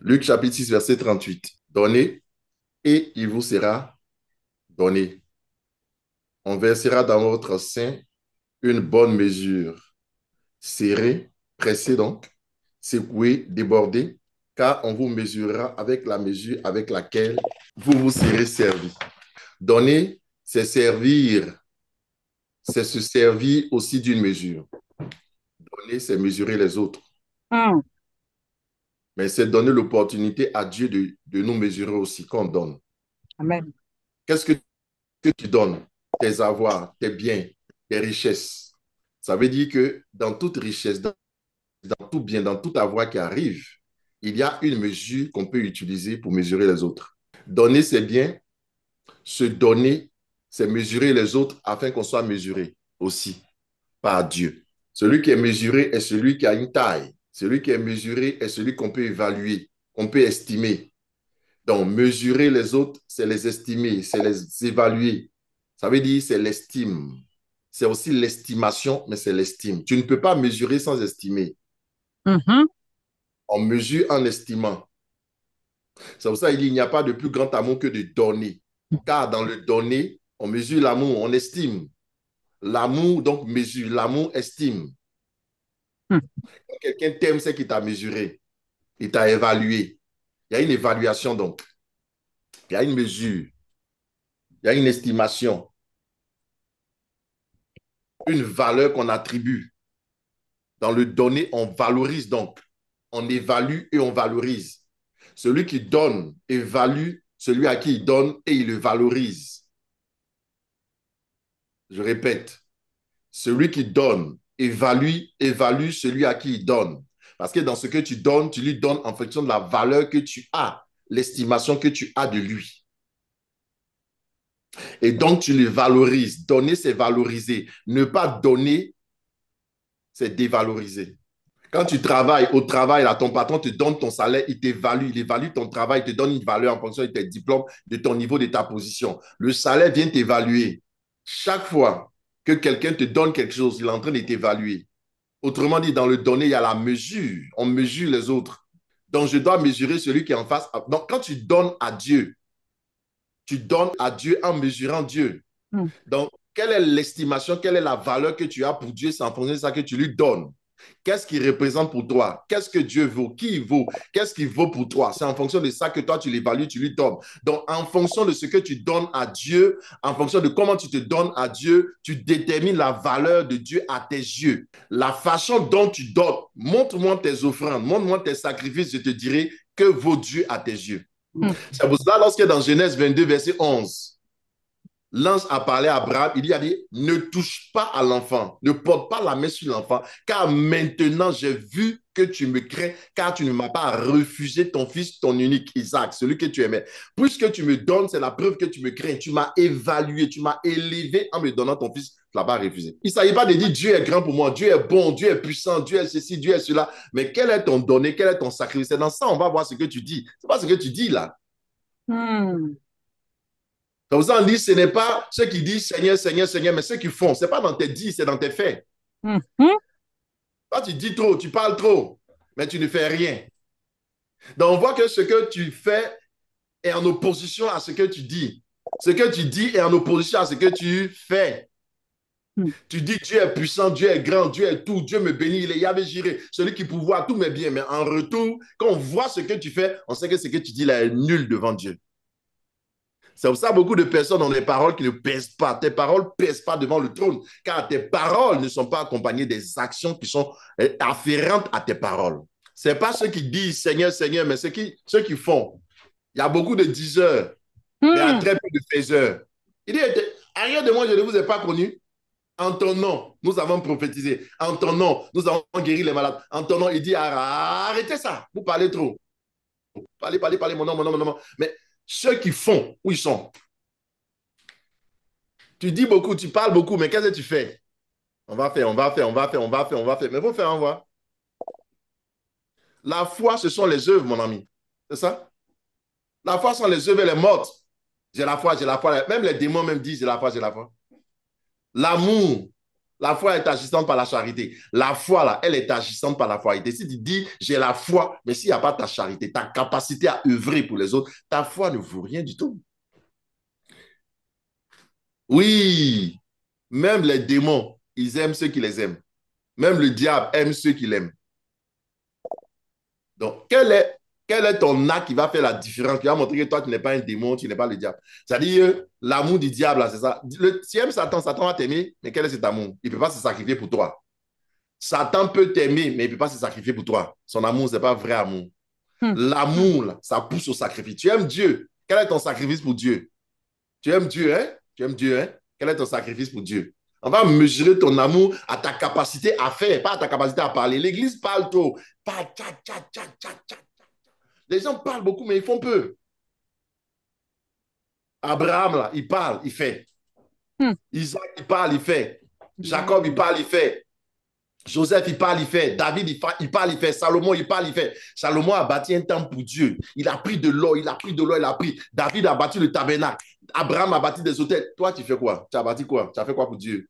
Luc chapitre 6, verset 38. Donnez et il vous sera donné. On versera dans votre sein une bonne mesure, serrée, pressée donc, secouée, débordée, car on vous mesurera avec la mesure avec laquelle vous vous serez servi. Donner, c'est servir, c'est se servir aussi d'une mesure. Donner, c'est mesurer les autres. Hmm. Mais c'est donner l'opportunité à Dieu de nous mesurer aussi quand on donne. Amen. Qu'est-ce que tu donnes? Tes avoirs, tes biens, tes richesses. Ça veut dire que dans toute richesse, dans tout bien, dans tout avoir qui arrive, il y a une mesure qu'on peut utiliser pour mesurer les autres. Donner, c'est bien. Se donner, c'est mesurer les autres afin qu'on soit mesuré aussi par Dieu. Celui qui est mesuré est celui qui a une taille. Celui qui est mesuré est celui qu'on peut évaluer, qu'on peut estimer. Donc, mesurer les autres, c'est les estimer, c'est les évaluer. Ça veut dire c'est l'estime. C'est aussi l'estimation, mais c'est l'estime. Tu ne peux pas mesurer sans estimer. Mhm. On mesure en estimant. C'est pour ça qu'il n'y a pas de plus grand amour que de donner. Car dans le donner, on mesure l'amour, on estime. L'amour, donc, mesure. L'amour, estime. Hmm. Quand quelqu'un t'aime, c'est qu'il t'a mesuré. Il t'a évalué. Il y a une évaluation, donc. Il y a une mesure. Il y a une estimation. Une valeur qu'on attribue. Dans le donner, on valorise donc. On évalue et on valorise. Celui qui donne évalue celui à qui il donne et il le valorise. Je répète, celui qui donne évalue celui à qui il donne. Parce que dans ce que tu donnes, tu lui donnes en fonction de la valeur que tu as, l'estimation que tu as de lui. Et donc, tu le valorises. Donner, c'est valoriser. Ne pas donner, c'est dévaloriser. Quand tu travailles au travail, là, ton patron te donne ton salaire, il évalue ton travail, il te donne une valeur en fonction de tes diplômes, de ton niveau, de ta position. Le salaire vient t'évaluer. Chaque fois que quelqu'un te donne quelque chose, il est en train de t'évaluer. Autrement dit, dans le donner, il y a la mesure. On mesure les autres. Donc, je dois mesurer celui qui est en face. Donc, quand tu donnes à Dieu en mesurant Dieu. Hmm. Donc, quelle est l'estimation, quelle est la valeur que tu as pour Dieu? C'est en fonction de ça que tu lui donnes. Qu'est-ce qu'il représente pour toi? Qu'est-ce que Dieu vaut? Qui il vaut? Qu'est-ce qu'il vaut pour toi? C'est en fonction de ça que toi, tu l'évalues, tu lui donnes. Donc, en fonction de ce que tu donnes à Dieu, en fonction de comment tu te donnes à Dieu, tu détermines la valeur de Dieu à tes yeux. La façon dont tu donnes, montre-moi tes offrandes, montre-moi tes sacrifices, je te dirai que vaut Dieu à tes yeux. Hmm. C'est pour cela, lorsque dans Genèse 22, verset 11, l'ange a parlé à Abraham, il lui a dit, ne touche pas à l'enfant, ne porte pas la main sur l'enfant, car maintenant j'ai vu que tu me crains, car tu ne m'as pas refusé ton fils, ton unique Isaac, celui que tu aimais. Puisque tu me donnes, c'est la preuve que tu me crains. Tu m'as évalué, tu m'as élevé en me donnant ton fils, tu ne l'as pas refusé. Il ne s'agit pas de dire Dieu est grand pour moi, Dieu est bon, Dieu est puissant, Dieu est ceci, Dieu est cela. Mais quel est ton donné, quel est ton sacrifice? C'est dans ça on va voir ce que tu dis. Ce n'est pas ce que tu dis là. Hmm. Comme ça, on dit, ce n'est pas ceux qui disent Seigneur, Seigneur, Seigneur, mais ceux qui font. Ce n'est pas dans tes dits, c'est dans tes faits. Hmm. Hmm. Toi, tu dis trop, tu parles trop, mais tu ne fais rien. Donc, on voit que ce que tu fais est en opposition à ce que tu dis. Ce que tu dis est en opposition à ce que tu fais. Hmm. Tu dis Dieu est puissant, Dieu est grand, Dieu est tout, Dieu me bénit, il est Yahvé Jiré, celui qui pourvoit tous mes biens. Mais en retour, quand on voit ce que tu fais, on sait que ce que tu dis là est nul devant Dieu. C'est pour ça que beaucoup de personnes ont des paroles qui ne pèsent pas. Tes paroles ne pèsent pas devant le trône, car tes paroles ne sont pas accompagnées des actions qui sont afférentes à tes paroles. Ce n'est pas ceux qui disent Seigneur, Seigneur, mais ceux qui font. Il y a beaucoup de diseurs, mais il y a Hmm. très peu de faiseurs. Il dit, rien de moi, je ne vous ai pas connu. En ton nom, nous avons prophétisé. En ton nom, nous avons guéri les malades. En ton nom, il dit, arrêtez ça, vous parlez trop. Parlez, parlez, parlez, mon nom, mon nom, mon nom. Mais ceux qui font, où ils sont? Tu dis beaucoup, tu parles beaucoup, mais qu'est-ce que tu fais? On va faire, on va faire, on va faire, on va faire, on va faire. Mais il faut faire, on va. La foi, ce sont les œuvres, mon ami. C'est ça? La foi sont les œuvres, elle est morte. J'ai la foi, j'ai la foi. Même les démons même disent, j'ai la foi, j'ai la foi. L'amour. La foi est agissante par la charité. La foi, là, elle est agissante par la foi. Et si tu dis, j'ai la foi, mais s'il n'y a pas ta charité, ta capacité à œuvrer pour les autres, ta foi ne vaut rien du tout. Oui, même les démons, ils aiment ceux qui les aiment. Même le diable aime ceux qui l'aiment. Donc, quel est ton acte qui va faire la différence, qui va montrer que toi, tu n'es pas un démon, tu n'es pas le diable? C'est-à-dire, l'amour du diable, là, c'est ça. Si tu aimes Satan, Satan va t'aimer, mais quel est cet amour? Il ne peut pas se sacrifier pour toi. Satan peut t'aimer, mais il ne peut pas se sacrifier pour toi. Son amour, ce n'est pas vrai amour. Hmm. L'amour, là, ça pousse au sacrifice. Tu aimes Dieu. Quel est ton sacrifice pour Dieu? Tu aimes Dieu, hein? Tu aimes Dieu, hein? Quel est ton sacrifice pour Dieu? On va mesurer ton amour à ta capacité à faire, pas à ta capacité à parler. L'Église parle trop. Parle, tcha, tcha, tcha, tcha, tcha. Les gens parlent beaucoup, mais ils font peu. Abraham, là, il parle, il fait. Hmm. Isaac, il parle, il fait. Jacob, il Hmm. parle, il fait. Joseph, il parle, il fait. David, il parle, il fait. Salomon, il parle, il fait. Salomon a bâti un temple pour Dieu. Il a pris de l'or, il a pris de l'or, il a pris. David a bâti le tabernacle. Abraham a bâti des hôtels. Toi, tu fais quoi? Tu as bâti quoi? Tu as fait quoi pour Dieu?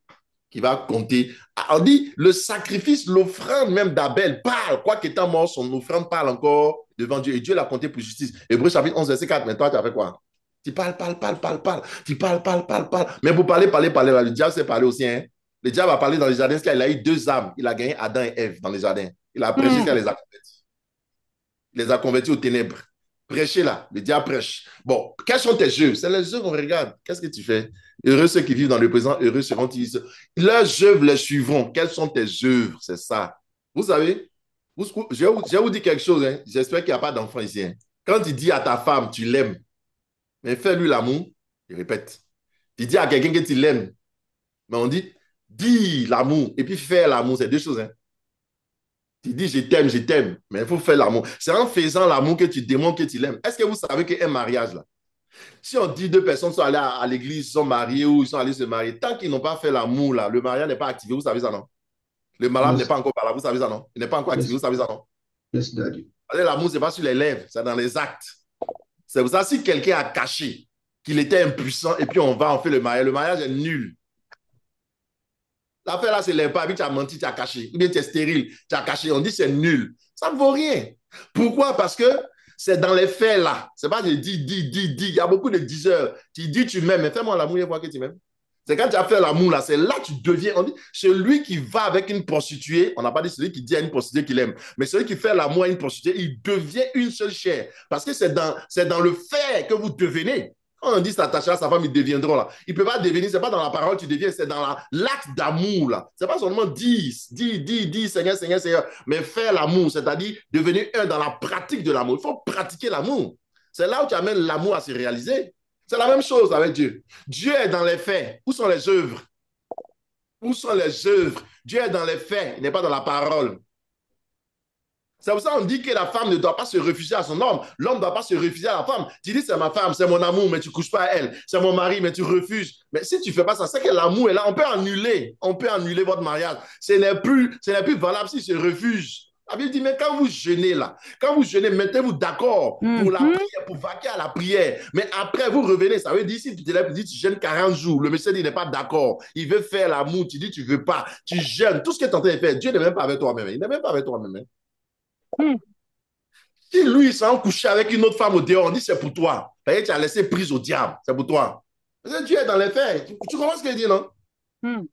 Qui va compter. On dit, le sacrifice, l'offrande même d'Abel parle. Quoi qu'étant mort, son offrande parle encore devant Dieu. Et Dieu l'a compté pour justice. Hébreu chapitre 11, verset 4. Mais toi, tu as fait quoi? Tu parles, parles, parles, parles, parles. Tu parles, parles, parles, parles. Mais pour parler, parler, parler, là, le diable sait parler aussi, hein. Le diable a parlé dans les jardins, parce qu'il a eu deux âmes. Il a gagné Adam et Ève dans les jardins. Il a prêché, Hmm. il les a convertis. Il les a convertis aux ténèbres. Prêchez là, le diable prêche. Bon, quels sont tes œuvres? C'est les œuvres, on regarde. Qu'est-ce que tu fais? Heureux ceux qui vivent dans le présent, heureux seront-ils. Leurs œuvres les suivront. Quelles sont tes œuvres? C'est ça. Vous savez, je vais vous dire quelque chose. Hein. J'espère qu'il n'y a pas d'enfant ici. Hein. Quand tu dis à ta femme, tu l'aimes, mais fais-lui l'amour, il répète. Tu dis à quelqu'un que tu l'aimes, mais on dit, dis l'amour et puis faire l'amour, c'est deux choses. Hein. Tu dis je t'aime, mais il faut faire l'amour. C'est en faisant l'amour que tu démontres que tu l'aimes. Est-ce que vous savez qu'un mariage, là, si on dit deux personnes sont allées à l'église, sont mariées ou ils sont allés se marier, tant qu'ils n'ont pas fait l'amour, là, le mariage n'est pas activé, vous savez ça, non? Le mariage n'est Yes, pas encore par là, vous savez ça, non? Il n'est pas encore activé, yes, vous savez ça, non? yes, Daddy. L'amour, ce n'est pas sur les lèvres, c'est dans les actes. C'est pour ça, si quelqu'un a caché qu'il était impuissant et puis on fait le mariage est nul. L'affaire là, c'est l'impact. Tu as menti, tu as caché. Ou bien tu es stérile, tu as caché. On dit c'est nul. Ça ne vaut rien. Pourquoi? Parce que c'est dans les faits là. C'est pas je dis. Il y a beaucoup de diseurs. Tu dis tu m'aimes, mais fais-moi l'amour une fois que tu m'aimes. C'est quand tu as fait l'amour là, c'est là que tu deviens. On dit celui qui va avec une prostituée, on n'a pas dit celui qui dit à une prostituée qu'il aime, mais celui qui fait l'amour à une prostituée, il devient une seule chair. Parce que c'est dans le fait que vous devenez. Quand on dit s'attacher à sa femme, ils deviendront là. Il ne peut pas devenir, ce n'est pas dans la parole que tu deviens, c'est dans l'acte d'amour là. Ce n'est pas seulement dis, Seigneur, Seigneur, Seigneur, mais faire l'amour, c'est-à-dire devenir un dans la pratique de l'amour. Il faut pratiquer l'amour. C'est là où tu amènes l'amour à se réaliser. C'est la même chose avec Dieu. Dieu est dans les faits. Où sont les œuvres? Où sont les œuvres? Dieu est dans les faits, il n'est pas dans la parole. C'est pour ça qu'on dit que la femme ne doit pas se refuser à son homme. L'homme ne doit pas se refuser à la femme. Tu dis, c'est ma femme, c'est mon amour, mais tu ne couches pas à elle. C'est mon mari, mais tu refuses. Mais si tu ne fais pas ça, c'est que l'amour est là. On peut annuler. On peut annuler votre mariage. Ce n'est plus valable s'il se refuse. La Bible dit, mais quand vous jeûnez là, quand vous jeûnez, mettez-vous d'accord pour la Mhm. prière, pour vaquer à la prière. Mais après, vous revenez. Ça veut dire, si tu te lèves, tu dis, tu jeûnes 40 jours. Le monsieur dit, il n'est pas d'accord. Il veut faire l'amour. Tu dis, tu ne veux pas. Tu jeûnes. Tout ce que tu es en train de faire, Dieu n'est même pas avec toi-même. Il n'est même pas avec toi-même. Hein. Hmm. Si lui, il s'en couché avec une autre femme au dehors, on dit c'est pour toi. Tu as laissé prise au diable. C'est pour toi. Parce que Dieu est dans les faits. Tu comprends ce qu'il dit, non? Hmm.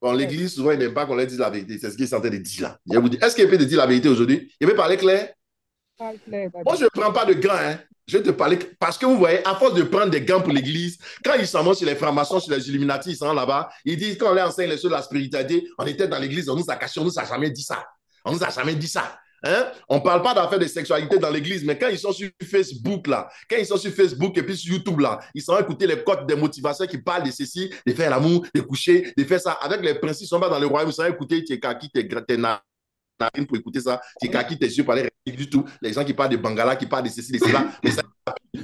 Bon, Yes. l'église, souvent, il n'aime pas qu'on leur dise la vérité. C'est ce qu'il est en train de dire là. Je vous dis, est-ce qu'il peut te dire la vérité aujourd'hui? Il peut parler clair? Parle clair, Moi, Daddy. je ne prends pas de gants. Hein. Je vais te parler. Parce que vous voyez, à force de prendre des gants pour l'église, quand ils s'en vont sur les francs-maçons, sur les Illuminati, ils s'en vont là-bas, ils disent, quand on leur enseigne les choses de la spiritualité, on était dans l'église, on nous a caché, on nous a jamais dit ça. On nous a jamais dit ça. Hein? On ne parle pas d'affaires de sexualité dans l'église, mais quand ils sont sur Facebook, là, quand ils sont sur Facebook et puis sur YouTube, là, ils sont écouter les codes des motivations qui parlent de ceci, de faire l'amour, de coucher, de faire ça. Avec les principes, ils sont pas dans le royaume, ils sont écouter tes kaki, tes narines pour écouter ça, tes kaki, tes yeux pour aller du tout. Les gens qui parlent de Bangala, qui parlent de ceci, de cela. Mais ça,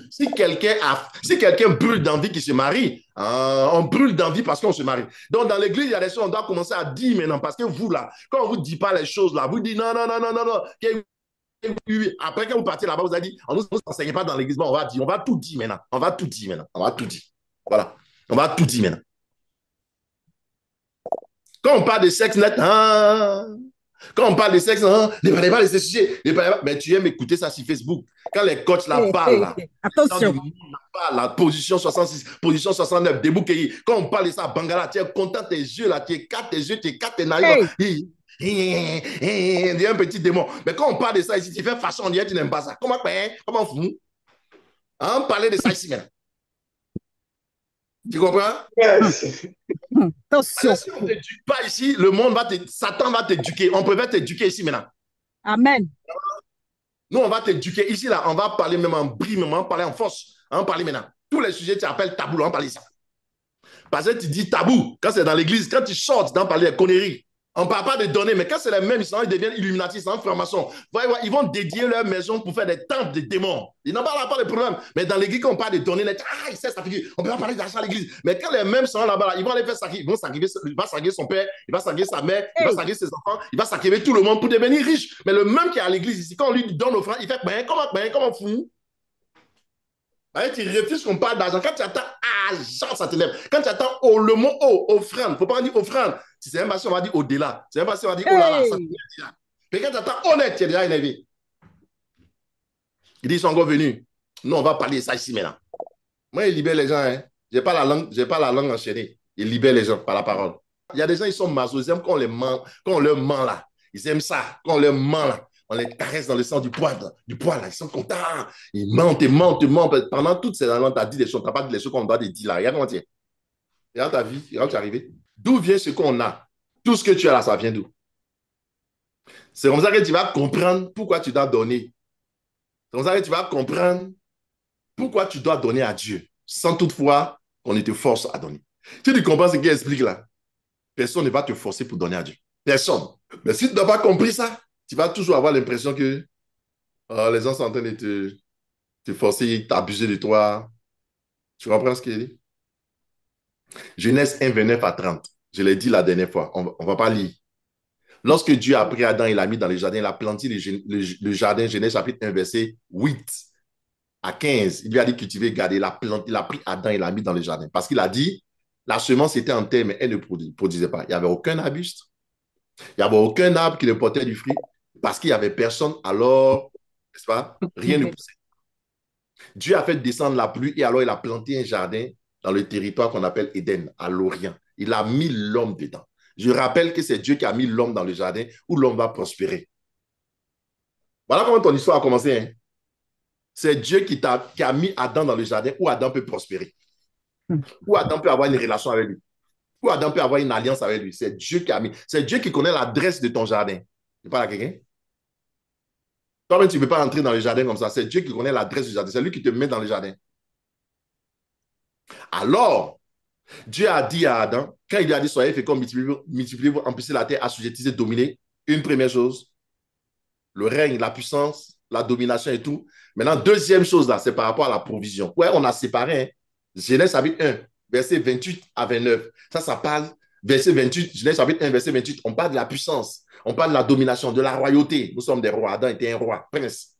si quelqu'un brûle d'envie qui se marie, on brûle d'envie parce qu'on se marie. Donc, dans l'église, il y a des choses, on doit commencer à dire maintenant, parce que vous, là, quand on ne vous dit pas les choses, là, vous dites non, non, non, non, non, non. Après, quand vous partez là-bas, vous avez dit, on ne nous enseigne pas dans l'église, on va dire, on va tout dire maintenant. On va tout dire maintenant. On va tout dire. Voilà. On va tout dire maintenant. Quand on parle de sexe net, quand on parle de sexe, ne parlez pas de ce sujet. Mais tu aimes écouter ça sur Facebook. Quand les coachs là parlent, là, quand du Attention. monde là parle, la position 66, position 69, debout, quand on parle de ça, Bangala, tu es content tes yeux là, tu écartes tes yeux, tu écartes tes naïfs. Hey, Il y a un petit démon. Mais quand on parle de ça ici, tu fais façon, on dirait que tu n'aimes pas ça. Comment fou? On parlait de ça ici maintenant. Tu comprends? Yes. Alors, attention. si on ne t'éduque pas ici, Satan va t'éduquer. On préfère t'éduquer ici maintenant. Amen. Nous, on va t'éduquer ici, là. On va parler même en bris, même, on va parler en force. On va parler maintenant. Tous les sujets, tu appelles tabou, on va parler ça. Parce que tu dis tabou. Quand c'est dans l'église, quand tu sors, tu dois parler des conneries. On ne parle pas de données, mais quand c'est les mêmes, ils deviennent illuminatis, ils sont en franc-maçon. Ils vont dédier leur maison pour faire des temples de démons. Ils n'en parlent pas de problème. Mais dans l'église, quand on parle de données, il sait ça figure. On ne peut pas parler d'argent à l'église. Mais quand les mêmes sont là-bas, ils vont aller faire sacrifier. Il va sacrifier son père, il va sacrifier sa mère, il va sacrifier ses enfants, il va sacrifier tout le monde pour devenir riche. Mais le même qui est à l'église ici, quand on lui donne offrande, il fait comment fou? Tu refuses qu'on parle d'argent. Quand tu attends argent, ça t'élève. Quand tu attends le mot offrande, il ne faut pas dire offrande. Si c'est même pas si on va dire au-delà. C'est même pas si on va dire oh là là, ça t'élève déjà. Mais quand tu attends honnête, tu es déjà élevé. Ils disent, ils sont encore venus. Nous, on va parler de ça ici maintenant. Moi, il libère les gens. Hein. Je n'ai pas la langue enchaînée. Il libère les gens par la parole. Il y a des gens, ils sont maso. Ils aiment quand on leur ment là. Ils aiment ça. Quand on leur ment là. On les caresse dans le sens du poil là. Ils sont contents. Ils mentent. Pendant toutes ces années, tu as dit des choses. Tu n'as pas dit les choses qu'on doit te dire là. Regarde comment tu es. Regarde ta vie. Regarde où tu es arrivé. D'où vient ce qu'on a? Tout ce que tu as là, ça vient d'où? C'est comme ça que tu vas comprendre pourquoi tu dois donner. C'est comme ça que tu vas comprendre pourquoi tu dois donner à Dieu, sans toutefois qu'on ne te force à donner. Si tu comprends ce qu'il explique là, personne ne va te forcer pour donner à Dieu. Personne. Mais si tu n'as pas compris ça, tu vas toujours avoir l'impression que les gens sont en train de te forcer, t'abuser de toi. Tu comprends ce qu'il dit? Genèse 1, 29 à 30. Je l'ai dit la dernière fois. On ne va pas lire. Lorsque Dieu a pris Adam, il l'a mis dans le jardin, il a planté le jardin, Genèse chapitre 1, verset 8 à 15. Il lui a dit cultiver, garder, il a pris Adam, il l'a mis dans le jardin. Parce qu'il a dit, la semence était en terre, mais elle ne produisait pas. Il n'y avait aucun arbuste. Il n'y avait aucun arbre qui ne portait du fruit. Parce qu'il n'y avait personne, alors, n'est-ce pas, rien ne poussait. Dieu a fait descendre la pluie et alors il a planté un jardin dans le territoire qu'on appelle Éden, à l'Orient. Il a mis l'homme dedans. Je rappelle que c'est Dieu qui a mis l'homme dans le jardin où l'homme va prospérer. Voilà comment ton histoire a commencé. Hein? C'est Dieu qui a mis Adam dans le jardin où Adam peut prospérer. Où Adam peut avoir une relation avec lui. Où Adam peut avoir une alliance avec lui. C'est Dieu qui a mis. C'est Dieu qui connaît l'adresse de ton jardin. Tu parles à quelqu'un? Toi-même, tu ne peux pas entrer dans le jardin comme ça. C'est Dieu qui connaît l'adresse du jardin. C'est lui qui te met dans le jardin. Alors, Dieu a dit à Adam, quand il lui a dit, soyez féconds, multipliez-vous, emplissez la terre, assujettissez, dominez, une première chose, le règne, la puissance, la domination et tout. Maintenant, deuxième chose là, c'est par rapport à la provision. Ouais, on a séparé, hein. Genèse chapitre 1, verset 28 à 29. Ça parle, verset 28, Genèse chapitre 1, verset 28, on parle de la puissance, on parle de la domination, de la royauté. Nous sommes des rois. Adam était un roi, prince.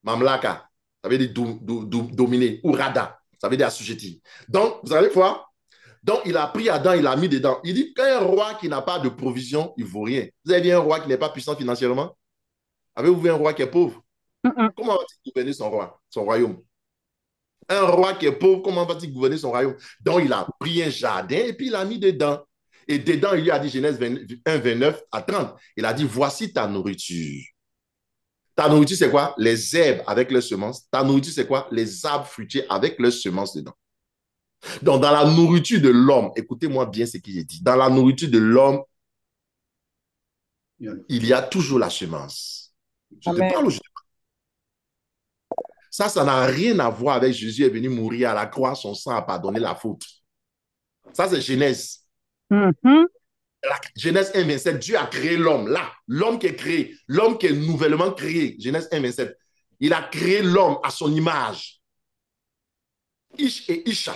Mamlaka, ça veut dire dominer, ou rada, ça veut dire assujetti. Donc, vous savez quoi? Donc, il a pris Adam, il l'a mis dedans. Il dit qu'un roi qui n'a pas de provision, il ne vaut rien. Vous avez vu un roi qui n'est pas puissant financièrement? Avez-vous vu un roi qui est pauvre? Comment va-t-il gouverner son royaume? Un roi qui est pauvre, comment va-t-il gouverner son royaume? Donc, il a pris un jardin et puis il l'a mis dedans. Et dedans, il lui a dit, Genèse 1, 29 à 30, il a dit, voici ta nourriture. Ta nourriture, c'est quoi? Les herbes avec leurs semences. Ta nourriture, c'est quoi? Les arbres fruitiers avec leurs semences dedans. Donc, dans la nourriture de l'homme, écoutez-moi bien ce qu'il dit. Dans la nourriture de l'homme, il y a toujours la semence. Je te parle aujourd'hui. Ça n'a rien à voir avec Jésus est venu mourir à la croix, son sang a pardonné la faute. Ça, c'est Genèse. Genèse 1, 27, Dieu a créé l'homme, là, l'homme qui est créé, l'homme qui est nouvellement créé, Genèse 1, 27. Il a créé l'homme à son image. Ish et Isha.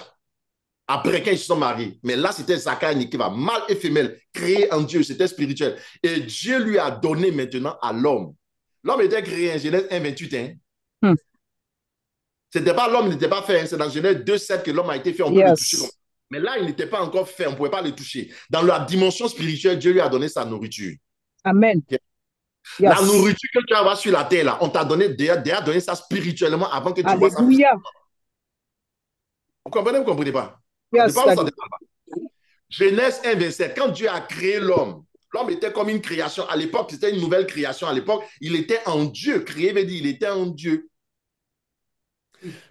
Après, quand ils se sont mariés. Mais là, c'était Zacharie qui va mâle et femelle, créé en Dieu, c'était spirituel. Et Dieu lui a donné maintenant à l'homme. L'homme était créé en Genèse 1, 28. C'était pas l'homme, il n'était pas fait. Hein. C'est dans Genèse 2, 7 que l'homme a été fait. On peut le toucher comme ça. Mais là, il n'était pas encore fait, on ne pouvait pas le toucher. Dans la dimension spirituelle, Dieu lui a donné sa nourriture. Amen. Okay? La Yes. nourriture que tu vas avoir sur la terre, là, on t'a donné déjà donné ça spirituellement avant que tu vois ça physiquement. Alléluia. Vous comprenez pas? Ne Yes, pas vous Daddy. sentez pas. Genèse 1, 27, quand Dieu a créé l'homme, l'homme était comme une création. À l'époque, c'était une nouvelle création. À l'époque, il était en Dieu. Créé veut dire il était en Dieu.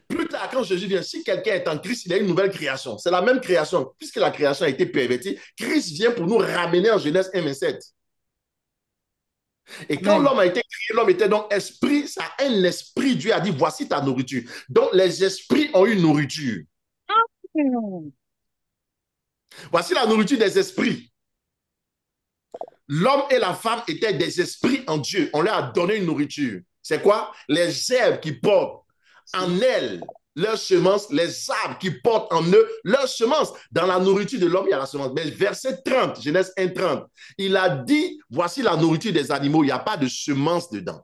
Plus tard, quand Jésus vient, si quelqu'un est en Christ, il a une nouvelle création. C'est la même création. Puisque la création a été pervertie, Christ vient pour nous ramener en Genèse 1, 27. Et quand Amen. l'homme a été créé, l'homme était donc esprit, ça a un esprit. Dieu a dit, voici ta nourriture. Donc, les esprits ont une nourriture. Mm. Voici la nourriture des esprits. L'homme et la femme étaient des esprits en Dieu. On leur a donné une nourriture. C'est quoi? Les herbes qui portent en elles leurs semences, les arbres qui portent en eux leurs semences. Dans la nourriture de l'homme, il y a la semence. Mais verset 30, Genèse 1, 30, il a dit, voici la nourriture des animaux, il n'y a pas de semences dedans.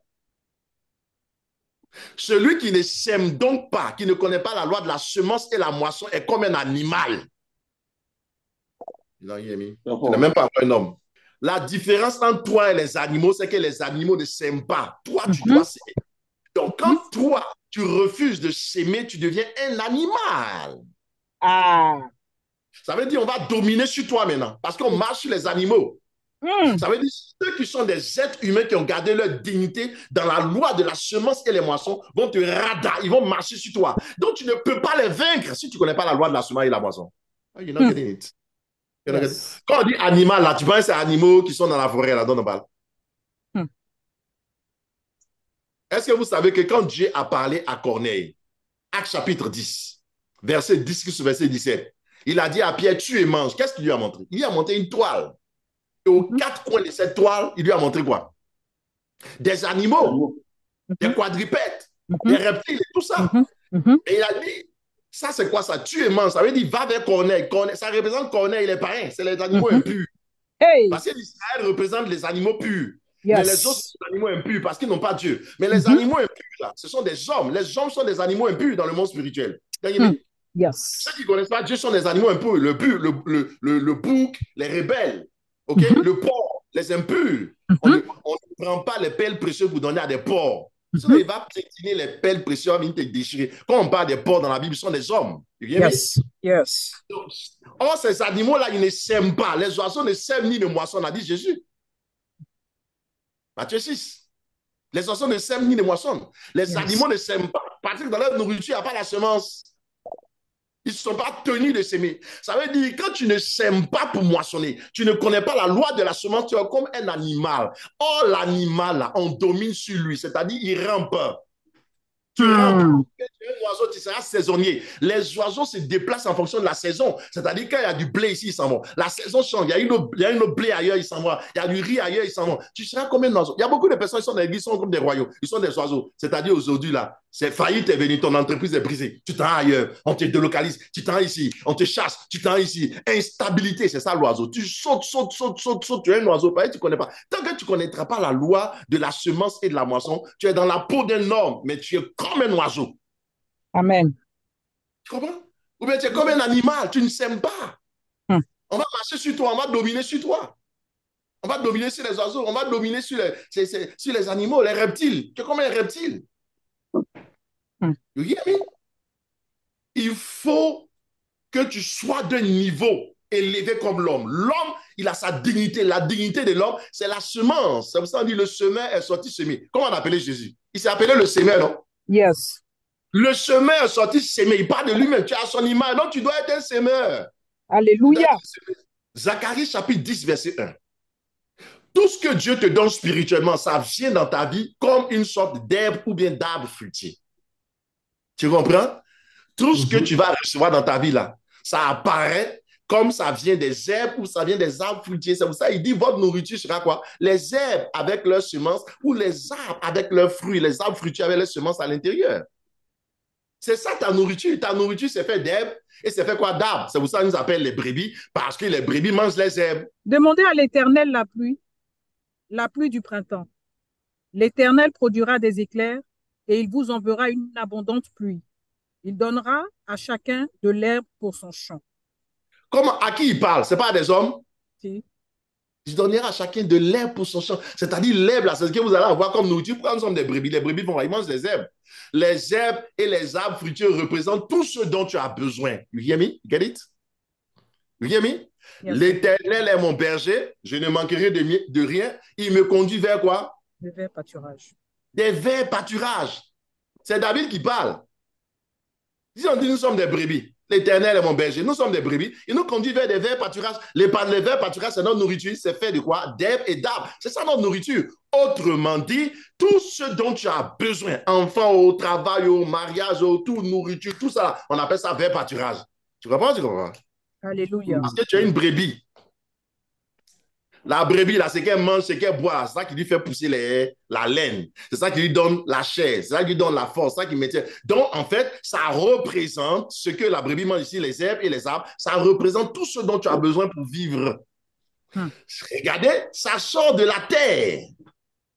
Celui qui ne sème donc pas, qui ne connaît pas la loi de la semence et la moisson, est comme un animal. Tu n'es même pas un homme. La différence entre toi et les animaux, c'est que les animaux ne s'aiment pas. Toi, tu dois s'aimer. Donc, quand toi, tu refuses de s'aimer, tu deviens un animal. Ah. Ça veut dire qu'on va dominer sur toi maintenant, parce qu'on marche sur les animaux. Mm. Ça veut dire ceux qui sont des êtres humains qui ont gardé leur dignité dans la loi de la semence et les moissons vont te radar, ils vont marcher sur toi. Donc, tu ne peux pas les vaincre si tu ne connais pas la loi de la semence et la moisson. You're not getting it. Yes. Quand on dit animal, là, tu penses que c'est animaux qui sont dans la forêt, là, dans le bal. Mm. Est-ce que vous savez que quand Dieu a parlé à Corneille, Acte chapitre 10, verset 10 verset 17, il a dit à Pierre, tu et mange. Qu'est-ce qu'il lui a montré? Il lui a montré une toile. Et aux quatre coins de cette toile, il lui a montré quoi? Des animaux, des quadrupèdes, des reptiles et tout ça. Et il a dit, ça c'est quoi ça? Tu et mange. Ça veut dire, va vers Corneille. Ça représente Corneille, les païens. C'est les animaux impurs. Hey. Parce que l'Israël représente les animaux purs. Mais les autres, Yes. sont des animaux impurs parce qu'ils n'ont pas Dieu. Mais les animaux impurs, là, ce sont des hommes. Les hommes sont des animaux impurs dans le monde spirituel. Ceux Yes. qui ne connaissent pas Dieu sont des animaux impurs. Le bouc, les rebelles, okay? Le porc, les impurs. On ne prend pas les perles précieuses pour donner à des porcs. Sinon, il va piétiner les perles précieuses, il va te déchirer. Quand on parle des porcs dans la Bible, ce sont des hommes. Yes. Yes. Or, ces animaux-là, ils ne sèment pas. Les oiseaux ne sèment ni ne moissonnent, a dit Jésus. Matthieu 6. Les oiseaux ne sèment ni ne moissonnent. Les animaux ne sèment pas. Parce que dans leur nourriture, il n'y a pas la semence. Ils ne sont pas tenus de s'aimer. Ça veut dire que quand tu ne sèmes pas pour moissonner, tu ne connais pas la loi de la semence, tu es comme un animal. Or, l'animal, là, on domine sur lui, c'est-à-dire il rampe. Tu rampes. Tu es un oiseau, tu seras saisonnier. Les oiseaux se déplacent en fonction de la saison. C'est-à-dire quand il y a du blé ici, ils s'en vont. La saison change. Il y a une autre blé ailleurs, ils s'en vont. Il y a du riz ailleurs, ils s'en vont. Tu seras comme un oiseau. Il y a beaucoup de personnes qui sont dans l'église, sont comme des royaux. Ils sont des oiseaux. C'est-à-dire aujourd'hui, là, c'est failli, t'es venu, ton entreprise est brisée. Tu t'en vas ailleurs. On te délocalise. Tu t'en vas ici. On te chasse. Tu t'en vas ici. Instabilité, c'est ça l'oiseau. Tu sautes, sautes, sautes, sautes, sautes. Tu es un oiseau. Pareil, tu ne connais pas. Tant que tu ne connaîtras pas la loi de la semence et de la moisson, tu es dans la peau d'un homme, mais tu es comme un oiseau. Amen. Tu comprends? Ou bien tu es comme un animal, tu ne sèmes pas. On va marcher sur toi, on va dominer sur toi. On va dominer sur les oiseaux, on va dominer sur les animaux, les reptiles. Tu es comme un reptile. You hear me? Il faut que tu sois d'un niveau élevé comme l'homme. L'homme, il a sa dignité. La dignité de l'homme, c'est la semence. C'est pour ça qu'on dit le semeur est sorti semer. Comment on appelait Jésus? Il s'est appelé le semeur, non? Yes. Le semeur est sorti semer. Il parle de lui-même. Tu as son image. Donc, tu dois être un semeur. Alléluia. Zacharie chapitre 10, verset 1. Tout ce que Dieu te donne spirituellement, ça vient dans ta vie comme une sorte d'herbe ou bien d'arbre fruitier. Tu comprends? Tout ce que tu vas recevoir dans ta vie là, ça apparaît comme ça vient des herbes ou ça vient des arbres fruitiers. C'est pour ça qu'il dit votre nourriture sera quoi? Les herbes avec leurs semences ou les arbres avec leurs fruits, les arbres fruitiers avec leurs semences à l'intérieur. C'est ça ta nourriture. Ta nourriture, c'est fait d'herbes et c'est fait quoi? D'arbres. C'est pour ça qu'on nous appelle les brebis, parce que les brebis mangent les herbes. Demandez à l'Éternel la pluie du printemps. L'Éternel produira des éclairs et il vous enverra une abondante pluie. Il donnera à chacun de l'herbe pour son champ. Comment, à qui il parle? Ce n'est pas à des hommes? Si. Je donnerai à chacun de l'herbe pour son champ. C'est-à-dire l'herbe, là, c'est ce que vous allez avoir comme nourriture. Quand nous sommes des brebis, les brebis vont, ils mangent les herbes. Les herbes et les arbres fruitiers représentent tout ce dont tu as besoin. You hear me? Get it? You hear me? Yes. L'Éternel est mon berger, je ne manquerai de rien. Il me conduit vers quoi? Le vert pâturage. Des verts pâturages. C'est David qui parle. Si on dit nous sommes des brebis, l'Éternel est mon berger, nous sommes des brebis, il nous conduit vers des verts pâturages. Les verts pâturages, c'est notre nourriture, c'est fait de quoi? D'herbes et d'arbres. C'est ça notre nourriture. Autrement dit, tout ce dont tu as besoin, enfant, au travail, au mariage, au tout, nourriture, tout ça, on appelle ça vert pâturage. Tu comprends? Tu comprends? Alléluia. Parce que tu as une brebis. La brebis, là, c'est qu'elle mange, c'est qu'elle boit. C'est ça qui lui fait pousser la laine. C'est ça qui lui donne la chair. C'est ça qui lui donne la force. C'est ça qui maintient. Donc, en fait, ça représente ce que la brebis mange ici, les herbes et les arbres. Ça représente tout ce dont tu as besoin pour vivre. Regardez, ça sort de la terre.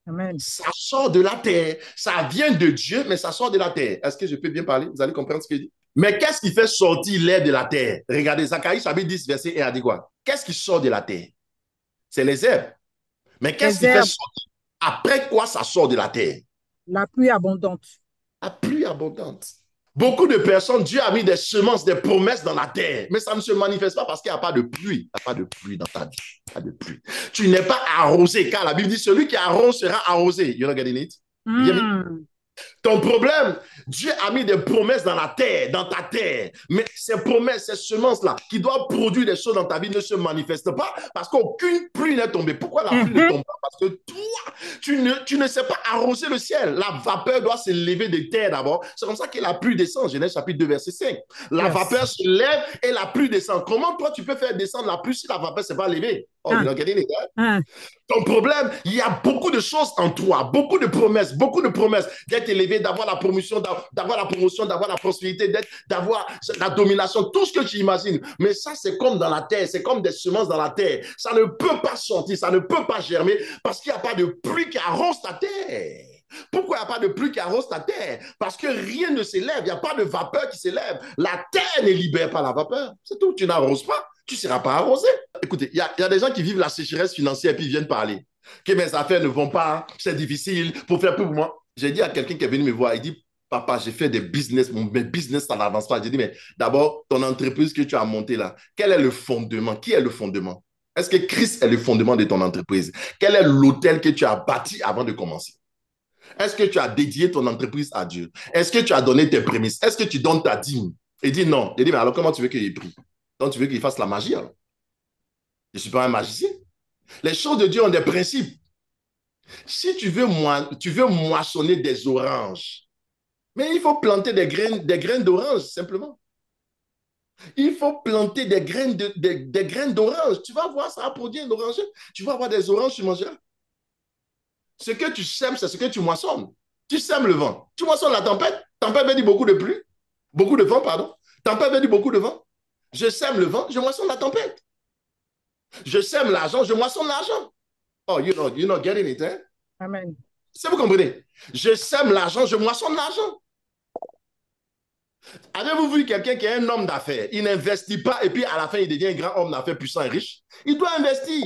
Amen. Ça sort de la terre. Ça vient de Dieu, mais ça sort de la terre. Est-ce que je peux bien parler? Vous allez comprendre ce que je dis. Mais qu'est-ce qui fait sortir l'air de la terre? Regardez, Zacharie chapitre 10, verset 1 a dit quoi? Qu'est-ce qui sort de la terre? C'est les herbes. Mais qu'est-ce qui fait sortir? Après quoi ça sort de la terre? La pluie abondante. La pluie abondante. Beaucoup de personnes, Dieu a mis des semences, des promesses dans la terre, mais ça ne se manifeste pas parce qu'il n'y a pas de pluie. Il n'y a pas de pluie dans ta vie. Il n'y a pas de pluie. Tu n'es pas arrosé, car la Bible dit celui qui arrose sera arrosé. You know getting it? Ton problème, Dieu a mis des promesses dans la terre, dans ta terre. Mais ces promesses, ces semences-là, qui doivent produire des choses dans ta vie, ne se manifestent pas parce qu'aucune pluie n'est tombée. Pourquoi la pluie ne tombe pas? Parce que toi, tu ne sais pas arroser le ciel. La vapeur doit se lever de terre d'abord. C'est comme ça que la pluie descend. Genèse chapitre 2, verset 5. La vapeur se lève et la pluie descend. Comment toi, tu peux faire descendre la pluie si la vapeur ne s'est pas levée? Oh, you know getting it, hein? Ton problème, il y a beaucoup de choses en toi, beaucoup de promesses, d'être élevé, d'avoir la promotion, d'avoir la prospérité, d'avoir la domination, tout ce que tu imagines. Mais ça, c'est comme dans la terre, c'est comme des semences dans la terre. Ça ne peut pas sortir, ça ne peut pas germer parce qu'il n'y a pas de pluie qui arrose ta terre. Pourquoi il n'y a pas de pluie qui arrose ta terre? Parce que rien ne s'élève, il n'y a pas de vapeur qui s'élève. La terre ne libère pas la vapeur. C'est tout, tu n'arroses pas, tu ne seras pas arrosé. Écoutez, il y a des gens qui vivent la sécheresse financière et puis ils viennent parler. Que mes affaires ne vont pas, c'est difficile pour faire plus pour moi. J'ai dit à quelqu'un qui est venu me voir, il dit, papa, j'ai fait des business, mes business, ça n'avance pas. J'ai dit, mais d'abord, ton entreprise que tu as montée là, quel est le fondement? Qui est le fondement? Est-ce que Christ est le fondement de ton entreprise? Quel est l'hôtel que tu as bâti avant de commencer? Est-ce que tu as dédié ton entreprise à Dieu? Est-ce que tu as donné tes prémices? Est-ce que tu donnes ta dîme? Il dit non. Il dit, mais alors comment tu veux qu'il prie? Donc tu veux qu'il fasse la magie alors? Je ne suis pas un magicien. Les choses de Dieu ont des principes. Si tu veux moissonner des oranges, mais il faut planter des graines d'orange, simplement. Il faut planter des graines d'orange. Tu vas voir, ça va produire un oranger. Tu vas avoir des oranges, tu mangeras. Ce que tu sèmes, c'est ce que tu moissonnes. Tu sèmes le vent. Tu moissonnes la tempête. Tempête veut dire beaucoup de pluie. Beaucoup de vent, pardon. Tempête veut dire beaucoup de vent. Je sème le vent, je moissonne la tempête. Je sème l'argent, je moissonne l'argent. Oh, you're not getting it, hein? Amen. Si vous comprenez, je sème l'argent, je moissonne l'argent. Avez-vous vu quelqu'un qui est un homme d'affaires? Il n'investit pas et puis à la fin, il devient un grand homme d'affaires puissant et riche. Il doit investir.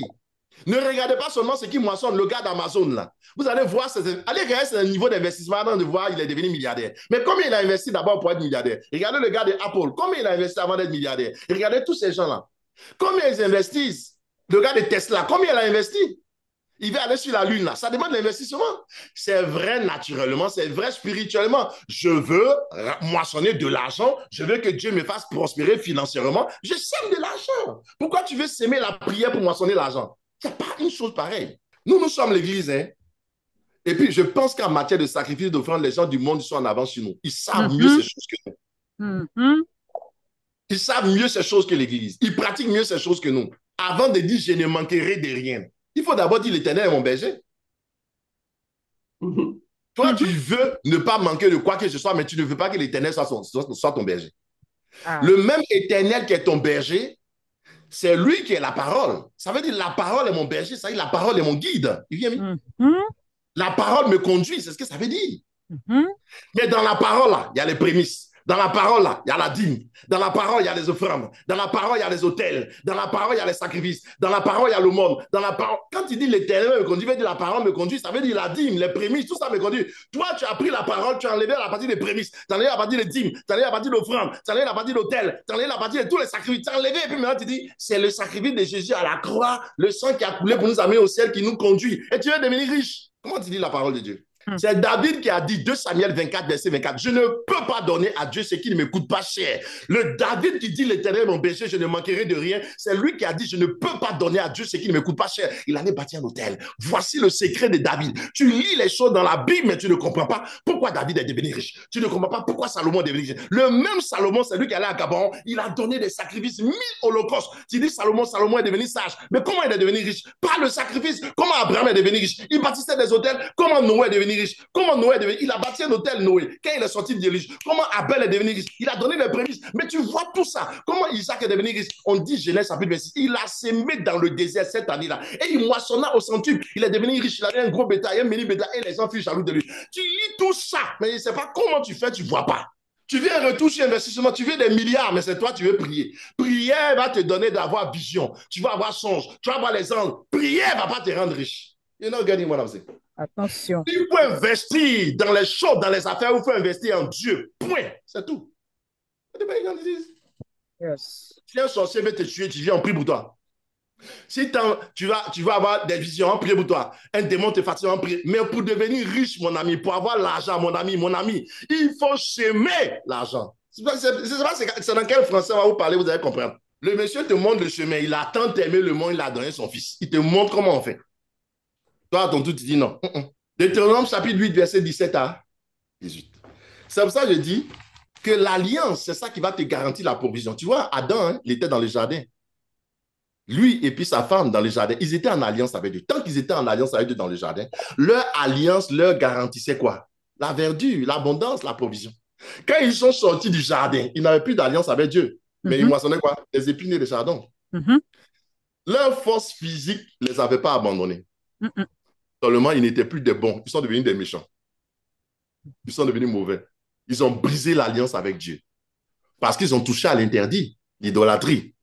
Ne regardez pas seulement ce qui moissonne, le gars d'Amazon là. Vous allez voir, allez regarder ce niveau d'investissement avant de voir il est devenu milliardaire. Mais combien il a investi d'abord pour être milliardaire? Regardez le gars d'Apple, combien il a investi avant d'être milliardaire? Regardez tous ces gens-là. Combien ils investissent? Le gars de Tesla, combien il a investi? Il va aller sur la lune là. Ça demande de l'investissement. C'est vrai naturellement, c'est vrai spirituellement. Je veux moissonner de l'argent. Je veux que Dieu me fasse prospérer financièrement. Je sème de l'argent. Pourquoi tu veux s'aimer la prière pour moissonner l'argent? Il n'y a pas une chose pareille. Nous sommes l'église, hein. Et puis, je pense qu'en matière de sacrifice, d'offrande, les gens du monde sont en avance sur nous. Ils savent mieux ces choses que nous. Ils savent mieux ces choses que l'église. Ils pratiquent mieux ces choses que nous. Avant de dire, je ne manquerai de rien. Il faut d'abord dire, l'Éternel est mon berger. Toi, tu veux ne pas manquer de quoi que ce soit, mais tu ne veux pas que l'Éternel soit ton berger. Le même Éternel qui est ton berger, c'est lui qui est la parole. Ça veut dire la parole est mon berger, ça veut dire la parole est mon guide. La parole me conduit, c'est ce que ça veut dire. Mais dans la parole, là, il y a les prémices. Dans la parole, là, il y a la dîme. Dans la parole, il y a les offrandes. Dans la parole, il y a les autels. Dans la parole, il y a les sacrifices. Dans la parole, il y a le monde. Dans la parole, quand il dit l'Éternel me conduit, il veut dire la parole me conduit, ça veut dire la dîme, les prémices, tout ça me conduit. Toi, tu as pris la parole, tu as enlevé la partie des prémices, tu as enlevé la partie des dîmes, tu as enlevé la partie de l'offrande, tu as enlevé la partie de l'autel, tu as enlevé la partie de tous les sacrifices, tu as enlevé, et puis maintenant tu dis, c'est le sacrifice de Jésus à la croix, le sang qui a coulé pour nous amener au ciel qui nous conduit. Et tu veux devenir riche. Comment tu dis la parole de Dieu? C'est David qui a dit, 2 Samuel 24, verset 24, je ne peux pas donner à Dieu ce qui ne me coûte pas cher. Le David qui dit, l'Éternel mon berger, je ne manquerai de rien, c'est lui qui a dit, je ne peux pas donner à Dieu ce qui ne me coûte pas cher. Il allait bâtir un hôtel. Voici le secret de David. Tu lis les choses dans la Bible, mais tu ne comprends pas pourquoi David est devenu riche. Tu ne comprends pas pourquoi Salomon est devenu riche. Le même Salomon, c'est lui qui allait à Gabon, il a donné des sacrifices, 1000 holocaustes. Tu dis, Salomon est devenu sage. Mais comment il est devenu riche? Par le sacrifice. Comment Abraham est devenu riche? Il bâtissait des hôtels. Comment Noé est devenu riche? Comment Noé est devenu? Il a bâti un hôtel Noé. Quand il est sorti de riche, comment Abel est devenu riche? Il a donné les prémices. Mais tu vois tout ça. Comment Isaac est devenu riche? On dit Genèse chapitre 26. Il a sémé dans le désert cette année-là. Et il moissonna au centuple. Il est devenu riche. Il avait un gros bétail, un mini bétail. Et les gens furent jaloux de lui. Tu lis tout ça. Mais je ne sais pas comment tu fais, tu ne vois pas. Tu veux un retour sur investissement, tu veux des milliards, mais c'est toi, tu veux prier. Prière va te donner d'avoir vision. Tu vas avoir songe. Tu vas avoir les anges. Prière ne va pas te rendre riche. You're not getting what I'm saying. Attention. Il faut investir dans les choses, dans les affaires, il faut investir en Dieu. Point. C'est tout. Yes. Si un sorcier veut te tuer, tu viens, on prie pour toi. Si tu vas avoir des visions, on prie pour toi. Un démon te fatigue, on prie. Mais pour devenir riche, mon ami, pour avoir l'argent, mon ami, il faut semer l'argent. C'est dans quel français on va vous parler, vous allez comprendre. Le monsieur te montre le chemin. Il a tant aimé le monde, il a donné son fils. Il te montre comment on fait. Toi, à ton tour, tu dis non. Deutéronome chapitre 8, verset 17 à 18. C'est pour ça que je dis que l'alliance, c'est ça qui va te garantir la provision. Tu vois, Adam, hein, il était dans le jardin. Lui et puis sa femme dans le jardin, ils étaient en alliance avec Dieu. Tant qu'ils étaient en alliance avec Dieu dans le jardin, leur alliance leur garantissait quoi? La verdure, l'abondance, la provision. Quand ils sont sortis du jardin, ils n'avaient plus d'alliance avec Dieu. Mais ils moissonnaient quoi? Les épines et les chardons. Leur force physique ne les avait pas abandonnés. Seulement, ils n'étaient plus des bons. Ils sont devenus des méchants. Ils sont devenus mauvais. Ils ont brisé l'alliance avec Dieu. Parce qu'ils ont touché à l'interdit, l'idolâtrie.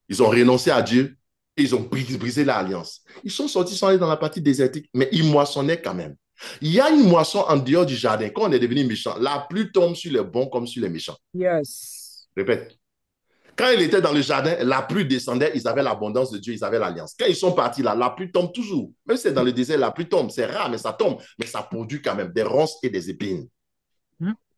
Ils ont renoncé à Dieu et ils ont brisé l'alliance. Ils sont sortis, ils sont allés dans la partie désertique, mais ils moissonnaient quand même. Il y a une moisson en dehors du jardin. Quand on est devenu méchant, la pluie tombe sur les bons comme sur les méchants. Yes. Répète. Quand ils étaient dans le jardin, la pluie descendait, ils avaient l'abondance de Dieu, ils avaient l'alliance. Quand ils sont partis là, la pluie tombe toujours. Même si c'est dans le désert, la pluie tombe. C'est rare, mais ça tombe. Mais ça produit quand même des ronces et des épines.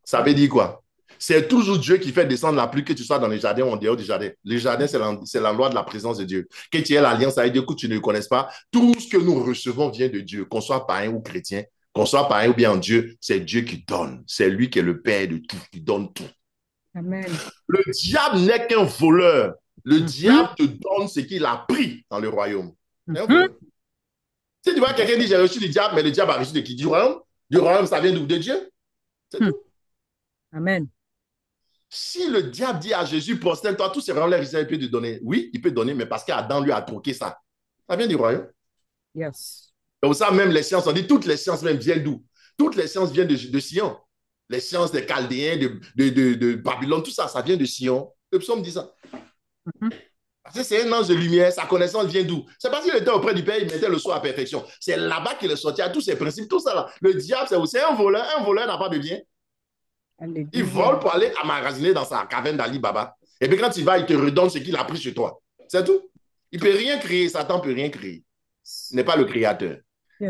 Ça veut dire quoi? C'est toujours Dieu qui fait descendre la pluie, que tu sois dans le jardin ou en dehors du jardin. Le jardin, c'est l'endroit de la présence de Dieu. Que tu aies l'alliance avec Dieu, que tu ne le connaisses pas, tout ce que nous recevons vient de Dieu, qu'on soit païen ou chrétien, qu'on soit païen ou bien en Dieu, c'est Dieu qui donne. C'est lui qui est le Père de tout, qui donne tout. Amen. Le diable n'est qu'un voleur. Le diable te donne ce qu'il a pris dans le royaume. Si tu vois quelqu'un dit j'ai reçu du diable, mais le diable a reçu de qui? Du royaume? Du royaume, ça vient d'où? De Dieu? C'est tout. Amen. Si le diable dit à Jésus, prosterne-toi, tous ces royaumes-là, il peut te donner. Oui, il peut donner, mais parce qu'Adam lui a troqué ça. Ça vient du royaume. Yes. Donc ça, même les sciences, on dit toutes les sciences même viennent d'où? Toutes les sciences viennent de Sion. Les sciences des Chaldéens, de Babylone, tout ça, ça vient de Sion. Le psaume dit ça. Parce que c'est un ange de lumière, sa connaissance vient d'où? C'est parce qu'il était auprès du Père, il mettait le sceau à perfection. C'est là-bas qu'il est sorti à tous ces principes, tout ça là. Le diable, c'est un voleur. Un voleur n'a pas de bien. Il vole pour aller emmagasiner dans sa caverne d'Ali Baba. Et puis quand il va, il te redonne ce qu'il a pris chez toi. C'est tout. Il ne peut rien créer. Satan ne peut rien créer. Il n'est pas le créateur.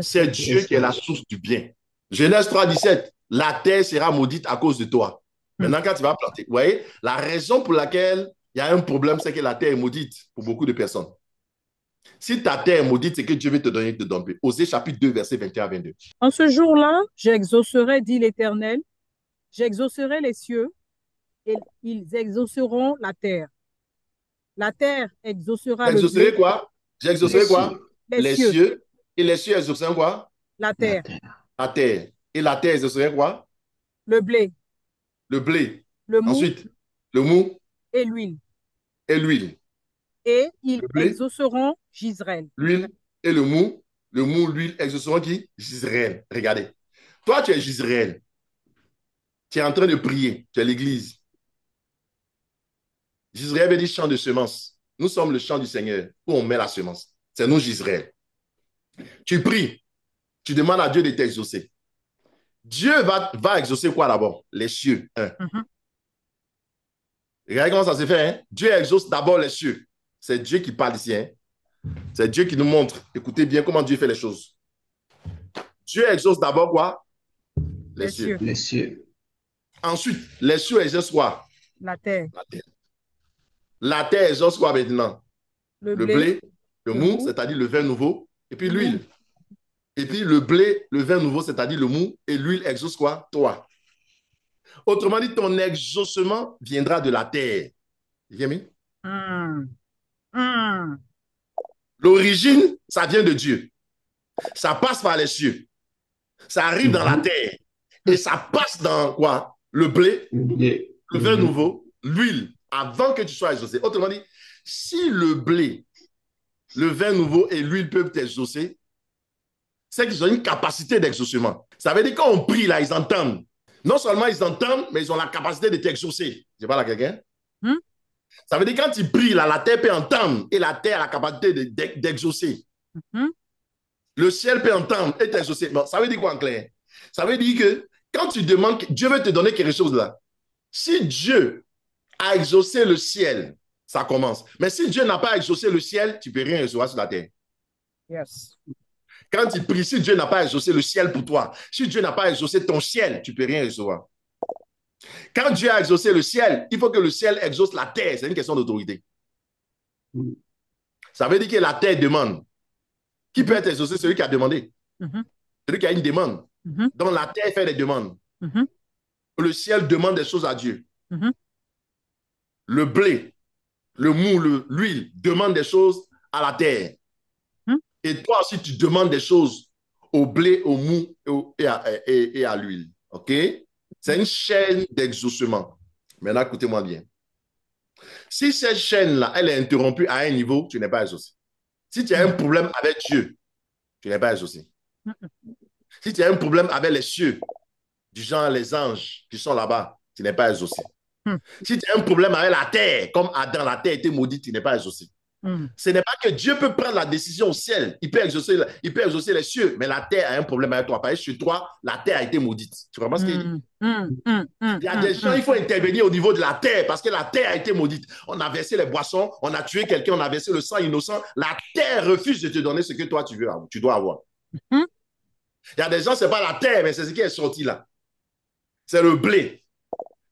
C'est Dieu qui est la source du bien. Genèse 3, 17. La terre sera maudite à cause de toi. Maintenant, quand tu vas planter, vous voyez, la raison pour laquelle il y a un problème, c'est que la terre est maudite pour beaucoup de personnes. Si ta terre est maudite, c'est que Dieu veut te donner de domper. Osée chapitre 2, verset 21 à 22. En ce jour-là, j'exaucerai, dit l'Éternel, j'exaucerai les cieux et ils exauceront la terre. La terre exaucera le J'exaucerai blé. quoi? J'exaucerai quoi? Les cieux. cieux. Et les cieux exauceront quoi? La terre. La terre. Et la terre exaucerait quoi? Le blé. Le blé. Le mou. Ensuite, le mou. Et l'huile. Et l'huile. Et ils exauceront Gisraël. L'huile et le mou, l'huile exauceront qui? Gisraël. Regardez. Toi, tu es Gisraël. Tu es en train de prier, tu es à l'église. J'Israël veut dire champ de semence. Nous sommes le champ du Seigneur où on met la semence. C'est nous, J'Israël. Tu pries, tu demandes à Dieu de t'exaucer. Dieu va exaucer quoi d'abord? Les cieux. Regardez comment ça se fait. Hein? Dieu exauce d'abord les cieux. C'est Dieu qui parle ici. Hein? C'est Dieu qui nous montre. Écoutez bien comment Dieu fait les choses. Dieu exauce d'abord quoi? Les cieux. Les cieux. Ensuite, les cieux exaucent quoi? La terre. La terre. La terre exauce quoi maintenant? Le blé, le mou, c'est-à-dire le vin nouveau, et puis l'huile. Et puis le blé, le vin nouveau, c'est-à-dire le mou, et l'huile exauce quoi? Toi. Autrement dit, ton exaucement viendra de la terre. Viens, mi? L'origine, ça vient de Dieu. Ça passe par les cieux. Ça arrive dans la terre. Et ça passe dans quoi? Le blé, le vin nouveau, l'huile, avant que tu sois exaucé. Autrement dit, si le blé, le vin nouveau et l'huile peuvent t'exaucer, c'est qu'ils ont une capacité d'exaucement. Ça veut dire quand on prie, là, ils entendent. Non seulement ils entendent, mais ils ont la capacité de t'exaucer. Je parle à quelqu'un? Ça veut dire quand tu pries, là, la terre peut entendre et la terre a la capacité d'exaucer. Le ciel peut entendre et t'exaucer. Bon, ça veut dire quoi en clair? Ça veut dire que quand tu demandes, Dieu veut te donner quelque chose là. Si Dieu a exaucé le ciel, ça commence. Mais si Dieu n'a pas exaucé le ciel, tu ne peux rien recevoir sur la terre. Yes. Quand tu pries, si Dieu n'a pas exaucé le ciel pour toi, si Dieu n'a pas exaucé ton ciel, tu ne peux rien recevoir. Quand Dieu a exaucé le ciel, il faut que le ciel exauce la terre. C'est une question d'autorité. Ça veut dire que la terre demande. Qui peut être exaucé? Celui qui a demandé. Celui qui a une demande. Donc la terre fait des demandes. Le ciel demande des choses à Dieu. Le blé, le mou, l'huile demandent des choses à la terre. Et toi aussi, tu demandes des choses au blé, au mou et à l'huile. OK? C'est une chaîne d'exaucement. Maintenant, écoutez-moi bien. Si cette chaîne-là, elle est interrompue à un niveau, tu n'es pas exaucé. Si tu as un problème avec Dieu, tu n'es pas exaucé. Si tu as un problème avec les cieux, du genre les anges qui sont là-bas, tu n'es pas exaucé. Si tu as un problème avec la terre, comme Adam, la terre était maudite, tu n'es pas exaucé. Ce n'est pas que Dieu peut prendre la décision au ciel. Il peut exaucer les cieux, mais la terre a un problème avec toi. Parce que sur toi, la terre a été maudite. Tu comprends ce qu'il dit? Il y a des gens, il faut intervenir au niveau de la terre parce que la terre a été maudite. On a versé les boissons, on a tué quelqu'un, on a versé le sang innocent. La terre refuse de te donner ce que toi, tu dois avoir. Il y a des gens, ce n'est pas la terre, mais c'est ce qui est sorti là. C'est le blé,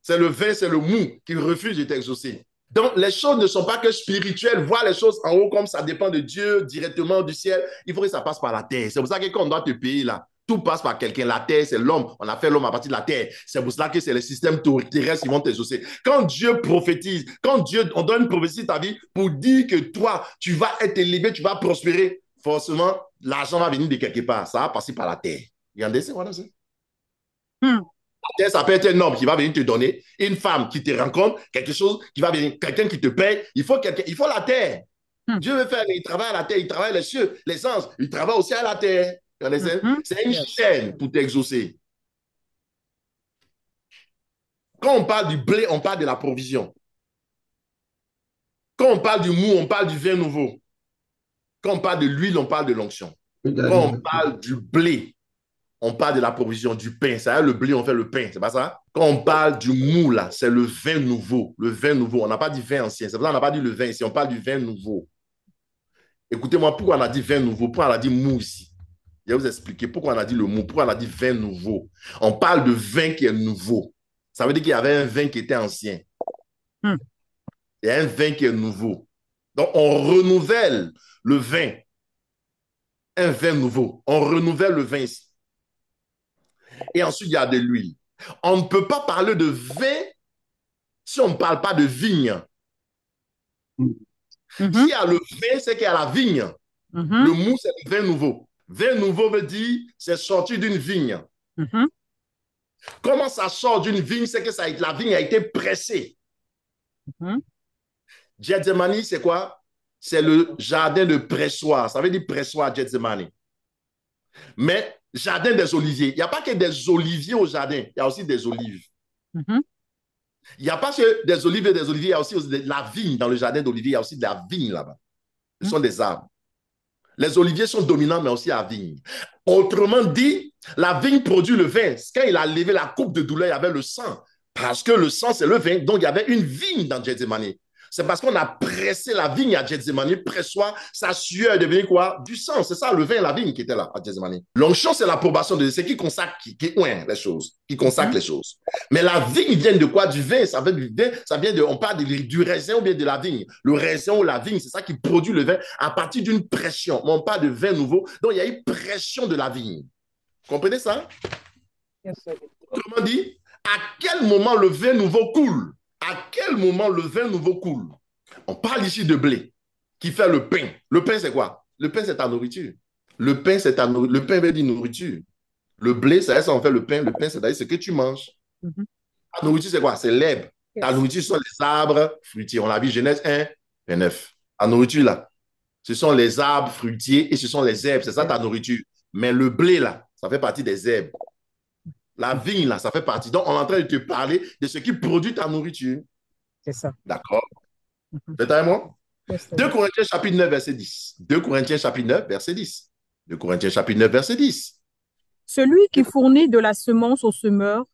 c'est le vin, c'est le mou qui refuse de t'exaucer. Donc, les choses ne sont pas que spirituelles. Voir les choses en haut comme ça dépend de Dieu, directement du ciel. Il faut que ça passe par la terre. C'est pour ça que quand on doit te payer là, tout passe par quelqu'un. La terre, c'est l'homme. On a fait l'homme à partir de la terre. C'est pour cela que c'est les systèmes terrestres qui vont t'exaucer. Quand Dieu prophétise, on donne une prophétie à ta vie pour dire que toi, tu vas être élevé, tu vas prospérer, forcément, l'argent va venir de quelque part. Ça va passer par la terre. Regardez, c'est quoi ça? Ça peut être un homme qui va venir te donner, une femme qui te rencontre, quelque chose qui va venir, quelqu'un qui te paye. Il faut la terre. Dieu veut faire, il travaille à la terre, il travaille les cieux, les anges, il travaille aussi à la terre. C'est une chaîne pour t'exaucer. Quand on parle du blé, on parle de la provision. Quand on parle du mou, on parle du vin nouveau. Quand on parle de l'huile, on parle de l'onction. Quand on parle du blé, on parle de la provision du pain. C'est le blé, on fait le pain, c'est pas ça? Quand on parle du mou, là, c'est le vin nouveau. Le vin nouveau. On n'a pas dit vin ancien. C'est pour ça qu'on n'a pas dit le vin ici. On parle du vin nouveau. Écoutez-moi, pourquoi on a dit vin nouveau? Pourquoi on a dit mou ici? Je vais vous expliquer pourquoi on a dit le mou. Pourquoi on a dit vin nouveau? On parle de vin qui est nouveau. Ça veut dire qu'il y avait un vin qui était ancien. Il y a un vin qui est nouveau. Donc, on renouvelle le vin. Un vin nouveau. On renouvelle le vin ici. Et ensuite, il y a de l'huile. On ne peut pas parler de vin si on ne parle pas de vigne. S'il y a le vin, c'est qu'il y a la vigne. Le mou, c'est le vin nouveau. Vin nouveau veut dire c'est sorti d'une vigne. Comment ça sort d'une vigne? C'est que la vigne a été pressée. Gethsemane, c'est quoi? C'est le jardin de pressoir. Ça veut dire pressoir, Gethsemane. Mais jardin des oliviers. Il n'y a pas que des oliviers au jardin. Il y a aussi des olives. Mhm. Il n'y a pas que des oliviers, il y a aussi de la vigne. Dans le jardin d'olivier, il y a aussi de la vigne là-bas. Ce sont des arbres. Les oliviers sont dominants, mais aussi la vigne. Autrement dit, la vigne produit le vin. Quand il a levé la coupe de douleur, il y avait le sang. Parce que le sang, c'est le vin. Donc, il y avait une vigne dans Gethsémani. C'est parce qu'on a pressé la vigne à Gethsémani, pressoir, sa sueur est devenue quoi? Du sang. C'est ça, le vin et la vigne qui était là à Gethsémani. L'onction, c'est l'approbation de Dieu. C'est qui consacre, qui oint les choses, qui consacre les choses. Mais la vigne vient de quoi? Du vin. Ça vient du vin, ça vient de, on parle du raisin ou bien de la vigne. Le raisin ou la vigne, c'est ça qui produit le vin à partir d'une pression. Mais on parle de vin nouveau. Donc, il y a une pression de la vigne. Vous comprenez ça? Yes, Autrement dit, à quel moment le vin nouveau coule? À quel moment le vin nouveau coule? On parle ici de blé qui fait le pain. Le pain, c'est quoi? Le pain, c'est ta nourriture. Le pain, c'est ta nourriture. Le pain veut dire nourriture. Le blé, ça en fait le pain. Le pain, c'est-à-dire ce que tu manges. Mhm. Ta nourriture, c'est quoi? C'est l'herbe. Ta Yes. nourriture, ce sont les arbres fruitiers. On l'a vu, Genèse 1, 9. Ta nourriture, là, ce sont les arbres fruitiers et ce sont les herbes. C'est ça ta nourriture. Mais le blé, là, ça fait partie des herbes. La vigne, là, ça fait partie. Donc, on est en train de te parler de ce qui produit ta nourriture. C'est ça. D'accord? Mhm. C'est avec moi? Yes, 2 Corinthiens chapitre 9, verset 10. 2 Corinthiens chapitre 9, verset 10. 2 Corinthiens chapitre 9, verset 10. Celui qui fournit de la semence au semeur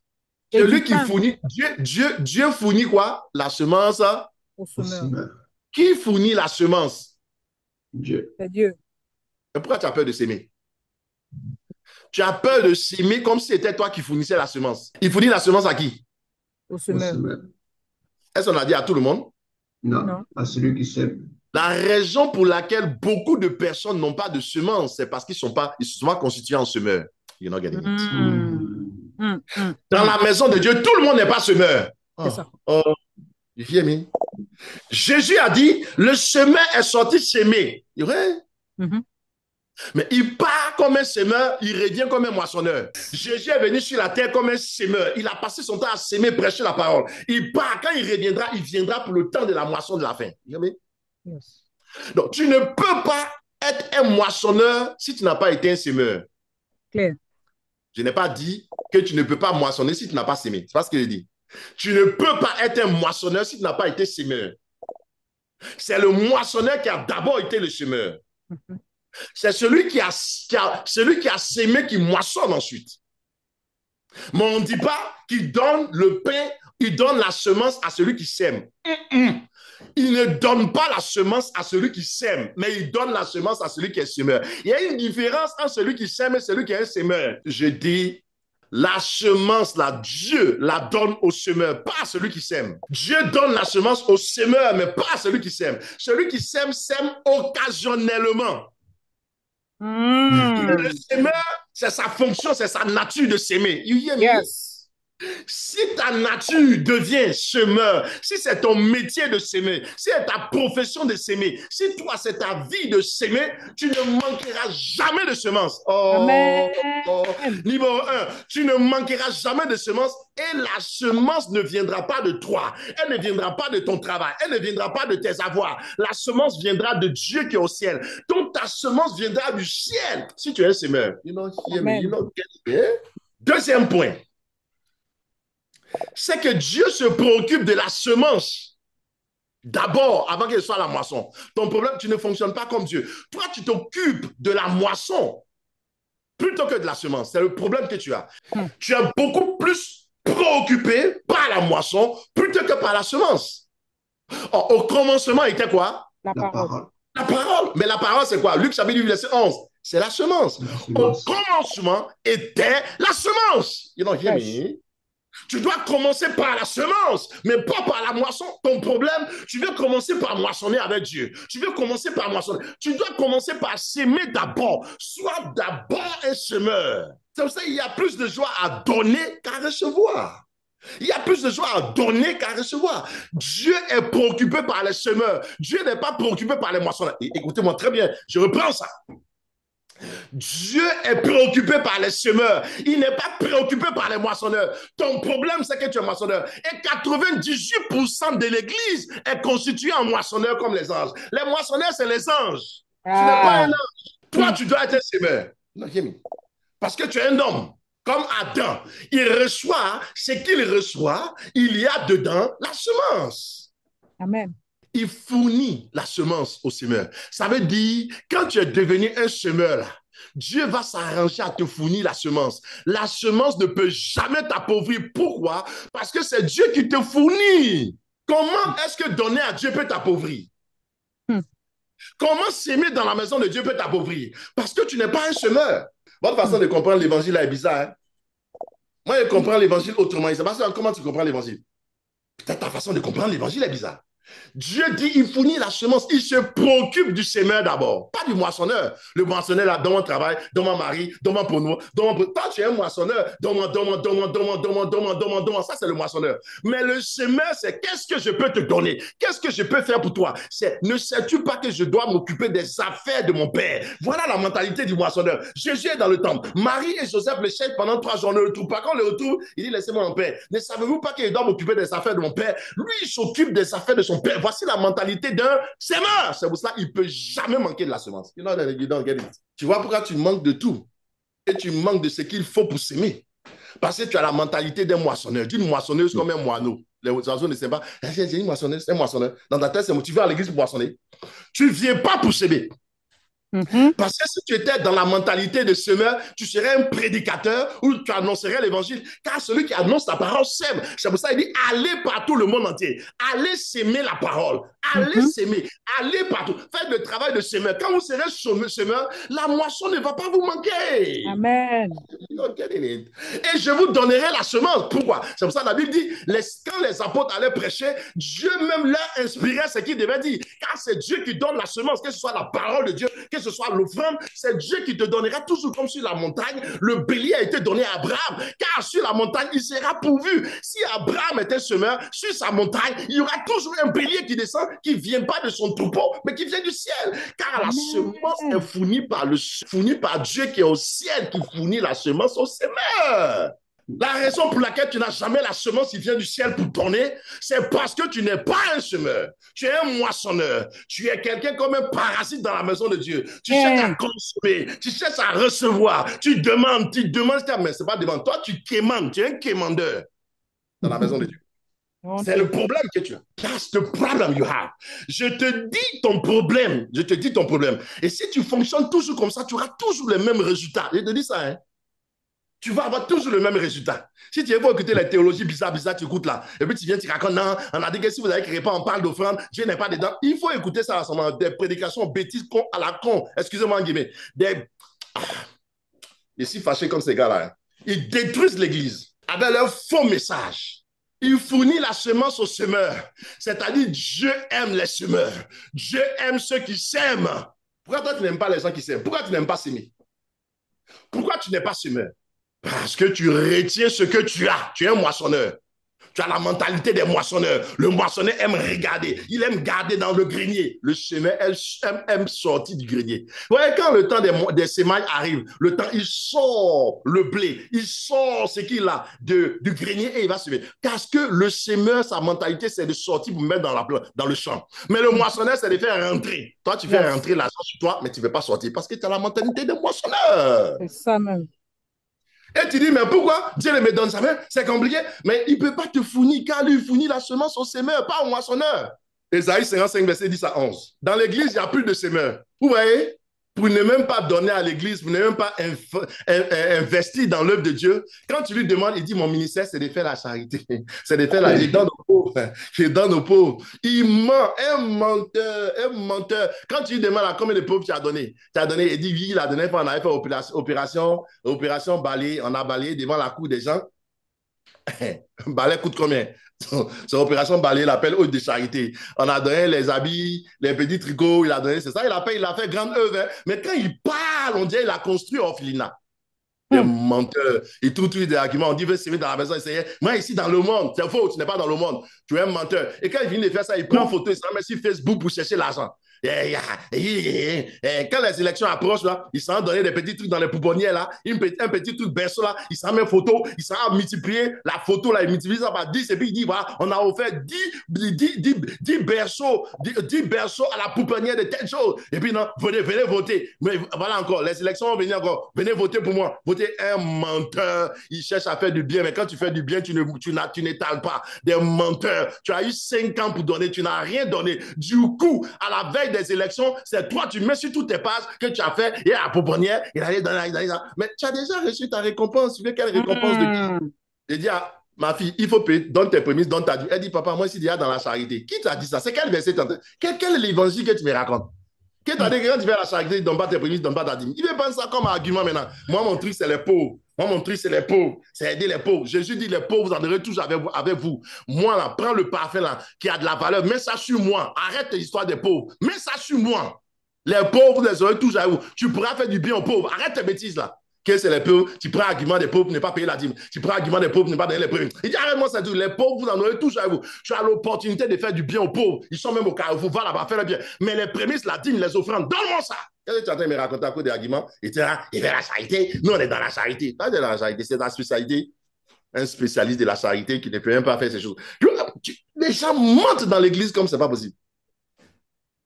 et du Celui qui pain fournit, Dieu fournit quoi? La semence. au semeur. Qui fournit la semence? Dieu. C'est Dieu. Et pourquoi tu as peur de s'aimer? Tu as peur de s'aimer comme si c'était toi qui fournissais la semence. Il fournit la semence à qui? Au semeur. Est-ce qu'on a dit à tout le monde? Non, à celui qui sème. La raison pour laquelle beaucoup de personnes n'ont pas de semence, c'est parce qu'ils sont pas constitués en semeurs. You're not getting it. Dans la maison de Dieu, tout le monde n'est pas semeur. C'est ça. You hear me? Jésus a dit, le semeur est sorti s'aimer. Mais il part comme un semeur, il revient comme un moissonneur. Jésus est venu sur la terre comme un semeur. Il a passé son temps à s'aimer, prêcher la parole. Il part, quand il reviendra, il viendra pour le temps de la moisson de la fin. You hear me? Yes. Donc, tu ne peux pas être un moissonneur si tu n'as pas été un semeur. Claire. Je n'ai pas dit que tu ne peux pas moissonner si tu n'as pas semé. C'est pas ce que je dis. Tu ne peux pas être un moissonneur si tu n'as pas été semeur. C'est le moissonneur qui a d'abord été le semeur. C'est celui qui a sémé qui moissonne ensuite. Mais on ne dit pas qu'il donne le pain, il donne la semence à celui qui sème. Il ne donne pas la semence à celui qui sème, mais il donne la semence à celui qui est semeur. Il y a une différence entre celui qui sème et celui qui est un semeur. Je dis, la semence, là, Dieu la donne au semeur, pas à celui qui sème. Dieu donne la semence au semeur, mais pas à celui qui sème. Celui qui sème, sème occasionnellement. Le semeur, c'est sa fonction, c'est sa nature de s'aimer. You hear me? Yes. Si ta nature devient semeur, si c'est ton métier de s'aimer, si c'est ta profession de s'aimer, si toi c'est ta vie de s'aimer, tu ne manqueras jamais de semences. Amen. Numéro 1, tu ne manqueras jamais de semences et la semence ne viendra pas de toi. Elle ne viendra pas de ton travail. Elle ne viendra pas de tes avoirs. La semence viendra de Dieu qui est au ciel. Donc ta semence viendra du ciel si tu es un semeur. Deuxième point. C'est que Dieu se préoccupe de la semence d'abord avant qu'elle soit la moisson. Ton problème, tu ne fonctionnes pas comme Dieu. Toi, tu t'occupes de la moisson plutôt que de la semence. C'est le problème que tu as. Tu es beaucoup plus préoccupé par la moisson plutôt que par la semence. Or, au commencement était quoi? La parole. La parole. Mais la parole, c'est quoi? Luc chapitre 8, verset 11. C'est la semence. Au commencement était la semence. You don't hear me? Tu dois commencer par la semence, mais pas par la moisson. Ton problème, tu veux commencer par moissonner avec Dieu. Tu veux commencer par moissonner. Tu dois commencer par s'aimer d'abord. Sois d'abord un semeur. C'est pour ça qu'il y a plus de joie à donner qu'à recevoir. Il y a plus de joie à donner qu'à recevoir. Dieu est préoccupé par les semeurs. Dieu n'est pas préoccupé par les moissonneurs. Écoutez-moi très bien, je reprends ça. Dieu est préoccupé par les semeurs. Il n'est pas préoccupé par les moissonneurs. Ton problème, c'est que tu es moissonneur. Et 98% de l'Église est constituée en moissonneurs comme les anges. Les moissonneurs, c'est les anges. Tu n'es pas un ange. Toi, tu dois être un semeur. Parce que tu es un homme. comme Adam, il reçoit ce qu'il reçoit, il y a dedans la semence. Amen. Il fournit la semence au semeur. Ça veut dire, quand tu es devenu un semeur, là, Dieu va s'arranger à te fournir la semence. La semence ne peut jamais t'appauvrir. Pourquoi? Parce que c'est Dieu qui te fournit. Comment est-ce que donner à Dieu peut t'appauvrir? Comment s'aimer dans la maison de Dieu peut t'appauvrir? Parce que tu n'es pas un semeur. Votre façon de comprendre l'évangile est bizarre. Hein? Moi, je comprends l'évangile autrement. C'est pas comment tu comprends l'évangile. Peut-être ta façon de comprendre l'évangile est bizarre. Dieu dit, il fournit la semence, il se préoccupe du semeur d'abord, pas du moissonneur. Le moissonneur, là, dans mon travail, dans mon mari, dans mon poneau, dans mon... Toi, tu es un moissonneur, donne-moi, ça, c'est le moissonneur. Mais le semeur, c'est qu'est-ce que je peux te donner? Qu'est-ce que je peux faire pour toi? C'est, ne sais-tu pas que je dois m'occuper des affaires de mon père? Voilà la mentalité du moissonneur. Jésus est dans le temple. Marie et Joseph le cherchent pendant 3 jours, ne le trouvent pas. Quand on le retrouve, il dit, laissez-moi en paix. Ne savez-vous pas qu'il doit m'occuper des affaires de mon père? Lui, il s'occupe des affaires de son père. Voici la mentalité d'un semeur. C'est pour ça qu'il ne peut jamais manquer de la semence. Tu vois pourquoi tu manques de tout et tu manques de ce qu'il faut pour s'aimer. Parce que tu as la mentalité d'un moissonneur, d'une moissonneuse comme un moineau. Les oiseaux ne savent pas. C'est une moissonneuse, c'est un moissonneur. Dans ta tête, c'est tu vas à l'église pour moissonner. Tu ne viens pas pour s'aimer. Parce que si tu étais dans la mentalité de semeur, tu serais un prédicateur ou tu annoncerais l'évangile. Car celui qui annonce la parole sème. C'est pour ça qu'il dit allez partout le monde entier. Allez s'aimer la parole. Allez s'aimer. Allez partout. Faites le travail de semeur. Quand vous serez semeur, la moisson ne va pas vous manquer. Amen. Et je vous donnerai la semence. Pourquoi? C'est pour ça que la Bible dit quand les apôtres allaient prêcher, Dieu même leur inspirait ce qu'ils devaient dire. Car c'est Dieu qui donne la semence, que ce soit la parole de Dieu, que ce soit l'offrande, c'est Dieu qui te donnera toujours comme sur la montagne. Le bélier a été donné à Abraham, car sur la montagne, il sera pourvu. Si Abraham était semeur, sur sa montagne, il y aura toujours un bélier qui descend, qui ne vient pas de son troupeau, mais qui vient du ciel. Car la semence est fournie par Dieu qui est au ciel, qui fournit la semence au semeur. La raison pour laquelle tu n'as jamais la semence qui vient du ciel pour donner, c'est parce que tu n'es pas un semeur. Tu es un moissonneur. Tu es quelqu'un comme un parasite dans la maison de Dieu. Tu cherches à consommer. Tu cherches à recevoir. Tu demandes. Mais ce n'est pas demande. Toi, tu quémandes. Tu es un quémandeur dans la maison de Dieu. C'est le problème que tu as. That's the problem you have. Je te dis ton problème. Et si tu fonctionnes toujours comme ça, tu auras toujours les mêmes résultats. Je te dis ça, hein. Tu vas avoir toujours le même résultat. Si tu veux écouter les théologies bizarres, tu écoutes là. Et puis tu viens, tu racontes, non, on a dit que si vous avez créé pas, on parle d'offrande, Dieu n'est pas dedans. Il faut écouter ça ensemble. Des prédications bêtises à la con. Excusez-moi, en guillemets. Je suis fâché comme ces gars-là. Hein. Ils détruisent l'église avec leur faux message. Il fournit la semence aux semeurs. C'est-à-dire, Dieu aime les semeurs. Dieu aime ceux qui s'aiment. Pourquoi toi, tu n'aimes pas les gens qui s'aiment? Pourquoi tu n'aimes pas s'aimer? Pourquoi tu n'es pas semeur? Parce que tu retiens ce que tu as. Tu es un moissonneur. Tu as la mentalité des moissonneurs. Le moissonneur aime regarder. Il aime garder dans le grenier. Le semeur aime sortir du grenier. Vous voyez, quand le temps des semailles arrive, le temps, il sort le blé. Il sort ce qu'il a du grenier et il va semer. Parce que le semeur, sa mentalité, c'est de sortir pour mettre dans le champ. Mais le moissonneur, c'est de faire rentrer. Toi, tu fais rentrer l'argent sur toi, mais tu ne veux pas sortir parce que tu as la mentalité des moissonneurs. C'est ça même. Et tu dis, mais pourquoi Dieu me donne sa main? C'est compliqué. Mais il ne peut pas te fournir, car lui, il fournit la semence au semeur, pas au moissonneur. Ésaïe 55, verset 10 à 11. Dans l'église, il n'y a plus de semeurs. Vous voyez? Pour ne même pas donner à l'église, pour ne même pas investir dans l'œuvre de Dieu, quand tu lui demandes, il dit, mon ministère, c'est de faire la charité. C'est de faire la charité. Je donne aux pauvres. Il ment, un menteur. Quand tu lui demandes combien de pauvres tu as donné, il dit, oui, il a donné, on avait fait opération balai, on a balayé devant la cour des gens. Balai coûte combien? Son opération balai, il appelle œuvre de charité. On a donné les habits, les petits tricots, il a donné, c'est ça, il a fait grande œuvre. Hein. Mais quand il parle, on dirait qu'il a construit orphelinat. Des menteurs. Il trouve des arguments. On dit, veut s'aimer dans la maison, essayer. Moi, ici, dans le monde, c'est faux, tu n'es pas dans le monde. Tu es un menteur. Et quand il vient de faire ça, il prend une photo, il s'en met sur Facebook pour chercher l'argent. Quand les élections approchent, là, ils s'en donner des petits trucs dans les pouponnières, là, un petit truc berceau, là, ils s'en met photo, ils s'en multiplier la photo, là, ils multiplient ça par 10, et puis ils disent, voilà, on a offert 10 berceaux, 10 berceaux à la pouponnière de telle chose. Et puis, non, venez voter. Mais voilà encore, les élections vont venir encore. Venez voter pour moi. Votez un menteur. Il cherche à faire du bien, mais quand tu fais du bien, tu n'étales pas. Des menteurs. Tu as eu 5 ans pour donner, tu n'as rien donné. Du coup, à la veille des élections, c'est toi, tu mets sur toutes tes pages que tu as fait, et à la pouponnière, il allait donner. Mais tu as déjà reçu ta récompense. Tu veux quelle récompense de qui? Il dit, ah, ma fille, il faut payer, donne tes prémices, donne ta dû. Elle dit, papa, moi, si déjà dans la charité, qui t'a dit ça? C'est quel verset? Quel est l'évangile que tu me racontes? Qui t'a dit que quand tu fais la charité, donne pas tes prémices, donne pas ta dîme? Il veut prendre ça comme argument maintenant. Moi, mon truc, c'est les pauvres. Moi, mon truc, c'est les pauvres. C'est aider les pauvres. Jésus dit, les pauvres, vous en aurez toujours avec vous. Moi, là, prends le parfum, là, qui a de la valeur. Mets ça sur moi. Arrête l'histoire des pauvres. Mets ça sur moi. Les pauvres, vous les aurez toujours avec vous. Tu pourras faire du bien aux pauvres. Arrête tes bêtises, là. Qu'est-ce que c'est les pauvres? Tu prends l'argument des pauvres pour ne pas payer la dîme. Tu prends l'argument des pauvres pour ne pas donner les prémices. Il dit, arrête-moi ça tout. Les pauvres, vous en aurez toujours avec vous. Tu as l'opportunité de faire du bien aux pauvres. Ils sont même au carrefour. Va là-bas, fais le bien. Mais les prémices, la dîme, les offrandes, donne-moi ça. Qu'est-ce que tu es en train de me raconter à cause des arguments? Il était là, il fait la charité. Nous, on est dans la charité. Pas de la charité, c'est la spécialité. Un spécialiste de la charité qui ne peut même pas faire ces choses. Les gens mentent dans l'église comme c'est pas possible.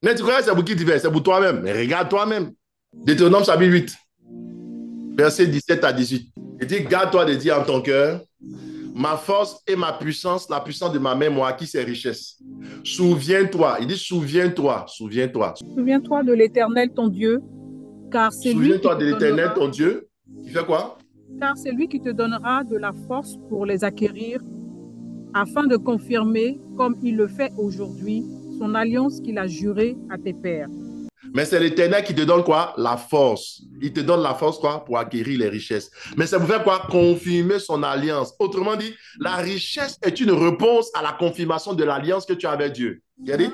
Mais tu crois que c'est pour qui tu fais? C'est pour toi-même. Mais regarde toi-même. Deutéronome chapitre 8. Verset 17 à 18. Il dit, garde-toi de dire en ton cœur, ma force et ma puissance, la puissance de ma main, moi, qui c'est richesse. Souviens-toi. Il dit, souviens-toi. Souviens-toi de l'Éternel, ton Dieu, car c'est lui. Souviens-toi de l'Éternel, ton Dieu. Qui fait quoi? Car c'est lui qui te donnera de la force pour les acquérir, afin de confirmer, comme il le fait aujourd'hui, son alliance qu'il a jurée à tes pères. Mais c'est l'Éternel qui te donne quoi? La force. Il te donne la force quoi? Pour acquérir les richesses. Mais ça vous fait quoi? Confirmer son alliance. Autrement dit, la richesse est une réponse à la confirmation de l'alliance que tu as avec Dieu. Get it?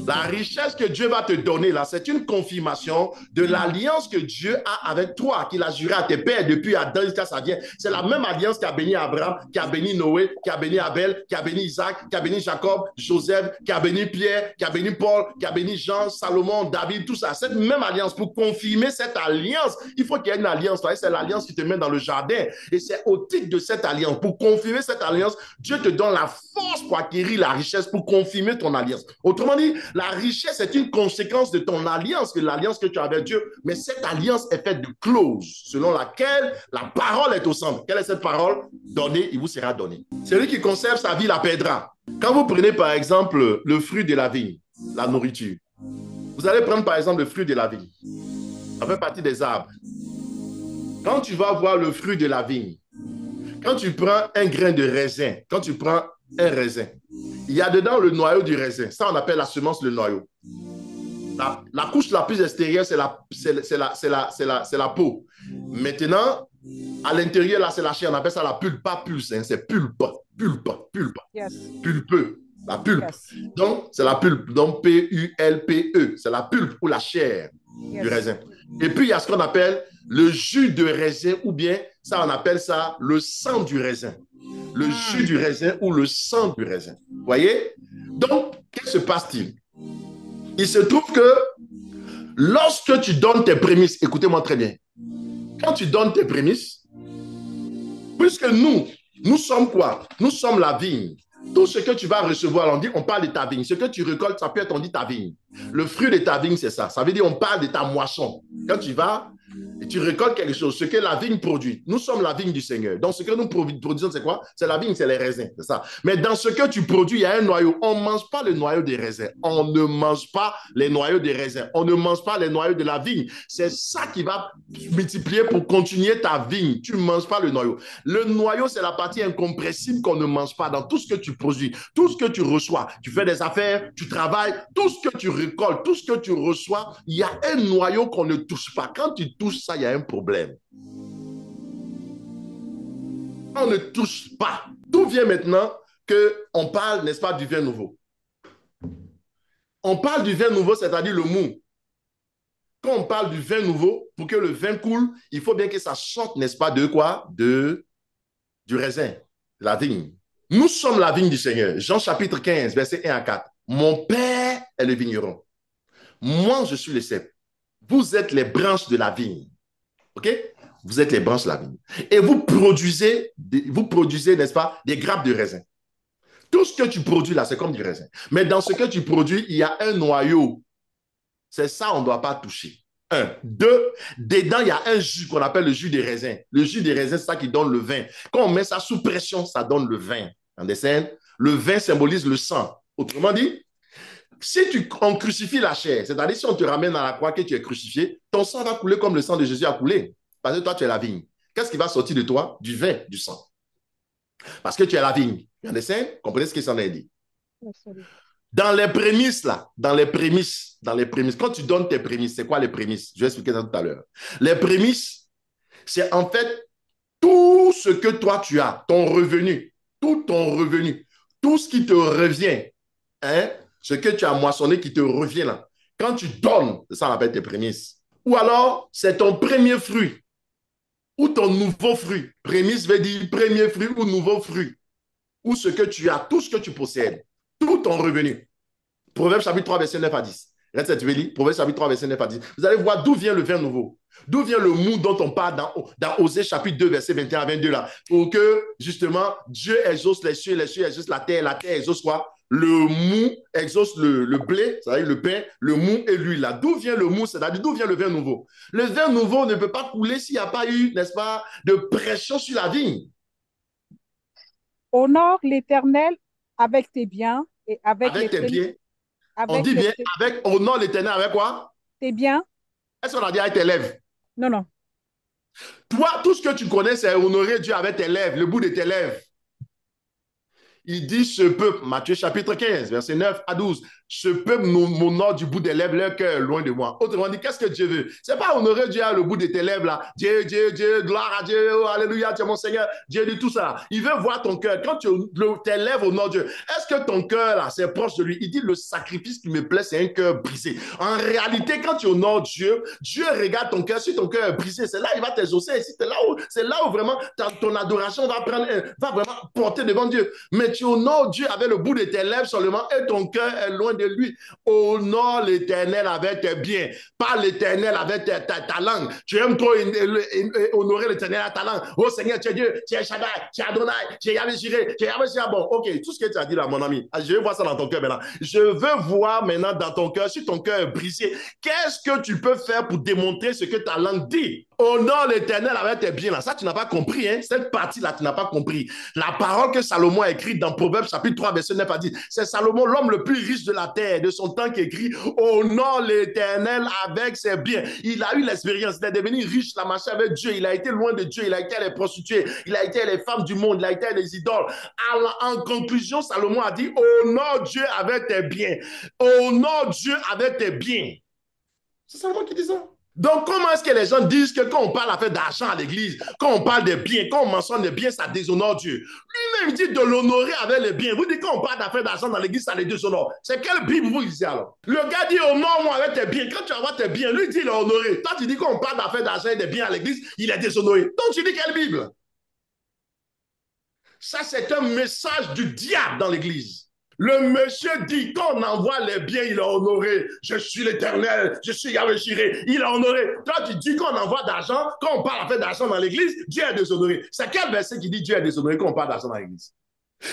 La richesse que Dieu va te donner là, c'est une confirmation de l'alliance que Dieu a avec toi, qu'il a juré à tes pères depuis Adam jusqu'à sa vie. C'est la même alliance qui a béni Abraham, qui a béni Noé, qui a béni Abel, qui a béni Isaac, qui a béni Jacob, Joseph, qui a béni Pierre, qui a béni Paul, qui a béni Jean, Salomon, David, tout ça. Cette même alliance, pour confirmer cette alliance, il faut qu'il y ait une alliance. C'est l'alliance qui te met dans le jardin. Et c'est au titre de cette alliance, pour confirmer cette alliance, Dieu te donne la force pour acquérir la richesse, pour confirmer ton alliance. Autrement dit, la richesse est une conséquence de ton alliance, de l'alliance que tu as avec Dieu. Mais cette alliance est faite de clauses selon laquelle la parole est au centre. Quelle est cette parole? Donnez, il vous sera donné. Celui qui conserve sa vie la perdra. Quand vous prenez par exemple le fruit de la vigne, la nourriture, vous allez prendre par exemple le fruit de la vigne. Ça fait partie des arbres. Quand tu vas voir le fruit de la vigne, quand tu prends un grain de raisin, quand tu prends un raisin, il y a dedans le noyau du raisin. Ça, on appelle la semence, le noyau. La couche la plus extérieure, c'est la peau. Maintenant, à l'intérieur, là, c'est la chair. On appelle ça la pulpe, pas pulse. Hein, c'est pulpe. Yes. Pulpeux. La pulpe. Yes. Donc, c'est la pulpe. Donc, P-U-L-P-E. C'est la pulpe ou la chair du raisin. Et puis, il y a ce qu'on appelle le jus de raisin ou bien, ça, on appelle ça le sang du raisin. Le jus du raisin ou le sang du raisin. Vous voyez? Donc, qu'est-ce qui se passe-t-il? Il se trouve que lorsque tu donnes tes prémices, écoutez-moi très bien, quand tu donnes tes prémices, puisque nous sommes quoi? Nous sommes la vigne. Tout ce que tu vas recevoir, on parle de ta vigne. Ce que tu récoltes, ça peut être, on dit ta vigne. Le fruit de ta vigne, c'est ça. Ça veut dire, on parle de ta moisson. Quand tu vas et tu récoltes quelque chose, ce que la vigne produit. Nous sommes la vigne du Seigneur. Donc, ce que nous produisons, c'est quoi? C'est la vigne, c'est les raisins. C'est ça. Mais dans ce que tu produis, il y a un noyau. On ne mange pas le noyau des raisins. On ne mange pas les noyaux des raisins. On ne mange pas les noyaux de la vigne. C'est ça qui va multiplier pour continuer ta vigne. Tu ne manges pas le noyau. Le noyau, c'est la partie incompressible qu'on ne mange pas dans tout ce que tu produis, tout ce que tu reçois. Tu fais des affaires, tu travailles, tout ce que tu récoltes, tout ce que tu reçois, il y a un noyau qu'on ne touche pas. Quand tu touches ça, il y a un problème. On ne touche pas. D'où vient maintenant qu'on parle, n'est-ce pas, du vin nouveau? On parle du vin nouveau, c'est-à-dire le mou. Quand on parle du vin nouveau, pour que le vin coule, il faut bien que ça sorte, n'est-ce pas, de quoi? Du raisin, de la vigne. Nous sommes la vigne du Seigneur. Jean chapitre 15, versets 1 à 4. Mon Père est est le vigneron. Moi, je suis le cep. Vous êtes les branches de la vigne. OK? Vous êtes les branches de la vigne. Et vous produisez, n'est-ce pas, des grappes de raisin. Tout ce que tu produis là, c'est comme du raisin. Mais dans ce que tu produis, il y a un noyau. C'est ça, on ne doit pas toucher. Un. Deux, dedans, il y a un jus qu'on appelle le jus des raisins. Le jus des raisins, c'est ça qui donne le vin. Quand on met ça sous pression, ça donne le vin. Le vin symbolise le sang. Autrement dit, si on crucifie la chair, c'est-à-dire si on te ramène à la croix que tu es crucifié, ton sang va couler comme le sang de Jésus a coulé. Parce que toi, tu es la vigne. Qu'est-ce qui va sortir de toi? Du vin, du sang. Parce que tu es la vigne. Comprenez ce que ça veut dire? Dans les prémices, là, dans les prémices, quand tu donnes tes prémices, c'est quoi les prémices? Je vais expliquer ça tout à l'heure. Les prémices, c'est en fait tout ce que toi tu as, ton revenu, tout ce qui te revient, hein, ce que tu as moissonné qui te revient là. Quand tu donnes, ça on appelle tes prémices. Ou alors, c'est ton premier fruit ou ton nouveau fruit. Prémisse veut dire premier fruit ou nouveau fruit. Ou ce que tu as, tout ce que tu possèdes. Tout ton revenu. Proverbe chapitre 3, verset 9 à 10. Reste tu veux lire. Proverbe chapitre 3, verset 9 à 10. Vous allez voir d'où vient le vin nouveau. D'où vient le mou dont on parle dans Osée chapitre 2, verset 21 à 22 là. Pour que, justement, Dieu exauce les cieux exauce la terre exauce quoi? Le mou exauce le blé, c'est-à-dire le pain, le mou et l'huile là. D'où vient le mou, c'est-à-dire d'où vient le vin nouveau? Le vin nouveau ne peut pas couler s'il n'y a pas eu, n'est-ce pas, de pression sur la vigne. Honore l'Éternel avec tes biens et avec tes biens. On dit bien avec, honore l'Éternel avec quoi? Tes biens. Est-ce qu'on a dit avec tes lèvres? Non, non. Toi, tout ce que tu connais, c'est honorer Dieu avec tes lèvres, le bout de tes lèvres. Il dit ce peuple, Matthieu chapitre 15, verset 9 à 12, ce peuple m'honore du bout des lèvres, leur cœur loin de moi. Autrement dit, qu'est-ce que Dieu veut? C'est pas honorer Dieu à le bout de tes lèvres là. Dieu, gloire à Dieu, oh, alléluia, tu es mon Seigneur. Dieu dit tout ça. Il veut voir ton cœur. Quand tes lèvres honorent Dieu, est-ce que ton cœur là, c'est proche de lui? Il dit le sacrifice qui me plaît, c'est un cœur brisé. En réalité, quand tu honores Dieu, Dieu regarde ton cœur. Si ton cœur est brisé, c'est là il va t'exaucer. C'est là où vraiment ton adoration va vraiment porter devant Dieu. Mais tu honores Dieu avec le bout de tes lèvres seulement et ton cœur est loin de lui. Honore l'Éternel avec tes biens, pas l'Éternel avec ta langue. Tu aimes trop honorer l'Éternel à ta langue. Oh Seigneur, tu es Dieu, tu es Shaddai, tu es Adonai, tu es Yahvé Jireh, tu es Yahvé Jireh. Bon, ok, tout ce que tu as dit là, mon ami, je veux voir ça dans ton cœur maintenant. Je veux voir maintenant dans ton cœur, si ton cœur est brisé, qu'est-ce que tu peux faire pour démontrer ce que ta langue dit? Honore l'Éternel avec tes biens là. Ça, tu n'as pas compris, hein? Cette partie-là, tu n'as pas compris. La parole que Salomon a écrite dans Proverbe chapitre 3, verset 9 a dit, c'est Salomon, l'homme le plus riche de la terre, de son temps, qui écrit, honore l'Éternel avec ses biens. Il a eu l'expérience, il est devenu riche, il a marché avec Dieu, il a été loin de Dieu, il a été à les prostituées, il a été à les femmes du monde, il a été à les idoles. En conclusion, Salomon a dit, honore Dieu avec tes biens. Honore Dieu avec tes biens. C'est Salomon qui dit ça. Donc, comment est-ce que les gens disent que quand on parle affaire d'argent à l'église, quand on parle des biens, quand on mentionne les biens, ça déshonore Dieu? Lui-même dit de l'honorer avec les biens. Vous dites quand on parle d'affaire d'argent dans l'église, ça les déshonore. C'est quelle Bible vous lisez alors? Le gars dit honore-moi avec tes biens. Quand tu vas tes biens, lui dit il est honoré. Toi, tu dis quand on parle d'affaire d'argent et des biens à l'église, il est déshonoré. Donc, tu dis quelle Bible? Ça, c'est un message du diable dans l'église. Le monsieur dit, quand on envoie les biens, il est honoré. Je suis l'Éternel, je suis Yahvé Jireh, il est honoré. Toi, tu dis qu'on envoie d'argent, quand on parle d'affaire d'argent dans l'église, Dieu est déshonoré. C'est quel verset qui dit Dieu est déshonoré quand on parle d'argent dans l'église?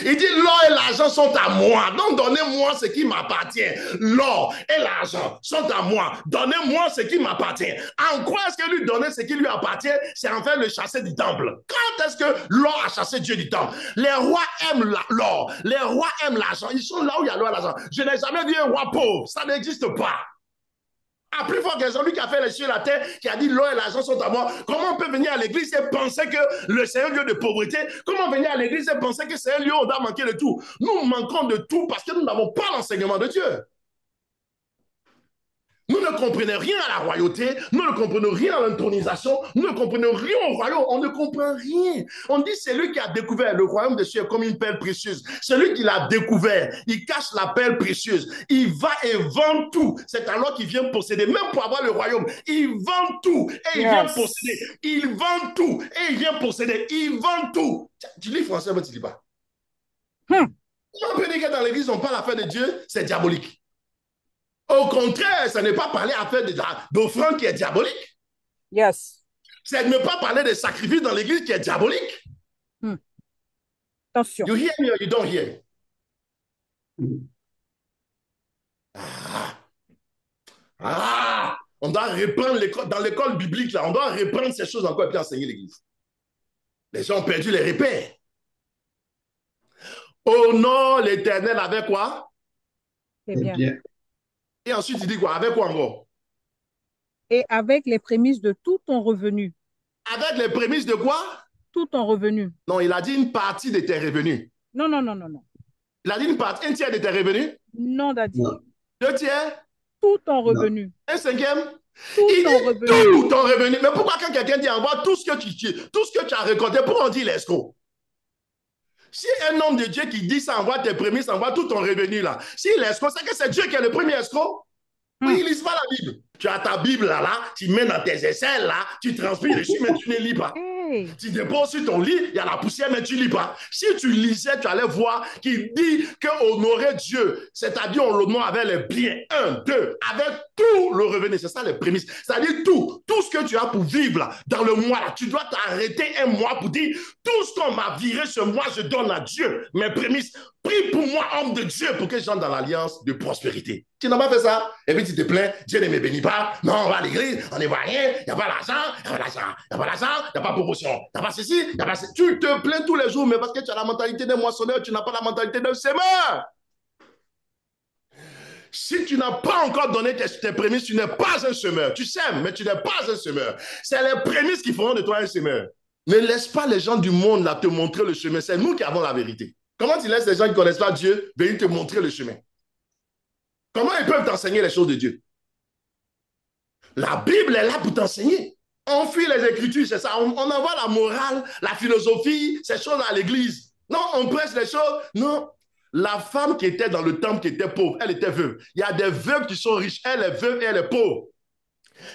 Il dit, l'or et l'argent sont à moi. Donc, donnez-moi ce qui m'appartient. L'or et l'argent sont à moi. Donnez-moi ce qui m'appartient. En quoi est-ce que lui donner ce qui lui appartient? C'est en fait le chasser du temple. Quand est-ce que l'or a chassé Dieu du temple? Les rois aiment l'or. Les rois aiment l'argent. Ils sont là où il y a l'or et l'argent. Je n'ai jamais vu un roi pauvre. Ça n'existe pas. À plus fort que celui qui a fait les cieux et la terre, qui a dit l'or et l'argent sont à moi. Comment on peut venir à l'église et penser que le Seigneur est un lieu de pauvreté? Comment venir à l'église et penser que c'est un lieu où on doit manquer de tout? Nous manquons de tout parce que nous n'avons pas l'enseignement de Dieu. Nous ne comprenons rien à la royauté, nous ne comprenons rien à l'intronisation, nous ne comprenons rien au royaume, on ne comprend rien. On dit celui qui a découvert le royaume de Dieu comme une perle précieuse. Celui qui l'a découvert, il cache la perle précieuse. Il va et vend tout. C'est alors qu'il vient posséder, même pour avoir le royaume. Il vend tout et il vient posséder. Il vend tout et il vient posséder. Il vend tout. Tu lis français, mais tu ne lis pas. On peut dire que dans l'église, on parle à l'affaire de Dieu, c'est diabolique. Au contraire, ça n'est pas parler à faire d'offrande qui est diabolique. Yes. C'est ne pas parler de sacrifices dans l'église qui est diabolique. Attention. You hear me or you don't hear? On doit reprendre dans l'école biblique, là, on doit reprendre ces choses encore et puis enseigner l'église. Les gens ont perdu les repères. Honore l'Éternel avec quoi? C'est bien. Et ensuite, il dit quoi? Avec quoi encore? Et avec les prémices de tout ton revenu. Avec les prémices de quoi? Tout ton revenu. Non, il a dit une partie de tes revenus. Non. Il a dit une partie, un tiers de tes revenus? Non, Daddy. 2 tiers? Tout ton revenu. Non. Un cinquième? Tout ton revenu. Tout ton revenu. Mais pourquoi quand quelqu'un dit envoie tout ce que tu as récolté, pourquoi on dit l'escroc? Si un homme de Dieu qui dit ça envoie tes prémices, envoie tout ton revenu là. Si l'escroc, c'est que c'est Dieu qui est le premier escroc. Oui, il ne lit pas la Bible. Tu as ta Bible là, tu mets dans tes aisselles là, tu transpires dessus, mais tu ne lis pas. Hey. Tu déposes sur ton lit, il y a la poussière, mais tu ne lis pas. Si tu lisais, tu allais voir qu'il dit qu'honorer Dieu, c'est-à-dire on l'honore avec les biens, 1, 2, avec tout le revenu. C'est ça les prémices. C'est-à-dire tout ce que tu as pour vivre là, dans le mois là, tu dois t'arrêter un mois pour dire tout ce qu'on m'a viré ce mois, je donne à Dieu. Mes prémices, prie pour moi, homme de Dieu, pour que j'entre dans l'alliance de prospérité. Tu n'as pas fait ça, et puis tu te plains, Dieu ne me bénit pas, non, on va à l'église, on ne voit rien, il n'y a pas l'argent, il n'y a pas l'argent, il n'y a pas l'argent, il n'y a pas de promotion, il n'y a pas ceci, il n'y a pas ceci. Tu te plains tous les jours, mais parce que tu as la mentalité d'un moissonneur, tu n'as pas la mentalité d'un semeur. Si tu n'as pas encore donné tes prémices, tu n'es pas un semeur. Tu sèmes, mais tu n'es pas un semeur. C'est les prémices qui feront de toi un semeur. Ne laisse pas les gens du monde là te montrer le chemin. C'est nous qui avons la vérité. Comment tu laisses les gens qui ne connaissent pas Dieu venir te montrer le chemin? Comment ils peuvent t'enseigner les choses de Dieu? La Bible est là pour t'enseigner. On fuit les Écritures, c'est ça. On envoie la morale, la philosophie, ces choses à l'église. Non, on prêche les choses. Non. La femme qui était dans le temple, qui était pauvre, elle était veuve. Il y a des veuves qui sont riches. Elle est veuve et elle est pauvre.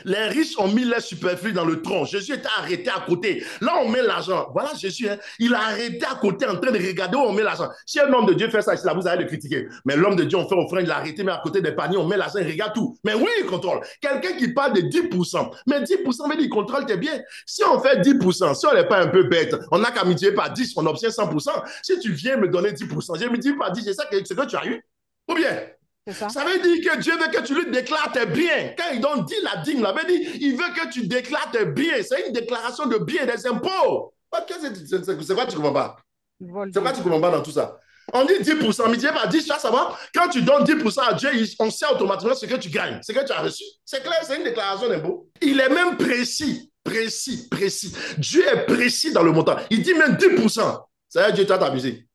Les riches ont mis les superflus dans le tronc. Jésus était arrêté à côté. Là, on met l'argent. Voilà Jésus. Hein. Il a arrêté à côté en train de regarder où on met l'argent. Si un homme de Dieu fait ça, là, vous allez le critiquer. Mais l'homme de Dieu, on fait offrande, il a arrêté, mais à côté des paniers, on met l'argent, il regarde tout. Mais oui, il contrôle. Quelqu'un qui parle de 10%, mais 10% veut dire qu'il contrôle tes biens. Si on fait 10%, si on n'est pas un peu bête, on n'a qu'à multiplier par 10, on obtient 100%. Si tu viens me donner 10%, je me dis par 10, c'est ça que tu as eu? Ou bien? Ça veut dire que Dieu veut que tu lui déclares tes biens. Quand il donne dit la dîme, il veut dire il veut que tu déclares tes biens. C'est une déclaration de biens, des impôts. C'est quoi tu ne comprends pas? C'est quoi tu ne comprends pas dans tout ça? On dit 10%, mais Dieu va dire ça va. Quand tu donnes 10% à Dieu, on sait automatiquement ce que tu gagnes, ce que tu as reçu. C'est clair, c'est une déclaration d'impôt. Il est même précis. Dieu est précis dans le montant. Il dit même 10%. Ça veut dire Dieu t'a abusé.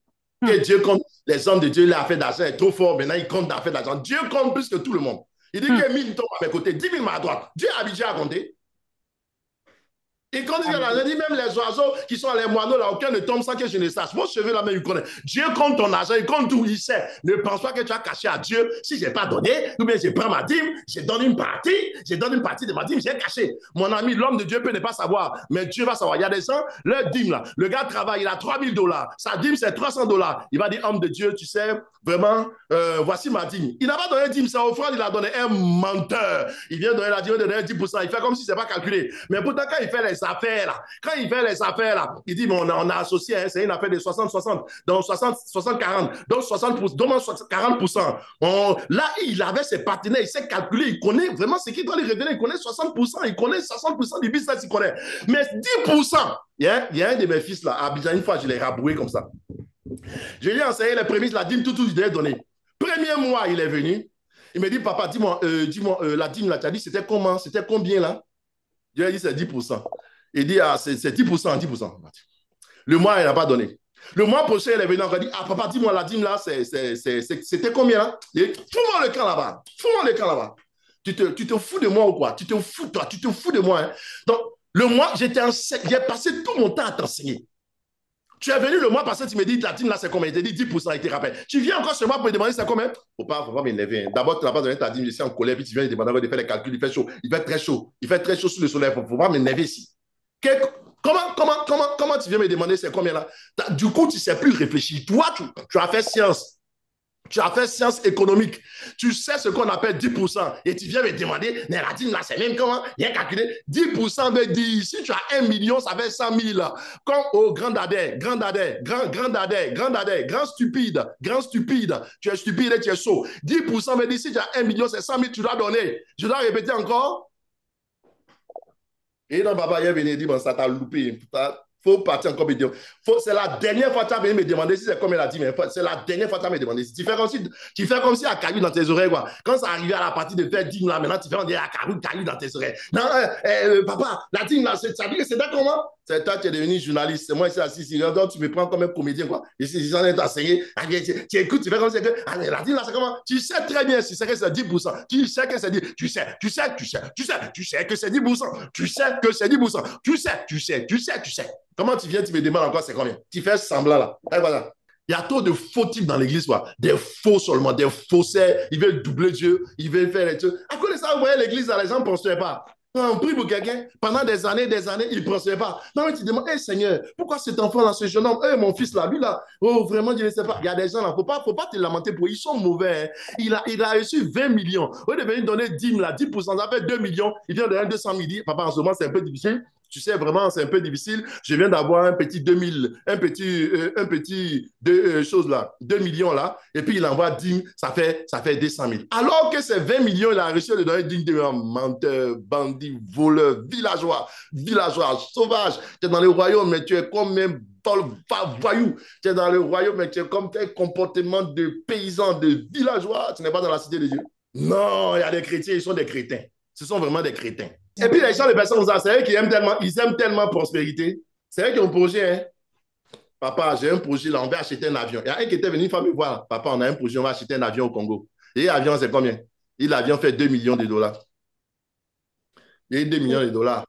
Que Dieu compte, les hommes de Dieu, l'affaire d'argent est trop fort, maintenant il compte l'affaire d'argent. Dieu compte plus que tout le monde. Il dit que 1000 tombent à mes côtés, 10 000 à droite. Dieu est habitué à compter. Et quand il dit même les oiseaux qui sont les moineaux, là, aucun ne tombe sans que je ne sache. Mon cheveu là, même, il connaît. Dieu compte ton argent, il compte tout, il sait. Ne pense pas que tu as caché à Dieu. Si je n'ai pas donné, ou bien je prends ma dîme, je donne une partie de ma dîme, j'ai caché. Mon ami, l'homme de Dieu peut ne pas savoir, mais Dieu va savoir. Il y a des gens, leur dîme là, le gars travaille, il a $3,000. Sa dîme, c'est $300. Il va dire, homme de Dieu, tu sais, vraiment, voici ma dîme. Il n'a pas donné dîme, c'est offrande, il a donné un menteur. Il vient donner la dîme, il donne 10%. Il fait comme si ce n'est pas calculé. Mais pourtant, quand il fait les affaires là, il dit, bon, on a associé, hein, c'est une affaire de 60-60, donc 60-40, donc 60%, donc 40%. Là, il avait ses partenaires, il sait calculer, il connaît vraiment ce qui doit lui revenir, il connaît 60%, il connaît 60% du business, il connaît. Mais 10%, il y a un de mes fils là, à Abidjan, une fois, je l'ai raboué comme ça. Je lui ai enseigné les prémices, la dîme, tout, je lui ai donné. Premier mois, il est venu, il me dit, papa, dis-moi, la dîme là, tu as dit, c'était comment, c'était combien là? Je lui ai dit, c'est 10%. Il dit, ah, c'est 10%, 10%. Le mois, il n'a pas donné. Le mois prochain, il est venu encore dire, ah, papa, dis-moi, la dîme là, c'était combien là? Il dit, fous-moi le camp là-bas. Tu te fous de moi ou quoi? Tu te fous de moi. Hein? Donc, le mois, j'ai passé tout mon temps à t'enseigner. Tu es venu le mois passé, tu me dis, la dîme là, c'est combien? Il te dit 10%, il te rappelle. Tu viens encore chez moi pour me demander c'est combien? Faut pas m'énerver. Hein. D'abord, tu n'as pas donné ta dîme, je suis en colère, puis tu viens me demander de faire les calculs, il fait chaud. Il fait très chaud. Il fait très chaud sous le soleil. Faut pas m'énerver ici. Comment tu viens me demander c'est combien là? Du coup, tu ne sais plus réfléchir. Toi, tu as fait science. Tu as fait sciences économiques. Tu sais ce qu'on appelle 10%. Et tu viens me demander, mais la dîme là, c'est même comment? Bien calculé. 10% veut dire, si tu as 1 million, ça fait 100 000. Comme au grand dadais, grand dadais, grand dadais, grand dadais, grand stupide. Tu es stupide et tu es sot. 10% veut dire, si tu as 1 million, c'est 100 000, tu dois donner. Je dois répéter encore. Et non, papa, il est venu dire, bon, ça t'a loupé. Faut partir encore me dire. C'est la dernière fois que tu as venu me demander si c'est comme elle a dit, mais c'est la dernière fois que tu as me demandé. Tu fais comme si à caillou dans tes oreilles, quoi. Quand ça arrivait à la partie de faire dîme, là, maintenant, tu fais on dit à caillou dans tes oreilles. Non, papa, la dîme, là, ça veut dire que c'est là comment? C'est toi, tu es devenu journaliste. C'est moi ici assis. Donc, tu me prends comme un comédien, quoi. Ici, j'en ai enseigné. Tu écoutes, tu fais comme si que. Ah, la dîme, là, c'est comment? Tu sais très bien si c'est que c'est 10%. Tu sais que c'est 10%. Tu sais que c'est 10%. Tu sais que c'est 10%. Tu sais. Comment tu viens, tu me demandes encore c'est combien? Tu fais semblant là. Et voilà. Il y a trop de faux types dans l'église, quoi. Des faux seulement, des faussaires. Ils veulent doubler Dieu, ils veulent faire les trucs. À cause de ça, vous voyez l'église, là, les gens ne prospèrent pas. On prie pour quelqu'un, pendant des années, ils ne prospèrent pas. Non, mais tu te demandes, hé Seigneur, pourquoi cet enfant-là, ce jeune homme, mon fils là, lui là, oh vraiment, je ne sais pas. Il y a des gens là, il ne faut pas te lamenter pour eux, ils sont mauvais. Hein. Il a reçu 20 millions. Au lieu de venir donner 10 là, 10%, ça fait 2 millions. Il vient donner 200 000. Papa, en ce moment, c'est un peu difficile. Tu sais, vraiment, c'est un peu difficile. Je viens d'avoir un petit 2000, un petit choses là, 2 millions là, et puis il envoie 10, ça fait 200 000. Alors que ces 20 millions, il a reçu de donner 10 000. Menteur, bandit, voleur, villageois, sauvage. Tu es dans le royaume, mais tu es comme un voyou. Tu es dans le royaume, mais tu es comme un comportement de paysan, de villageois. Tu n'es pas dans la cité de Dieu. Non, il y a des chrétiens, ils sont des crétins. Ce sont vraiment des crétins. Et puis les gens, les personnes, c'est eux qui aiment tellement prospérité. C'est eux qui ont un projet. Hein. Papa, j'ai un projet là, on va acheter un avion. Il y a un qui était venu une fois me voir. Papa, on a un projet, on va acheter un avion au Congo. Et l'avion, c'est combien? Et l'avion fait 2 millions de dollars. Et 2 millions de dollars.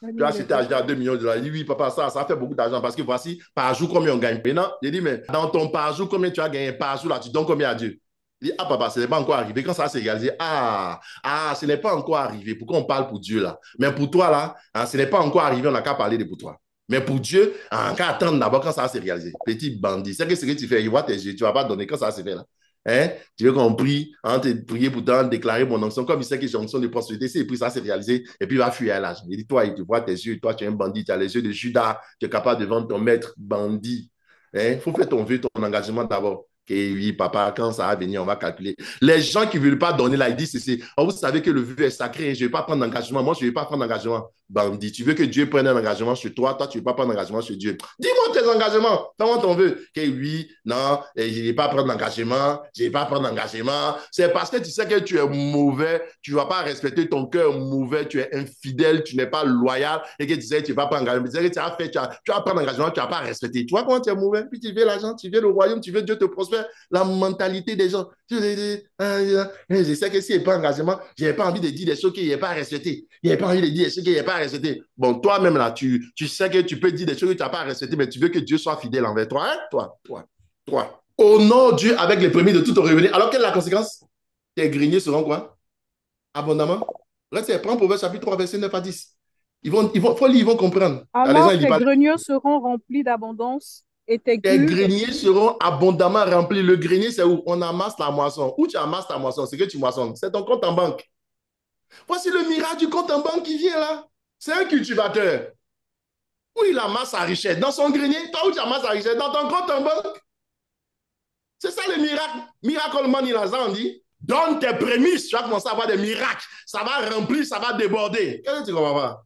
Tu as acheté à 2 millions de dollars. Il dit, oui, papa, ça fait beaucoup d'argent parce que voici, par jour, combien on gagne. Maintenant, il dit, mais dans ton par jour, combien tu as gagné par jour là, tu donnes combien à Dieu? Il dit, ah papa, ce n'est pas encore arrivé. Quand ça s'est réalisé, ce n'est pas encore arrivé. Pourquoi on parle pour Dieu là? Mais pour toi là, ce n'est pas encore arrivé, on n'a qu'à parler de pour toi. Mais pour Dieu, on n'a qu'à attendre d'abord quand ça s'est réalisé. Petit bandit, c'est ce que tu fais, il voit tes yeux, tu ne vas pas donner quand ça s'est fait là. Hein? Tu veux qu'on prie, te prier pour déclarer mon onction, comme il sait que j'ai onction de prospérité, c'est puis ça s'est réalisé, et puis il va fuir à l'âge. Il dit, toi, il te voit tes yeux, toi, tu es un bandit, tu as les yeux de Judas, tu es capable de vendre ton maître bandit. Il faut faire ton vœu, ton engagement d'abord. Okay, oui, papa, quand ça va venir, on va calculer. Les gens qui ne veulent pas donner là, ils disent ceci. Oh, vous savez que le vœu est sacré, je ne vais pas prendre d'engagement. Moi, je ne vais pas prendre d'engagement. Bandit, tu veux que Dieu prenne un engagement sur toi, toi, tu ne veux pas prendre d'engagement sur Dieu. Dis-moi tes engagements, fais-moi ton vœu. Okay, oui, non, je ne vais pas prendre d'engagement, C'est parce que tu sais que tu es mauvais, tu ne vas pas respecter ton cœur mauvais, tu es infidèle, tu n'es pas loyal et que tu sais que tu ne vas pas prendre d'engagement. Tu sais que tu vas prendre d'engagement, tu ne vas pas respecter. Tu vois comment tu es mauvais, puis tu veux l'argent, tu veux le royaume, tu veux Dieu te prospère. La mentalité des gens. Je sais que s'il n'y a pas d'engagement, je n'ai pas envie de dire des choses qu'il n'y a pas à respecter. Il n'y a pas envie de dire des choses qu'il n'y a pas à respecter. Bon, toi-même, là, tu sais que tu peux dire des choses que tu n'as pas à respecter, mais tu veux que Dieu soit fidèle envers toi. Hein? Toi. Honore Dieu avec les premiers de tout ton revenu. Alors, quelle est la conséquence? Tes greniers seront quoi? Abondamment. Reste, prends Proverbe chapitre 3, verset 9 à 10. Ils vont comprendre. Alors, tes greniers seront remplis d'abondance. Et tes greniers seront abondamment remplis. Le grenier, c'est où? On amasse la moisson. Où tu amasses ta moisson? C'est que tu moissonnes. C'est ton compte en banque. Voici le miracle du compte en banque qui vient là. C'est un cultivateur. Où il amasse sa richesse? Dans son grenier. Toi, où tu amasses ta richesse? Dans ton compte en banque. C'est ça le miracle. Miracle money, là, ça on dit. Donne tes prémices. Tu vas commencer à avoir des miracles. Ça va remplir, ça va déborder. Qu'est-ce que tu comprends pas?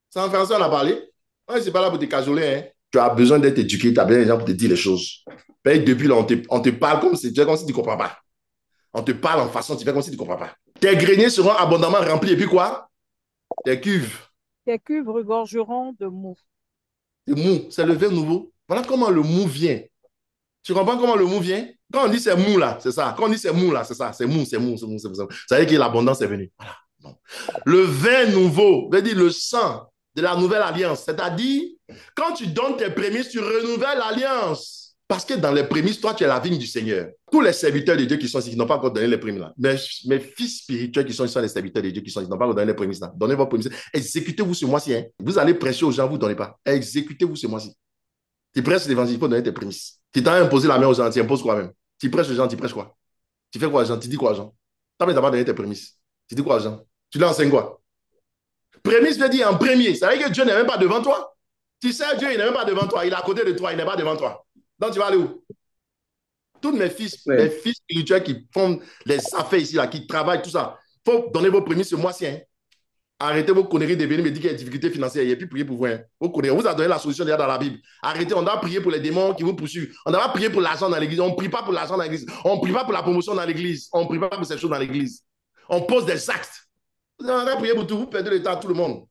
C'est en français, on a parlé. Ouais, c'est pas là pour te cajoler, hein. Tu as besoin d'être éduqué, tu as besoin des gens pour te dire les choses. Et depuis là, on te parle comme si tu ne comprends pas. On te parle en façon, tu fais comme si tu ne comprends pas. Tes greniers seront abondamment remplis. Et puis quoi? Tes cuves. Tes cuves regorgeront de mou. De mou, c'est le vin nouveau. Voilà comment le mou vient. Tu comprends comment le mou vient? Quand on dit c'est mou là, c'est ça. Quand on dit c'est mou là, c'est ça. C'est mou. Ça veut dire que l'abondance est venue. Voilà. Bon. Le vin nouveau, veut dire le sang de la nouvelle alliance. C'est-à-dire, quand tu donnes tes prémices, tu renouvelles l'alliance. Parce que dans les prémices, toi, tu es la vigne du Seigneur. Tous les serviteurs de Dieu qui sont ici, qui n'ont pas encore donné les prémices là. Mes fils spirituels qui sont ici, les serviteurs de Dieu qui sont ici, qui n'ont pas encore donné les prémices là. Donnez vos prémices. Exécutez-vous ce mois-ci. Hein. Vous allez prêcher aux gens, vous ne donnez pas. Exécutez-vous ce mois-ci. Tu prêches l'évangile, il faut donner tes prémices. Tu t'as imposé la main aux gens, tu imposes quoi même? Tu prêches aux gens, tu prêches quoi? Tu fais quoi, Jean? Tu dis quoi, Jean? Tu n'as pas donné tes prémices. Tu dis quoi, Jean? Tu l'enseignes quoi? Prémisse veut dire en premier. Ça veut dire que Dieu n'est même pas devant toi. Tu sais, Dieu, il n'est même pas devant toi. Il est à côté de toi, il n'est pas devant toi. Donc, tu vas aller où? Tous mes fils spirituels qui font les affaires ici, là, qui travaillent, tout ça, il faut donner vos prémices ce mois-ci. Hein. Arrêtez vos conneries de venir me dire qu'il y a des difficultés financières. Il n'y a plus prier pour vous. Hein. Vous connaissez, on vous a donné la solution déjà dans la Bible. Arrêtez, on doit prier pour les démons qui vous poursuivent. On doit prier pour l'argent dans l'église. On ne prie pas pour l'argent dans l'église. On ne prie pas pour la promotion dans l'église. On ne prie pas pour ces choses dans l'église. On pose des actes. On doit prier pour tout. Vous perdez le temps à tout le monde.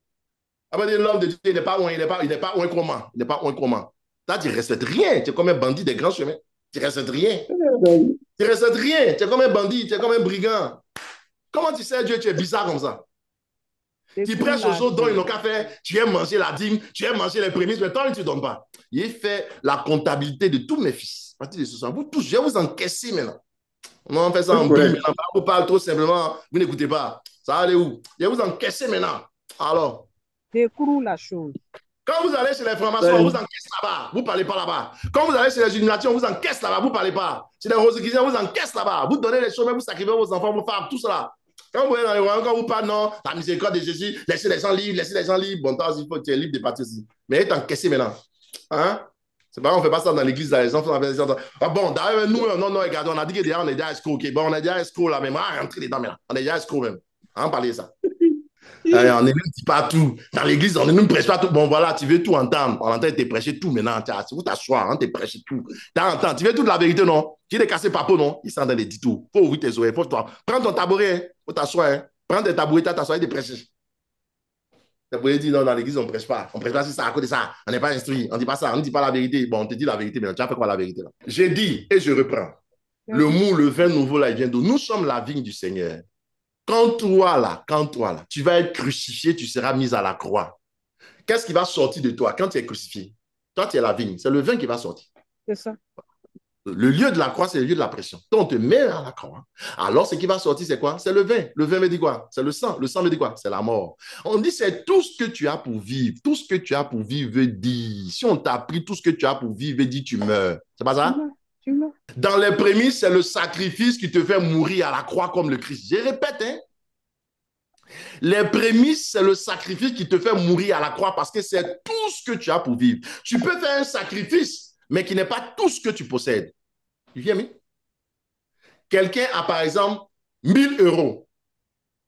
Après, l'homme de Dieu, il n'est pas loin, il n'est pas loin comment. Il n'est pas loin comment. Là, tu ne respectes rien. Tu es comme un bandit des grands chemins. Tu ne respectes rien. Tu ne respectes rien. Tu es comme un bandit, tu es comme un brigand. Comment tu sais, Dieu, tu es bizarre comme ça? Tu prêches aux autres dont ils n'ont qu'à faire. Tu aimes manger la dîme, tu aimes manger les prémices, mais toi, tu ne donnes pas. Il fait la comptabilité de tous mes fils. À partir de ce soir, vous tous, je vais vous encaisser maintenant. On fait ça en bruit maintenant. On vous parle trop simplement, vous n'écoutez pas. Ça va aller où? Je vais vous encaisser maintenant. Alors. Découvre la chose. Quand vous allez chez les francs-maçons, on vous encaisse là-bas. Vous ne parlez pas là-bas. Quand vous allez chez les illuminati, on vous encaisse là-bas. Vous ne parlez pas. Chez les rosicruciens, on vous encaisse là-bas. Vous donnez les choses, mais vous sacrifiez vos enfants, vos femmes, tout cela. Quand vous allez dans les royaumes, quand vous parlez, non, la miséricorde de Jésus, laissez les gens libres, laissez les gens libres. Bon, temps, il faut que tu es libre de partir aussi. Mais être encaissé maintenant. Hein? C'est pas, on ne fait pas ça dans l'église, là, les enfants. Ah bon, d'ailleurs, nous, non, regardez, on a dit que déjà, on est déjà escrocs. Okay? Bon, on est déjà escrocs là, même. Ah, rentrez dedans maintenant. On est déjà escrocs même. On parler de ça. On ne dit pas tout. Dans l'église, on ne nous prêche pas tout. Bon, voilà, tu veux tout entendre. On entend te prêcher tout maintenant. Vous t'asseoir, on te prêche tout. Tu veux toute la vérité, non? Tu es cassé par peau, non? Il s'en donne des tout. Il faut ouvrir tes oreilles. Prends ton tabouret. Il faut t'asseoir. Hein. Prends tes tabourets, t'asseoir et te prêcher. Tu pourrais dire, non, dans l'église, on ne prêche pas. On ne prêche pas si ça à côté de ça. On n'est pas instruit. On ne dit pas ça. On ne dit pas la vérité. Bon, on te dit la vérité, mais tu as fait quoi la vérité là? J'ai dit, et je reprends. Le mou, le vin nouveau, là, il vient d'où? Nous sommes la vigne du Seigneur. Quand toi, là, tu vas être crucifié, tu seras mis à la croix. Qu'est-ce qui va sortir de toi quand tu es crucifié? Toi, tu es la vigne. C'est le vin qui va sortir. C'est ça. Le lieu de la croix, c'est le lieu de la pression. Donc, on te met à la croix. Alors, ce qui va sortir, c'est quoi? C'est le vin. Le vin me dit quoi? C'est le sang. Le sang me dit quoi? C'est la mort. On dit, c'est tout ce que tu as pour vivre. Tout ce que tu as pour vivre veut dire. Si on t'a pris tout ce que tu as pour vivre, veut dire tu meurs. C'est pas ça? Dans les prémices, c'est le sacrifice qui te fait mourir à la croix comme le Christ. Je répète, hein? Les prémices, c'est le sacrifice qui te fait mourir à la croix parce que c'est tout ce que tu as pour vivre. Tu peux faire un sacrifice, mais qui n'est pas tout ce que tu possèdes. Tu viens, mais? Quelqu'un a, par exemple, 1000 euros.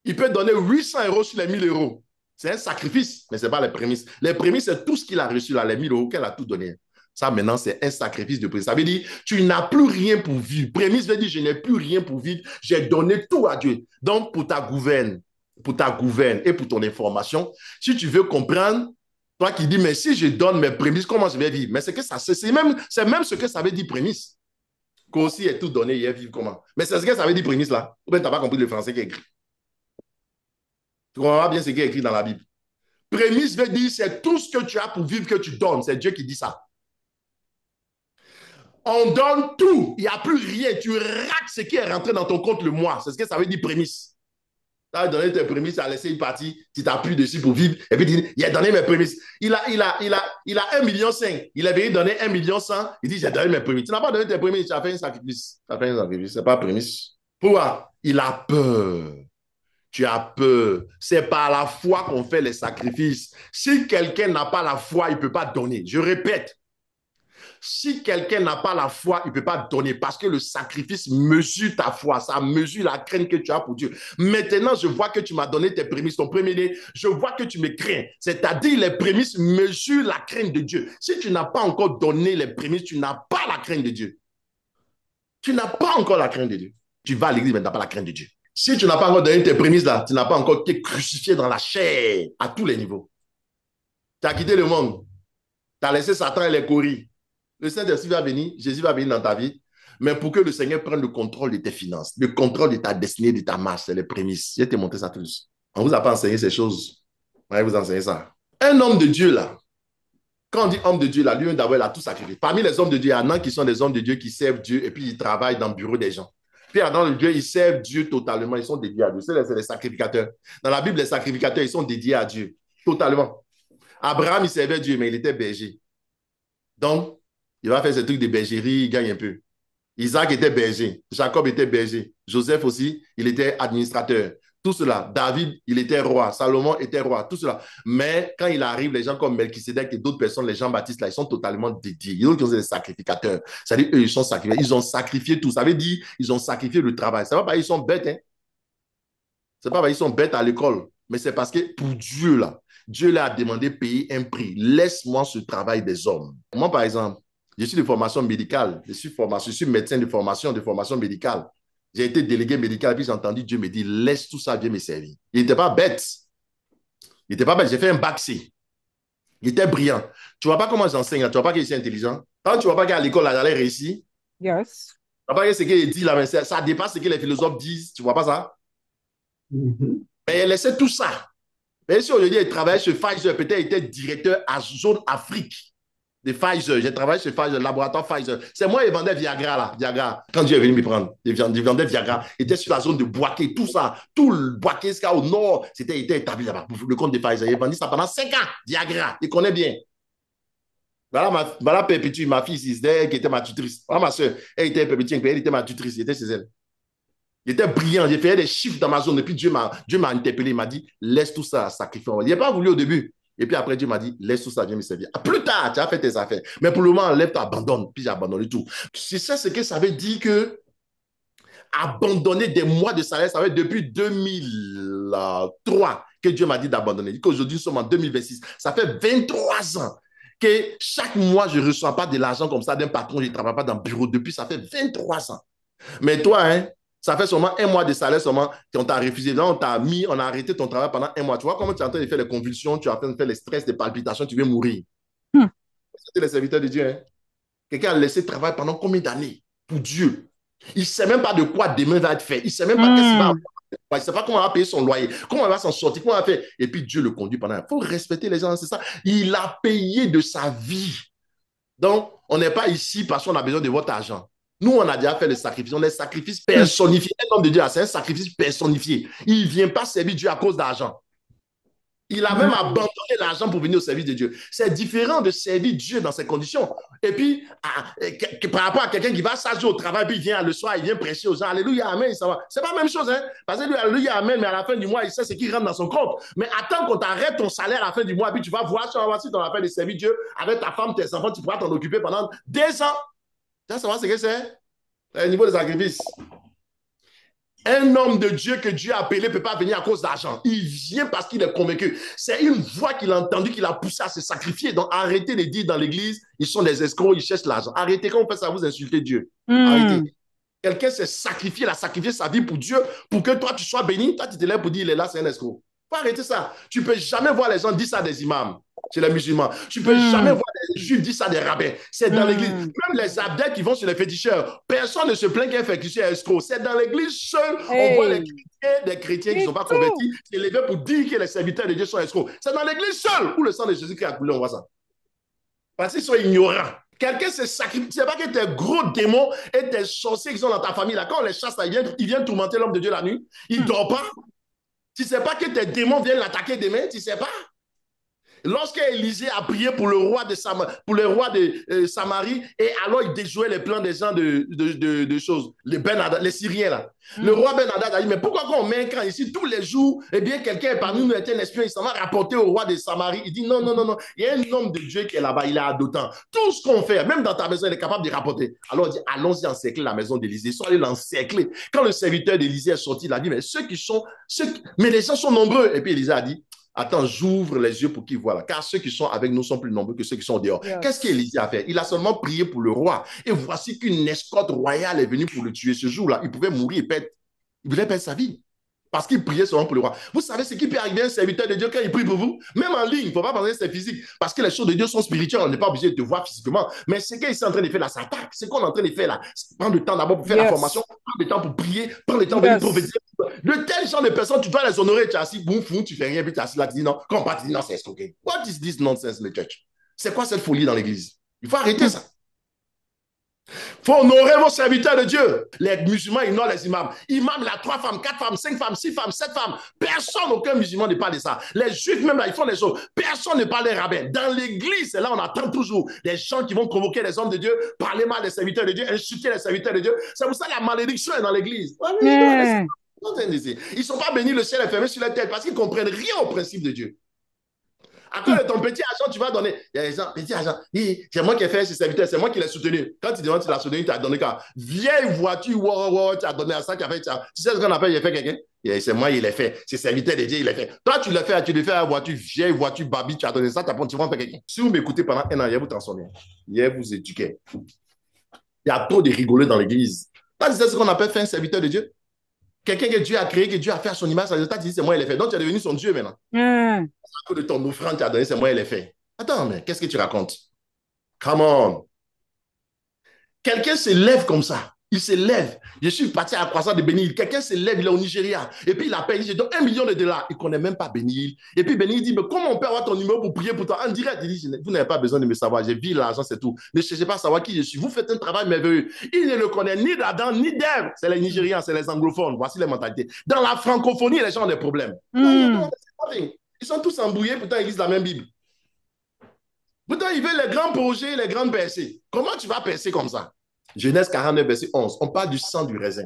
Il peut donner 800 euros sur les 1000 euros. C'est un sacrifice, mais ce n'est pas les prémices. Les prémices, c'est tout ce qu'il a reçu, là, les 1000 euros qu'elle a tout donné. Ça, maintenant, c'est un sacrifice de prémice. Ça veut dire, tu n'as plus rien pour vivre. Prémice veut dire, je n'ai plus rien pour vivre. J'ai donné tout à Dieu. Donc, pour ta gouverne et pour ton information, si tu veux comprendre, toi qui dis, mais si je donne mes prémices, comment je vais vivre? Mais c'est même ce que ça veut dire prémice. Qu'aussi est tout donné, il vivre comment? Mais c'est ce que ça veut dire prémice là. Ou bien tu n'as pas compris le français qui est écrit. Tu comprends pas bien ce qui est écrit dans la Bible. Prémisse veut dire, c'est tout ce que tu as pour vivre que tu donnes. C'est Dieu qui dit ça. On donne tout. Il n'y a plus rien. Tu raques ce qui est rentré dans ton compte le mois. C'est ce que ça veut dire prémisse. Tu as donné tes prémices, tu as laissé une partie, tu t'appuies dessus pour vivre. Et puis il a donné mes prémices. Il a 1,5 million. Il avait donné 1,1 million. Il dit, j'ai donné mes prémices. Tu n'as pas donné tes prémices, tu as fait un sacrifice. Tu as fait un sacrifice, ce n'est pas prémisse. Pourquoi? Il a peur. Tu as peur. C'est par la foi qu'on fait les sacrifices. Si quelqu'un n'a pas la foi, il ne peut pas donner. Je répète. Si quelqu'un n'a pas la foi, il ne peut pas donner parce que le sacrifice mesure ta foi, ça mesure la crainte que tu as pour Dieu. Maintenant, je vois que tu m'as donné tes prémices, ton premier-né, je vois que tu me crains. C'est-à-dire les prémices mesurent la crainte de Dieu. Si tu n'as pas encore donné les prémices, tu n'as pas la crainte de Dieu. Tu n'as pas encore la crainte de Dieu. Tu vas à l'église, mais tu n'as pas la crainte de Dieu. Si tu n'as pas encore donné tes prémices là, tu n'as pas encore été crucifié dans la chair à tous les niveaux. Tu as quitté le monde. Tu as laissé Satan et les courriers. Le Saint-Esprit va venir, Jésus va venir dans ta vie, mais pour que le Seigneur prenne le contrôle de tes finances, le contrôle de ta destinée, de ta marche, c'est les prémices. Je vais te montrer ça tous. On ne vous a pas enseigné ces choses. On va vous enseigner ça. Un homme de Dieu, là, quand on dit homme de Dieu, là, lui, d'abord, il a tout sacrifié. Parmi les hommes de Dieu, il y en a qui sont des hommes de Dieu qui servent Dieu et puis ils travaillent dans le bureau des gens. Puis, dans le Dieu, ils servent Dieu totalement. Ils sont dédiés à Dieu. C'est les sacrificateurs. Dans la Bible, les sacrificateurs, ils sont dédiés à Dieu. Totalement. Abraham, il servait Dieu, mais il était berger. Donc, il va faire ce truc de bergerie, il gagne un peu. Isaac était berger. Jacob était berger. Joseph aussi, il était administrateur. Tout cela. David, il était roi. Salomon était roi. Tout cela. Mais quand il arrive, les gens comme Melchisedec et d'autres personnes, les Jean-Baptiste, là, ils sont totalement dédiés. Ils sont des sacrificateurs. C'est-à-dire, eux, ils sont sacrifiés. Ils ont sacrifié tout. Ça veut dire, ils ont sacrifié le travail. C'est pas parce qu'ils sont bêtes, hein. C'est pas parce qu'ils sont bêtes à l'école. Mais c'est parce que pour Dieu, là, Dieu leur a demandé de payer un prix. Laisse-moi ce travail des hommes. Moi, par exemple, je suis de formation médicale. Je suis médecin de formation médicale. J'ai été délégué médical, puis j'ai entendu Dieu me dire, laisse tout ça, viens me servir. Il n'était pas bête. Il n'était pas bête. J'ai fait un bac C. Il était brillant. Tu ne vois pas comment j'enseigne, tu ne vois pas qu'il est intelligent. Quand tu ne vois pas qu'à l'école, il allait réussir. Yes. Tu ne vois pas que ce qu'il dit là, mais ça dépasse ce que les philosophes disent. Tu ne vois pas ça? Mais il laissait tout ça. Mais si aujourd'hui, il travaillait chez Pfizer, peut-être il était directeur à zone Afrique de Pfizer. J'ai travaillé chez Pfizer, laboratoire Pfizer. C'est moi qui vendais Viagra, là. Viagra. Quand Dieu est venu me prendre, il vendait Viagra. Il était sur la zone de Boaké, tout ça. Tout le Boaké, jusqu'à au nord, il était établi là-bas pour le compte de Pfizer. Il a vendu ça pendant 5 ans. Viagra. Il connaît bien. Voilà Perpétue, ma fille, c'est elle qui était ma tutrice. Voilà ma soeur. Elle était Perpétue, elle était ma tutrice. Il était chez elle. Il était brillant. J'ai fait des chiffres dans ma zone. Et puis Dieu m'a interpellé. Il m'a dit, laisse tout ça, sacrifier. Il n'a pas voulu au début. Et puis après, Dieu m'a dit, laisse tout ça, viens me servir. Plus tard, tu as fait tes affaires. Mais pour le moment, lève, tu abandonnes. Puis j'ai abandonné tout. C'est ça ce que ça veut dire que abandonner des mois de salaire, ça veut dire depuis 2003 que Dieu m'a dit d'abandonner. Il dit qu'aujourd'hui, nous sommes en 2026. Ça fait 23 ans que chaque mois, je ne reçois pas de l'argent comme ça d'un patron. Je ne travaille pas dans le bureau depuis. Ça fait 23 ans. Mais toi, hein, ça fait seulement 1 mois de salaire seulement qu'on t'a refusé. Là, on a arrêté ton travail pendant 1 mois. Tu vois comment tu es en train de faire les convulsions, tu es en train de faire les stress, les palpitations, tu veux mourir. C'était les serviteurs de Dieu. Hein. Quelqu'un a laissé travailler pendant combien d'années pour Dieu? Il ne sait même pas de quoi demain va être fait. Il ne sait même pas qu'est-ce qu'il va avoir. Il ne sait pas comment il va payer son loyer, comment il va s'en sortir, comment il va faire. Et puis Dieu le conduit pendant. Il faut respecter les gens, c'est ça. Il a payé de sa vie. Donc, on n'est pas ici parce qu'on a besoin de votre argent. Nous, on a déjà fait le sacrifice. On est sacrifice personnifié. Un homme de Dieu, c'est un sacrifice personnifié. Il ne vient pas servir Dieu à cause d'argent. Il a même abandonné l'argent pour venir au service de Dieu. C'est différent de servir Dieu dans ces conditions. Et puis, par rapport à quelqu'un qui va s'asseoir au travail, puis il vient le soir, il vient prêcher aux gens. Alléluia, amen, ça va. C'est pas la même chose, hein. Parce que lui, alléluia, amen, mais à la fin du mois, il sait ce qui rentre dans son compte. Mais attends qu'on t'arrête ton salaire à la fin du mois, puis tu vas voir si tu as fait de servir Dieu avec ta femme, tes enfants, tu pourras t'en occuper pendant 2 ans. Tu vas savoir ce que c'est? Le niveau des sacrifices. Un homme de Dieu que Dieu a appelé ne peut pas venir à cause d'argent. Il vient parce qu'il est convaincu. C'est une voix qu'il a entendue qui l'a poussé à se sacrifier. Donc arrêtez de dire dans l'église, ils sont des escrocs, ils cherchent l'argent. Arrêtez, quand vous faites ça, vous insultez Dieu. Arrêtez. Quelqu'un s'est sacrifié, il a sacrifié sa vie pour Dieu, pour que toi tu sois béni. Toi tu te lèves pour dire, il est là, c'est un escroc. Faut arrêter ça. Tu ne peux jamais voir les gens dire ça des imams. Chez les musulmans. Tu ne peux jamais voir des juifs dire ça des rabbins. C'est dans l'église. Même les abdètes qui vont sur les féticheurs, personne ne se plaint qu'un féticheur est escroc. C'est dans l'église seul, on voit des chrétiens qui ne sont pas convertis, qui élevé pour dire que les serviteurs de Dieu sont escrocs. C'est dans l'église seule où le sang de Jésus qui a coulé, on voit ça. Parce qu'ils sont ignorants. Quelqu'un se sacrifie. Tu ne sais pas que tes gros démons et tes sorciers qui sont dans ta famille, là, quand on les chasse, là, ils viennent tourmenter l'homme de Dieu la nuit. Il ne dort pas. Tu ne sais pas que tes démons viennent l'attaquer demain. Tu ne sais pas. Lorsque Élisée a prié pour le roi de Samarie, et alors il déjouait les plans des gens de choses, les Syriens là. Le roi Ben-Hadad a dit, mais pourquoi quand on met un camp ici tous les jours, eh bien quelqu'un parmi nous est un espion, il s'en va rapporter au roi de Samarie. Il dit non, non, non, non, il y a un homme de Dieu qui est là-bas, il est adoptant. Tout ce qu'on fait, même dans ta maison, il est capable de rapporter. Alors on dit, allons-y encercler la maison d'Élisée. Ils sont allés l'encercler. Quand le serviteur d'Élisée est sorti, il a dit, mais mais les gens sont nombreux. Et puis Élisée a dit, attends, j'ouvre les yeux pour qu'ils voient là. Car ceux qui sont avec nous sont plus nombreux que ceux qui sont dehors. Yes. Qu'est-ce qu'Élisée a fait? Il a seulement prié pour le roi. Et voici qu'une escorte royale est venue pour le tuer ce jour-là. Il pouvait mourir, il voulait perdre sa vie. Parce qu'il priait seulement pour le roi. Vous savez ce qui peut arriver à un serviteur de Dieu quand il prie pour vous? Même en ligne, il ne faut pas penser que c'est physique. Parce que les choses de Dieu sont spirituelles. On n'est pas obligé de te voir physiquement. Mais ce qu'il est en train de faire là, ça attaque. Ce qu'on est en train de faire là, prendre le temps d'abord pour faire la formation, prendre le temps pour prier, prendre le temps pour prophétiser. De tels genre de personnes, tu dois les honorer. Tu es assis, boum, fou, tu fais rien, puis tu es assis là, tu dis non. Quand on parle, tu dis non, c'est escroqué. What is this nonsense, le church? C'est quoi cette folie dans l'église? Il faut arrêter ça. faut honorer vos serviteurs de Dieu. Les musulmans ignorent les imams. Imam, il a 3 femmes, 4 femmes, 5 femmes, 6 femmes, 7 femmes. Personne, aucun musulman ne parle de ça. Les juifs, même là, ils font des choses. Personne ne parle des rabbins. Dans l'église, c'est là on attend toujours des gens qui vont convoquer les hommes de Dieu, parler mal des serviteurs de Dieu, insulter les serviteurs de Dieu. C'est pour ça que la malédiction est dans l'église. Ils ne sont pas bénis, le ciel est fermé sur la tête parce qu'ils ne comprennent rien au principe de Dieu. À cause de ton petit argent, tu vas donner. Il y a des gens, petit argent. C'est moi qui ai fait ce serviteur, c'est moi qui l'ai soutenu. Quand tu demandes, tu l'as soutenu, tu as donné quoi? Vieille voiture, tu as donné à ça qui a fait. Tu sais ce qu'on appelle, il a fait quelqu'un? C'est moi, il l'a fait. C'est serviteur de Dieu, il l'a fait. Toi, tu l'as fait à la voiture, vieille voiture, babi, tu as donné ça, tu vas faire quelqu'un. Si vous m'écoutez pendant un an, il vous transformer. Il vous éduquer. Il y a trop de rigoleux dans l'église. Tu sais ce qu'on appelle faire un serviteur de Dieu? Quelqu'un que Dieu a créé, que Dieu a fait à son image, ça tu dis, c'est moi, il l'a fait. Donc, tu es devenu son Dieu maintenant. À cause de ton offrande, tu as donné, c'est moi, il l'a fait. Attends, mais qu'est-ce que tu racontes? Come on. Quelqu'un se lève comme ça. Il se lève. Je suis parti à la croissance de Bénil. Quelqu'un se lève, il est au Nigeria. Et puis, il appelle, il dit, je donne $1 million. Il ne connaît même pas Bénil. Et puis, Bénil dit, mais comment on peut avoir ton numéro pour prier pour toi? En direct, il dit, vous n'avez pas besoin de me savoir. J'ai vu l'argent, c'est tout. Ne cherchez pas à savoir qui je suis. Vous faites un travail merveilleux. Il ne le connaît ni d'Adam, ni d'Ève. C'est les Nigérians, c'est les anglophones. Voici les mentalités. Dans la francophonie, les gens ont des problèmes. Ils sont tous embrouillés, pourtant ils lisent la même Bible. Pourtant, ils veulent les grands projets, les grandes percées. Comment tu vas percer comme ça? Genèse 49, verset 11. On parle du sang du raisin.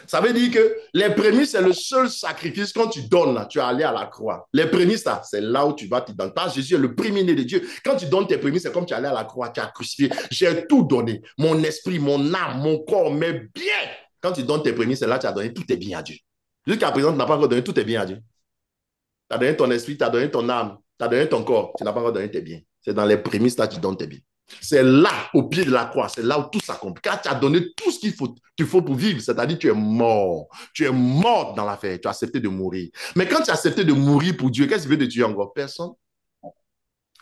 Ça veut dire que les prémices, c'est le seul sacrifice quand tu donnes, là, tu es allé à la croix. Les prémices, là, c'est là où tu vas te donner. Parce que Jésus est le premier-né de Dieu. Quand tu donnes tes prémices, c'est comme tu es allé à la croix, tu as crucifié. J'ai tout donné. Mon esprit, mon âme, mon corps, mes biens. Quand tu donnes tes prémices, c'est là que tu as donné tous tes biens à Dieu. Jusqu'à présent, tu n'as pas encore donné tous tes biens à Dieu. Tu as donné ton esprit, tu as donné ton âme, tu as donné ton corps. Tu n'as pas encore donné tes biens. C'est dans les prémices là que tu donnes tes biens. C'est là, au pied de la croix, c'est là où tout s'accomplit. Quand tu as donné tout ce qu'il faut pour vivre, c'est-à-dire tu es mort. Tu es mort dans l'affaire. Tu as accepté de mourir. Mais quand tu as accepté de mourir pour Dieu, qu'est-ce qui peut te tuer encore? Personne.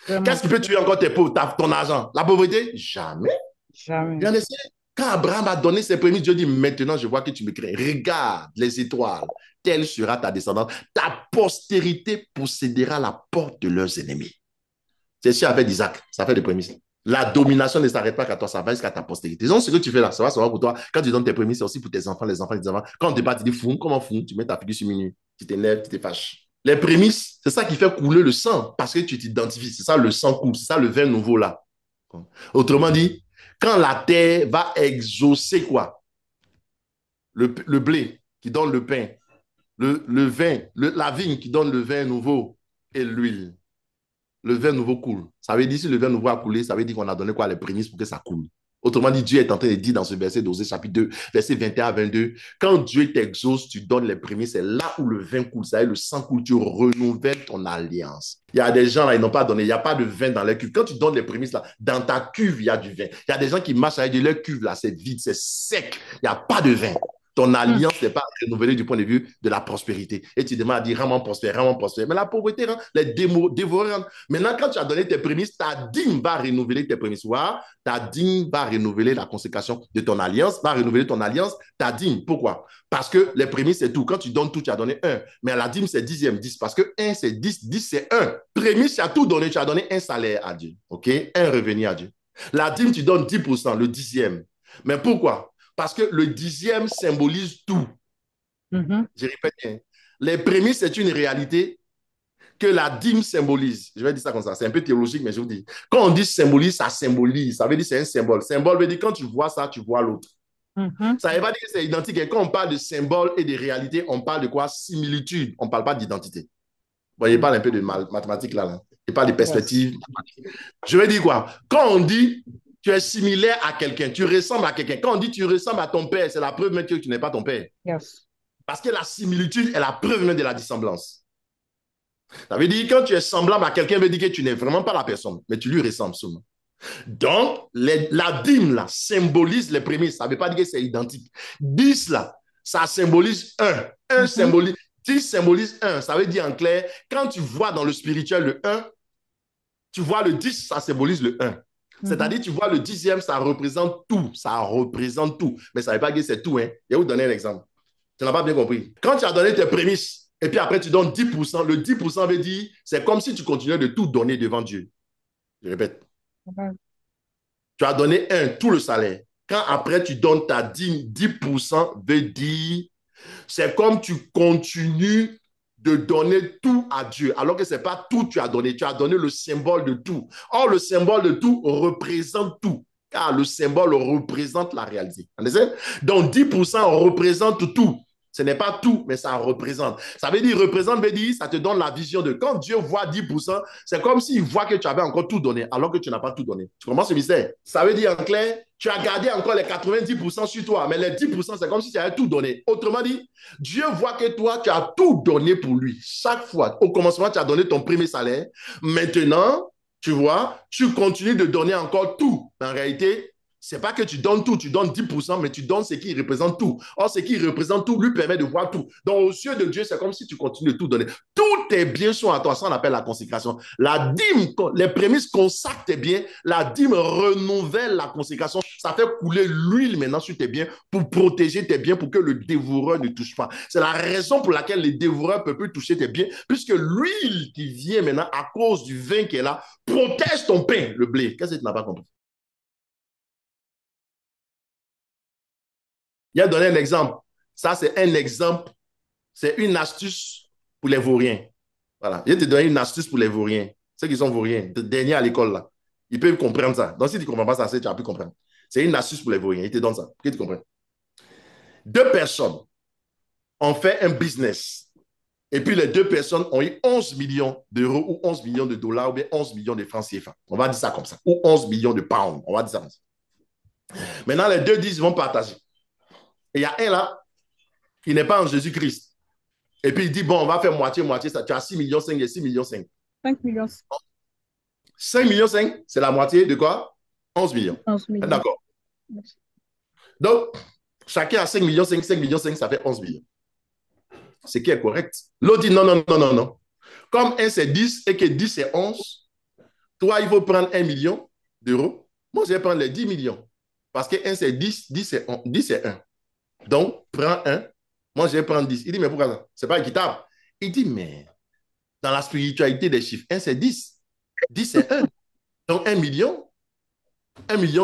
Qu'est-ce qui peut tuer encore tes pauvres, ton argent? La pauvreté? Jamais. Jamais. Bien essayé. Quand Abraham a donné ses prémices, Dieu dit, maintenant je vois que tu me crées. Regarde les étoiles. Telle sera ta descendance. Ta postérité possédera la porte de leurs ennemis. C'est ce avec Isaac. Ça fait des prémices. La domination ne s'arrête pas qu'à toi, ça va jusqu'à ta postérité. Donc, ce que tu fais là, ça va pour toi. Quand tu donnes tes prémices, c'est aussi pour tes enfants, les enfants, les enfants. Quand on te bat, tu dis fou, comment fou? Tu mets ta figure sur minuit. Tu t'énerves, tu te fâches. Les prémices, c'est ça qui fait couler le sang parce que tu t'identifies. C'est ça le sang coule. C'est ça le vin nouveau là. Autrement dit, quand la terre va exaucer quoi? Le blé qui donne le pain, le vin, la vigne qui donne le vin nouveau et l'huile. Le vin nouveau coule. Ça veut dire, si le vin nouveau a coulé, ça veut dire qu'on a donné quoi les prémices pour que ça coule. Autrement dit, Dieu est en train de dire dans ce verset d'Osée chapitre 2, verset 21 à 22, quand Dieu t'exauce, tu donnes les prémices, c'est là où le vin coule, ça veut dire le sang coule, tu renouvelles ton alliance. Il y a des gens là, ils n'ont pas donné, il n'y a pas de vin dans leur cuve. Quand tu donnes les prémices là, dans ta cuve, il y a du vin. Il y a des gens qui marchent avec leur cuve là, c'est vide, c'est sec, il n'y a pas de vin. Ton alliance n'est pas renouvelée du point de vue de la prospérité. Et tu demandes à dire, rends-moi prospère, rends-moi prospère. Mais la pauvreté, les dévorants. Maintenant, quand tu as donné tes prémices, ta dîme va renouveler tes prémices. Ta dîme va renouveler la consécration de ton alliance, va renouveler ton alliance, ta dîme. Pourquoi? Parce que les prémices, c'est tout. Quand tu donnes tout, tu as donné 1. Mais la dîme, c'est 10e, 10. Parce que 1, c'est 10, 10, c'est 1. Prémices, tu as tout donné. Tu as donné un salaire à Dieu. OK? Un revenu à Dieu. La dîme, tu donnes 10%, le 10e. Mais pourquoi? Parce que le 10e symbolise tout. Je répète bien. Les prémices, c'est une réalité que la dîme symbolise. Je vais dire ça comme ça. C'est un peu théologique, mais je vous dis. Quand on dit symbolise, ça symbolise. Ça veut dire c'est un symbole. Symbole veut dire quand tu vois ça, tu vois l'autre. Ça ne veut pas dire que c'est identique. Et quand on parle de symbole et de réalité, on parle de quoi? Similitude. On ne parle pas d'identité. Vous voyez, parle un peu de mathématiques là. Il parle de perspective. Je veux dire quoi? Quand on dit tu es similaire à quelqu'un, tu ressembles à quelqu'un. Quand on dit tu ressembles à ton père, c'est la preuve même que tu n'es pas ton père. Yes. Parce que la similitude est la preuve même de la dissemblance. Ça veut dire que quand tu es semblable à quelqu'un, ça veut dire que tu n'es vraiment pas la personne, mais tu lui ressembles seulement. Donc, la dîme là symbolise les prémices. Ça ne veut pas dire que c'est identique. 10 là, ça symbolise 1. 1 symbolise, 10 symbolise 1. Ça veut dire en clair, quand tu vois dans le spirituel le 1, tu vois le 10, ça symbolise le 1. C'est-à-dire, tu vois, le 10e, ça représente tout. Ça représente tout. Mais ça ne veut pas dire que c'est tout. Hein. Je vais vous donner un exemple. Tu n'as pas bien compris. Quand tu as donné tes prémices, et puis après, tu donnes 10%, le 10% veut dire, c'est comme si tu continuais de tout donner devant Dieu. Je répète. Tu as donné 1, tout le salaire. Quand après tu donnes ta dîme, 10% veut dire, c'est comme tu continues de donner tout à Dieu, alors que ce n'est pas tout que tu as donné le symbole de tout. Or, le symbole de tout représente tout, car le symbole représente la réalité. Donc, 10% représente tout. Ce n'est pas tout, mais ça représente. Ça veut dire, représente, veut dire, ça te donne la vision de quand Dieu voit 10%, c'est comme s'il voit que tu avais encore tout donné, alors que tu n'as pas tout donné. Tu comprends ce mystère? Ça veut dire en clair, tu as gardé encore les 90% sur toi, mais les 10%, c'est comme si tu avais tout donné. Autrement dit, Dieu voit que toi, tu as tout donné pour lui. Chaque fois, au commencement, tu as donné ton premier salaire. Maintenant, tu vois, tu continues de donner encore tout. En réalité, c'est pas que tu donnes tout, tu donnes 10%, mais tu donnes ce qui représente tout. Or, ce qui représente tout lui permet de voir tout. Donc, aux yeux de Dieu, c'est comme si tu continues de tout donner. Tous tes biens sont à toi. Ça, on appelle la consécration. La dîme, les prémices consacrent tes biens. La dîme renouvelle la consécration. Ça fait couler l'huile maintenant sur tes biens pour protéger tes biens, pour que le dévoreur ne touche pas. C'est la raison pour laquelle les dévoreurs ne peuvent plus toucher tes biens, puisque l'huile qui vient maintenant à cause du vin qui est là protège ton pain, le blé. Qu'est-ce que tu n'as pas compris? Il a donné un exemple. Ça, c'est un exemple. C'est une astuce pour les vauriens. Voilà. Il te donné une astuce pour les vauriens. Ceux qui sont vauriens, derniers à l'école, là. Ils peuvent comprendre ça. Donc, si tu ne comprends pas ça, tu vas plus comprendre. C'est une astuce pour les vauriens. Il te donne ça. Pour que tu comprennes. Deux personnes ont fait un business. Et puis, les deux personnes ont eu 11 millions d'euros ou 11 millions de dollars ou bien 11 millions de francs CFA. On va dire ça comme ça. Ou 11 millions de pounds. On va dire ça comme ça. Maintenant, les deux disent, ils vont partager. Et il y a un là qui n'est pas en Jésus-Christ. Et puis il dit, bon, on va faire moitié-moitié. Tu as 6 millions 5 et 6 millions 5. 5 millions. 5 millions 5, c'est la moitié de quoi? 11 millions. 11 millions. D'accord. Donc, chacun a 5 millions 5, 5 millions 5, ça fait 11 millions. Ce qui est correct. L'autre dit, non, non, non, non, non. Comme 1 c'est 10 et que 10 c'est 11, toi, il faut prendre 1 million d'euros. Moi, je vais prendre les 10 millions. Parce que 1 c'est 10, 10 c'est 1. Donc, prends 1. Moi, je vais prendre 10. Il dit, mais pourquoi ça? Ce n'est pas équitable. Il dit, mais dans la spiritualité des chiffres, 1 c'est 10. 10 c'est 1. Donc, 1 million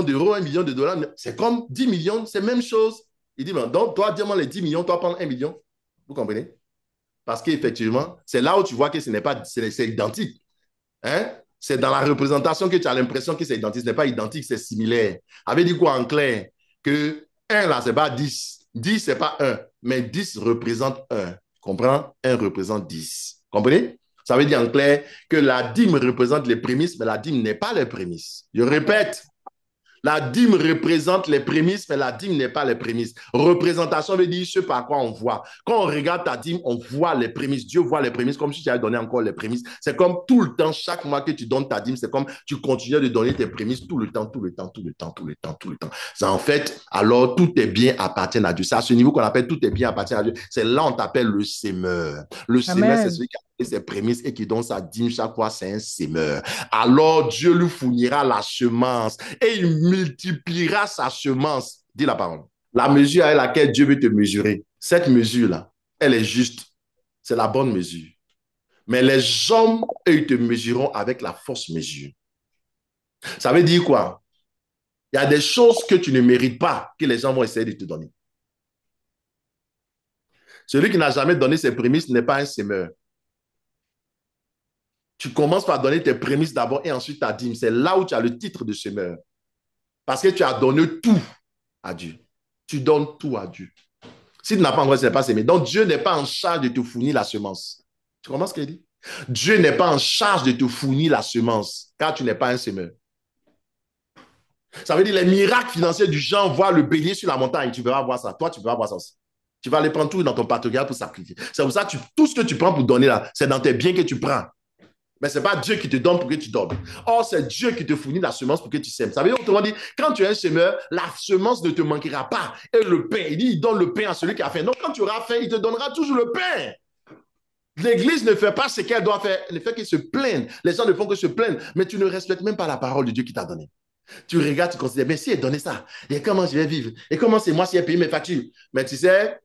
d'euros, 1 million de dollars, c'est comme 10 millions, c'est la même chose. Il dit, mais donc, toi, dis-moi les 10 millions, toi, prendre 1 million. Vous comprenez? Parce qu'effectivement, c'est là où tu vois que ce n'est pas, c'est identique. Hein? C'est dans la représentation que tu as l'impression que c'est identique. Ce n'est pas identique, c'est similaire. Avait dit quoi en clair? Que 1 là, ce n'est pas 10. 10, ce n'est pas 1. Mais 10 représente 1. Comprends? 1 représente 10. Comprenez? Ça veut dire en clair que la dîme représente les prémices, mais la dîme n'est pas les prémices. Je répète, la dîme représente les prémices, mais la dîme n'est pas les prémices. Représentation veut dire ce par quoi on voit. Quand on regarde ta dîme, on voit les prémices. Dieu voit les prémices comme si tu avais donné encore les prémices. C'est comme tout le temps, chaque mois que tu donnes ta dîme, c'est comme tu continues de donner tes prémices tout le temps, tout le temps, tout le temps, tout le temps, tout le temps. C'est en fait, alors tous tes biens appartiennent à Dieu. C'est à ce niveau qu'on appelle tous tes biens appartiennent à Dieu. C'est là on t'appelle le semeur. Le semeur, c'est celui qui a ses prémices et qui donne sa dîme chaque fois, c'est un semeur. Alors Dieu lui fournira la semence et il multipliera sa semence. Dis la parole. La mesure avec laquelle Dieu veut te mesurer, cette mesure-là, elle est juste. C'est la bonne mesure. Mais les hommes, eux, ils te mesureront avec la fausse mesure. Ça veut dire quoi? Il y a des choses que tu ne mérites pas que les gens vont essayer de te donner. Celui qui n'a jamais donné ses prémices n'est pas un semeur. Tu commences par donner tes prémices d'abord et ensuite ta dîme. C'est là où tu as le titre de semeur. Parce que tu as donné tout à Dieu. Tu donnes tout à Dieu. Si tu n'as pas encore, ce n'est pas semé. Donc, Dieu n'est pas en charge de te fournir la semence. Tu comprends ce qu'il dit? Dieu n'est pas en charge de te fournir la semence, car tu n'es pas un semeur. Ça veut dire les miracles financiers du genre, voir le bélier sur la montagne, tu vas voir ça. Toi, tu vas voir ça aussi. Tu vas aller prendre tout dans ton partenariat pour sacrifier. C'est pour ça que tout ce que tu prends pour donner là, c'est dans tes biens que tu prends. Mais ce n'est pas Dieu qui te donne pour que tu donnes. Or, c'est Dieu qui te fournit la semence pour que tu sèmes. Ça veut dire, autrement dit, quand tu es un semeur, la semence ne te manquera pas. Et le pain, il dit, il donne le pain à celui qui a faim. Donc, quand tu auras faim, il te donnera toujours le pain. L'Église ne fait pas ce qu'elle doit faire. Elle ne fait que se plaindre. Les gens ne font que se plaindre. Mais tu ne respectes même pas la parole de Dieu qui t'a donné. Tu regardes, tu considères, mais si elle donnait ça, et comment je vais vivre? Et comment c'est moi si elle paye mes factures? Mais tu sais,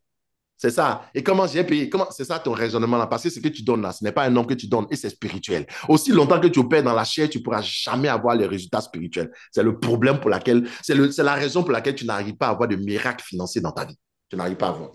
C'est ça. Et comment j'ai payé? C'est ça ton raisonnement là? Parce que ce que tu donnes là, ce n'est pas un nom que tu donnes et c'est spirituel. Aussi longtemps que tu opères dans la chair, tu ne pourras jamais avoir les résultats spirituels. C'est le problème pour laquelle, c'est la raison pour laquelle tu n'arrives pas à avoir de miracles financiers dans ta vie. Tu n'arrives pas à avoir.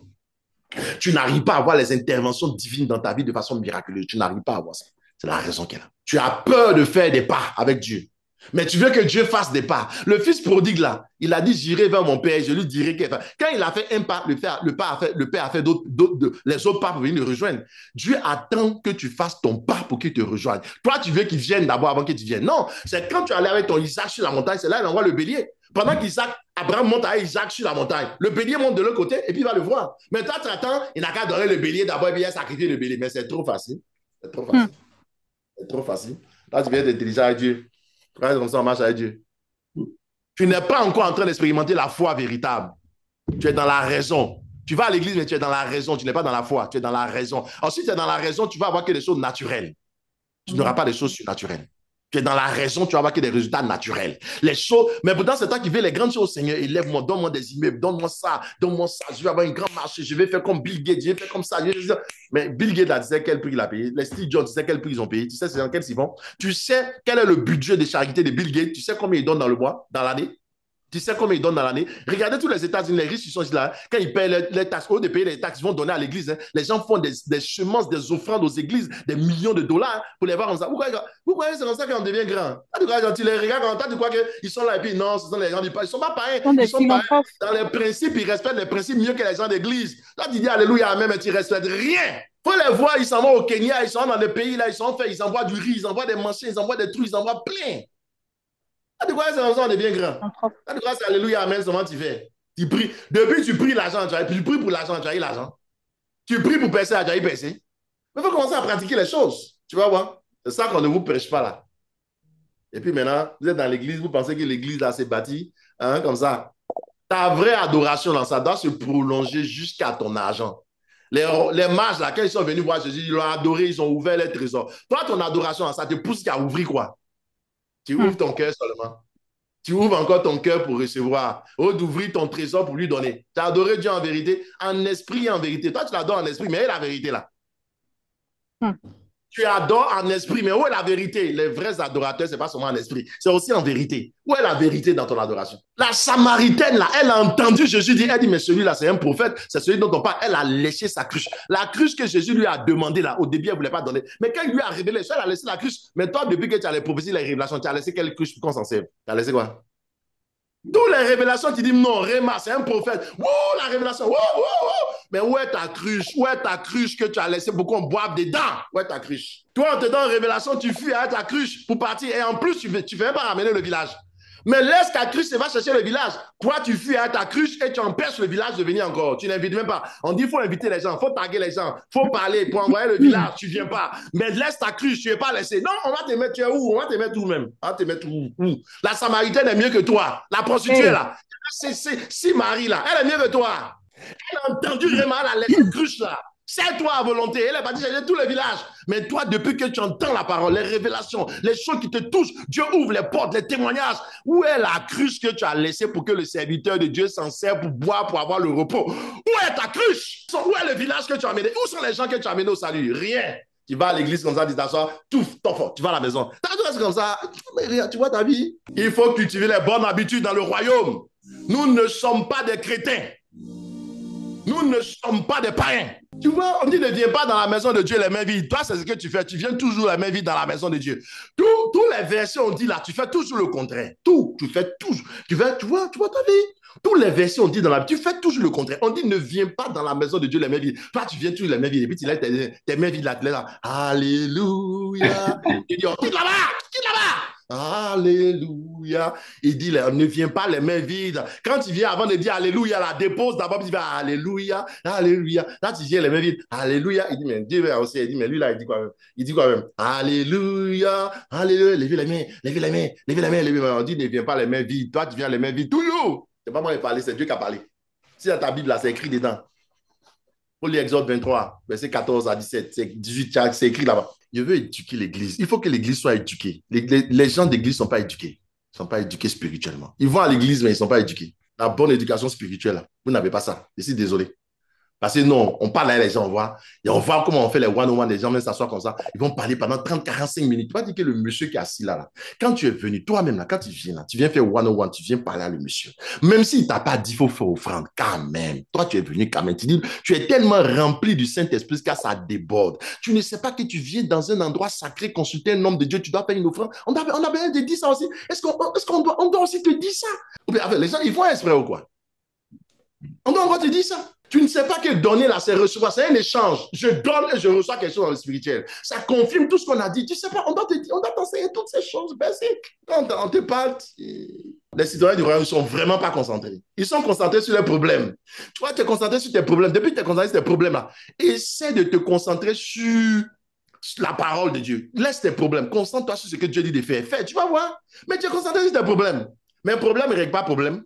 Tu n'arrives pas à avoir les interventions divines dans ta vie de façon miraculeuse. Tu n'arrives pas à avoir ça. C'est la raison qu'elle a. Tu as peur de faire des pas avec Dieu. Mais tu veux que Dieu fasse des pas. Le fils prodigue là, il a dit, j'irai vers mon père, je lui dirai qu'il fait. Quand il a fait un pas, le père a fait les autres pas pour venir le rejoindre. Dieu attend que tu fasses ton pas pour qu'il te rejoigne. Toi, tu veux qu'il vienne d'abord avant qu'il te vienne. Non, c'est quand tu allais avec ton Isaac sur la montagne, c'est là qu'il envoie le bélier. Pendant qu'Abraham monte avec Isaac sur la montagne, le bélier monte de l'autre côté et puis il va le voir. Mais toi, tu attends, il n'a qu'à donner le bélier d'abord et puis il a sacrifié le bélier. Mais c'est trop facile. C'est trop facile. C'est trop facile. Là, tu viens d'être intelligent avec Dieu. Comme ça, on marche avec Dieu. Tu n'es pas encore en train d'expérimenter la foi véritable. Tu es dans la raison. Tu vas à l'église, mais tu es dans la raison. Tu n'es pas dans la foi. Tu es dans la raison. Ensuite, tu es dans la raison, tu vas avoir que des choses naturelles. Tu n'auras pas des choses surnaturelles. Tu es dans la raison, tu vas avoir que des résultats naturels. Les choses, mais pourtant, c'est toi qui veux les grandes choses, Seigneur. Élève-moi, donne-moi des immeubles, donne-moi ça, donne-moi ça. Je vais avoir un grand marché, je vais faire comme Bill Gates, je vais faire comme ça. Mais Bill Gates, là, tu sais quel prix il a payé. Les Steve Jobs, tu sais quel prix ils ont payé. Tu sais c'est dans quel ils vont. Tu sais quel est le budget de charité de Bill Gates. Tu sais combien ils donnent dans le mois, dans l'année. Tu sais combien ils donnent dans l'année? Regardez tous les États-Unis, les riches, ils sont là. Quand ils payent les taxes, au lieu de payer les taxes, ils vont donner à l'église. Hein. Les gens font des semences, des offrandes aux églises, des millions de dollars pour les voir comme ça. Vous croyez que c'est comme ça qu'on devient grand? Quand tu les regardes en temps, tu crois qu'ils sont là et puis non, ce sont les gens du pays. Ils ne sont pas pareils. Ils sont pareils. Dans les principes, ils respectent les principes mieux que les gens d'église. Là, tu dis Alléluia, Amen, mais tu ne respectes rien. Il faut les voir, ils s'en vont au Kenya, ils sont dans les pays là, ils envoient du riz, ils envoient des machins, ils envoient des trucs, ils envoient plein. Tu crois que c'est comme ça on devient grand? Tu crois que c'est Alléluia, Amen, comment tu fais? Tu pries. Depuis, tu pries l'argent, tu pries pour l'argent, tu as eu l'argent. Tu pries pour percer, tu as eu percer. Mais il faut commencer à pratiquer les choses. Tu vas voir? C'est ça qu'on ne vous prêche pas là. Et puis maintenant, vous êtes dans l'église, vous pensez que l'église là s'est bâtie, hein, comme ça. Ta vraie adoration dans ça doit se prolonger jusqu'à ton argent. Les mages là, quand ils sont venus voir Jésus, ils l'ont adoré, ils ont ouvert les trésors. Toi, ton adoration dans ça te pousse qu'à ouvrir quoi? Tu ouvres ton cœur seulement. Tu ouvres encore ton cœur pour recevoir. Ou d'ouvrir ton trésor pour lui donner. Tu as adoré Dieu en vérité, en esprit et en vérité. Toi, tu l'adores en esprit, mais où est la vérité là? Tu adores en esprit, mais où est la vérité? Les vrais adorateurs, ce n'est pas seulement en esprit, c'est aussi en vérité. Où est la vérité dans ton adoration? La Samaritaine, là, elle a entendu Jésus dire, elle dit, mais celui-là, c'est un prophète, c'est celui dont on parle. Elle a léché sa cruche. La cruche que Jésus lui a demandé, là, au début, elle ne voulait pas donner. Mais quand il lui a révélé, elle a laissé la cruche. Mais toi, depuis que tu as les prophéties, les révélations, tu as laissé quelle cruche pour qu'on s'en serve? Tu as laissé quoi? D'où les révélations, tu dis non, Réma, c'est un prophète. Wow, la révélation, wow, wow, wow. Mais où est ta cruche? Où est ta cruche que tu as laissé pour qu'on boive dedans? Où est ta cruche? Toi, on te donne révélation, tu fuis à ta cruche pour partir. Et en plus, tu ne fais pas ramener le village. Mais laisse ta cruche et va chercher le village. Toi, tu fuis à ta cruche et tu empêches le village de venir encore. Tu n'invites même pas. On dit qu'il faut inviter les gens, il faut taguer les gens, il faut parler pour envoyer le village. Tu ne viens pas. Mais laisse ta cruche, tu n'es pas laissé. Non, on va te mettre, tu es où? On va te mettre où même? On va te mettre où? La Samaritaine est mieux que toi. La prostituée là. Si Marie là, elle est mieux que toi. Elle a entendu vraiment la cruche là. C'est toi à volonté. Elle est partie chercher tous les villages. Mais toi, depuis que tu entends la parole, les révélations, les choses qui te touchent, Dieu ouvre les portes, les témoignages. Où est la cruche que tu as laissée pour que le serviteur de Dieu s'en sert pour boire, pour avoir le repos? Où est ta cruche? Où est le village que tu as amené? Où sont les gens que tu as amenés au salut? Rien. Tu vas à l'église comme ça, tu t'assois, tu vas à la maison. C'est comme ça. Mais tu vois ta vie? Il faut cultiver les bonnes habitudes dans le royaume. Nous ne sommes pas des crétins. Nous ne sommes pas des païens. Tu vois, on dit ne viens pas dans la maison de Dieu les mains vides. Toi, c'est ce que tu fais. Tu viens toujours les mains vides dans la maison de Dieu. Tous les versets, on dit là, tu fais toujours le contraire. Tu fais toujours. Tu vois ta vie. Tous les versets, on dit dans la Bible, tu fais toujours le contraire. On dit ne viens pas dans la maison de Dieu les mains vides. Toi, tu viens toujours les mains vides. Et puis tu laisses tes mains vides là. Tu es là. Alléluia. Tu dis, oh, quitte là-bas. Alléluia. Il dit, ne viens pas les mains vides. Quand tu viens avant de dire Alléluia, la dépose d'abord, tu vas Alléluia, Alléluia. Là, tu viens les mains vides. Alléluia. Il dit, mais Dieu va aussi. Il dit, mais lui là, il dit quoi même? Il dit quoi même? Alléluia, Alléluia. Levez les mains, levez les mains, levez les mains, levez les mains. On dit, ne viens pas les mains vides. Toi, tu viens les mains vides toujours. C'est pas moi qui ai parlé, c'est Dieu qui a parlé. Si dans ta Bible, là, c'est écrit dedans. Pour l'Exode 23, verset 14 à 17, c'est 18, c'est écrit là-bas. Je veux éduquer l'église. Il faut que l'église soit éduquée. Les gens d'église ne sont pas éduqués. Ils ne sont pas éduqués spirituellement. Ils vont à l'église, mais ils ne sont pas éduqués. La bonne éducation spirituelle, vous n'avez pas ça. Je suis désolé. Parce que non, on parle avec les gens, et on voit comment on fait les one-on-one, les gens même s'assoient comme ça, ils vont parler pendant 30-45 minutes. Tu vas dire que le monsieur qui est assis là, quand tu es venu, toi-même là, quand tu viens là, tu viens faire one-on-one, tu viens parler à le monsieur. Même s'il ne t'a pas dit qu'il faut faire offrande, quand même, toi tu es venu quand même, tu dis, tu es tellement rempli du Saint-Esprit que ça déborde. Tu ne sais pas que tu viens dans un endroit sacré, consulter un homme de Dieu, tu dois faire une offrande. On a besoin de dire ça aussi. Est-ce qu'on doit aussi te dire ça? Les gens, ils font exprès ou quoi? On doit encore te dire ça. Tu ne sais pas que donner là, c'est recevoir. C'est un échange. Je donne et je reçois quelque chose dans le spirituel. Ça confirme tout ce qu'on a dit. Tu ne sais pas, on doit t'enseigner toutes ces choses basiques. Quand on te parle, les citoyens du royaume ne sont vraiment pas concentrés. Ils sont concentrés sur les problèmes. Tu vas te concentrer sur tes problèmes. Depuis que tu es concentré sur tes problèmes là, essaie de te concentrer sur la parole de Dieu. Laisse tes problèmes. Concentre-toi sur ce que Dieu dit de faire. Fais, tu vas voir. Mais tu es concentré sur tes problèmes. Mais un problème ne règle pas problème.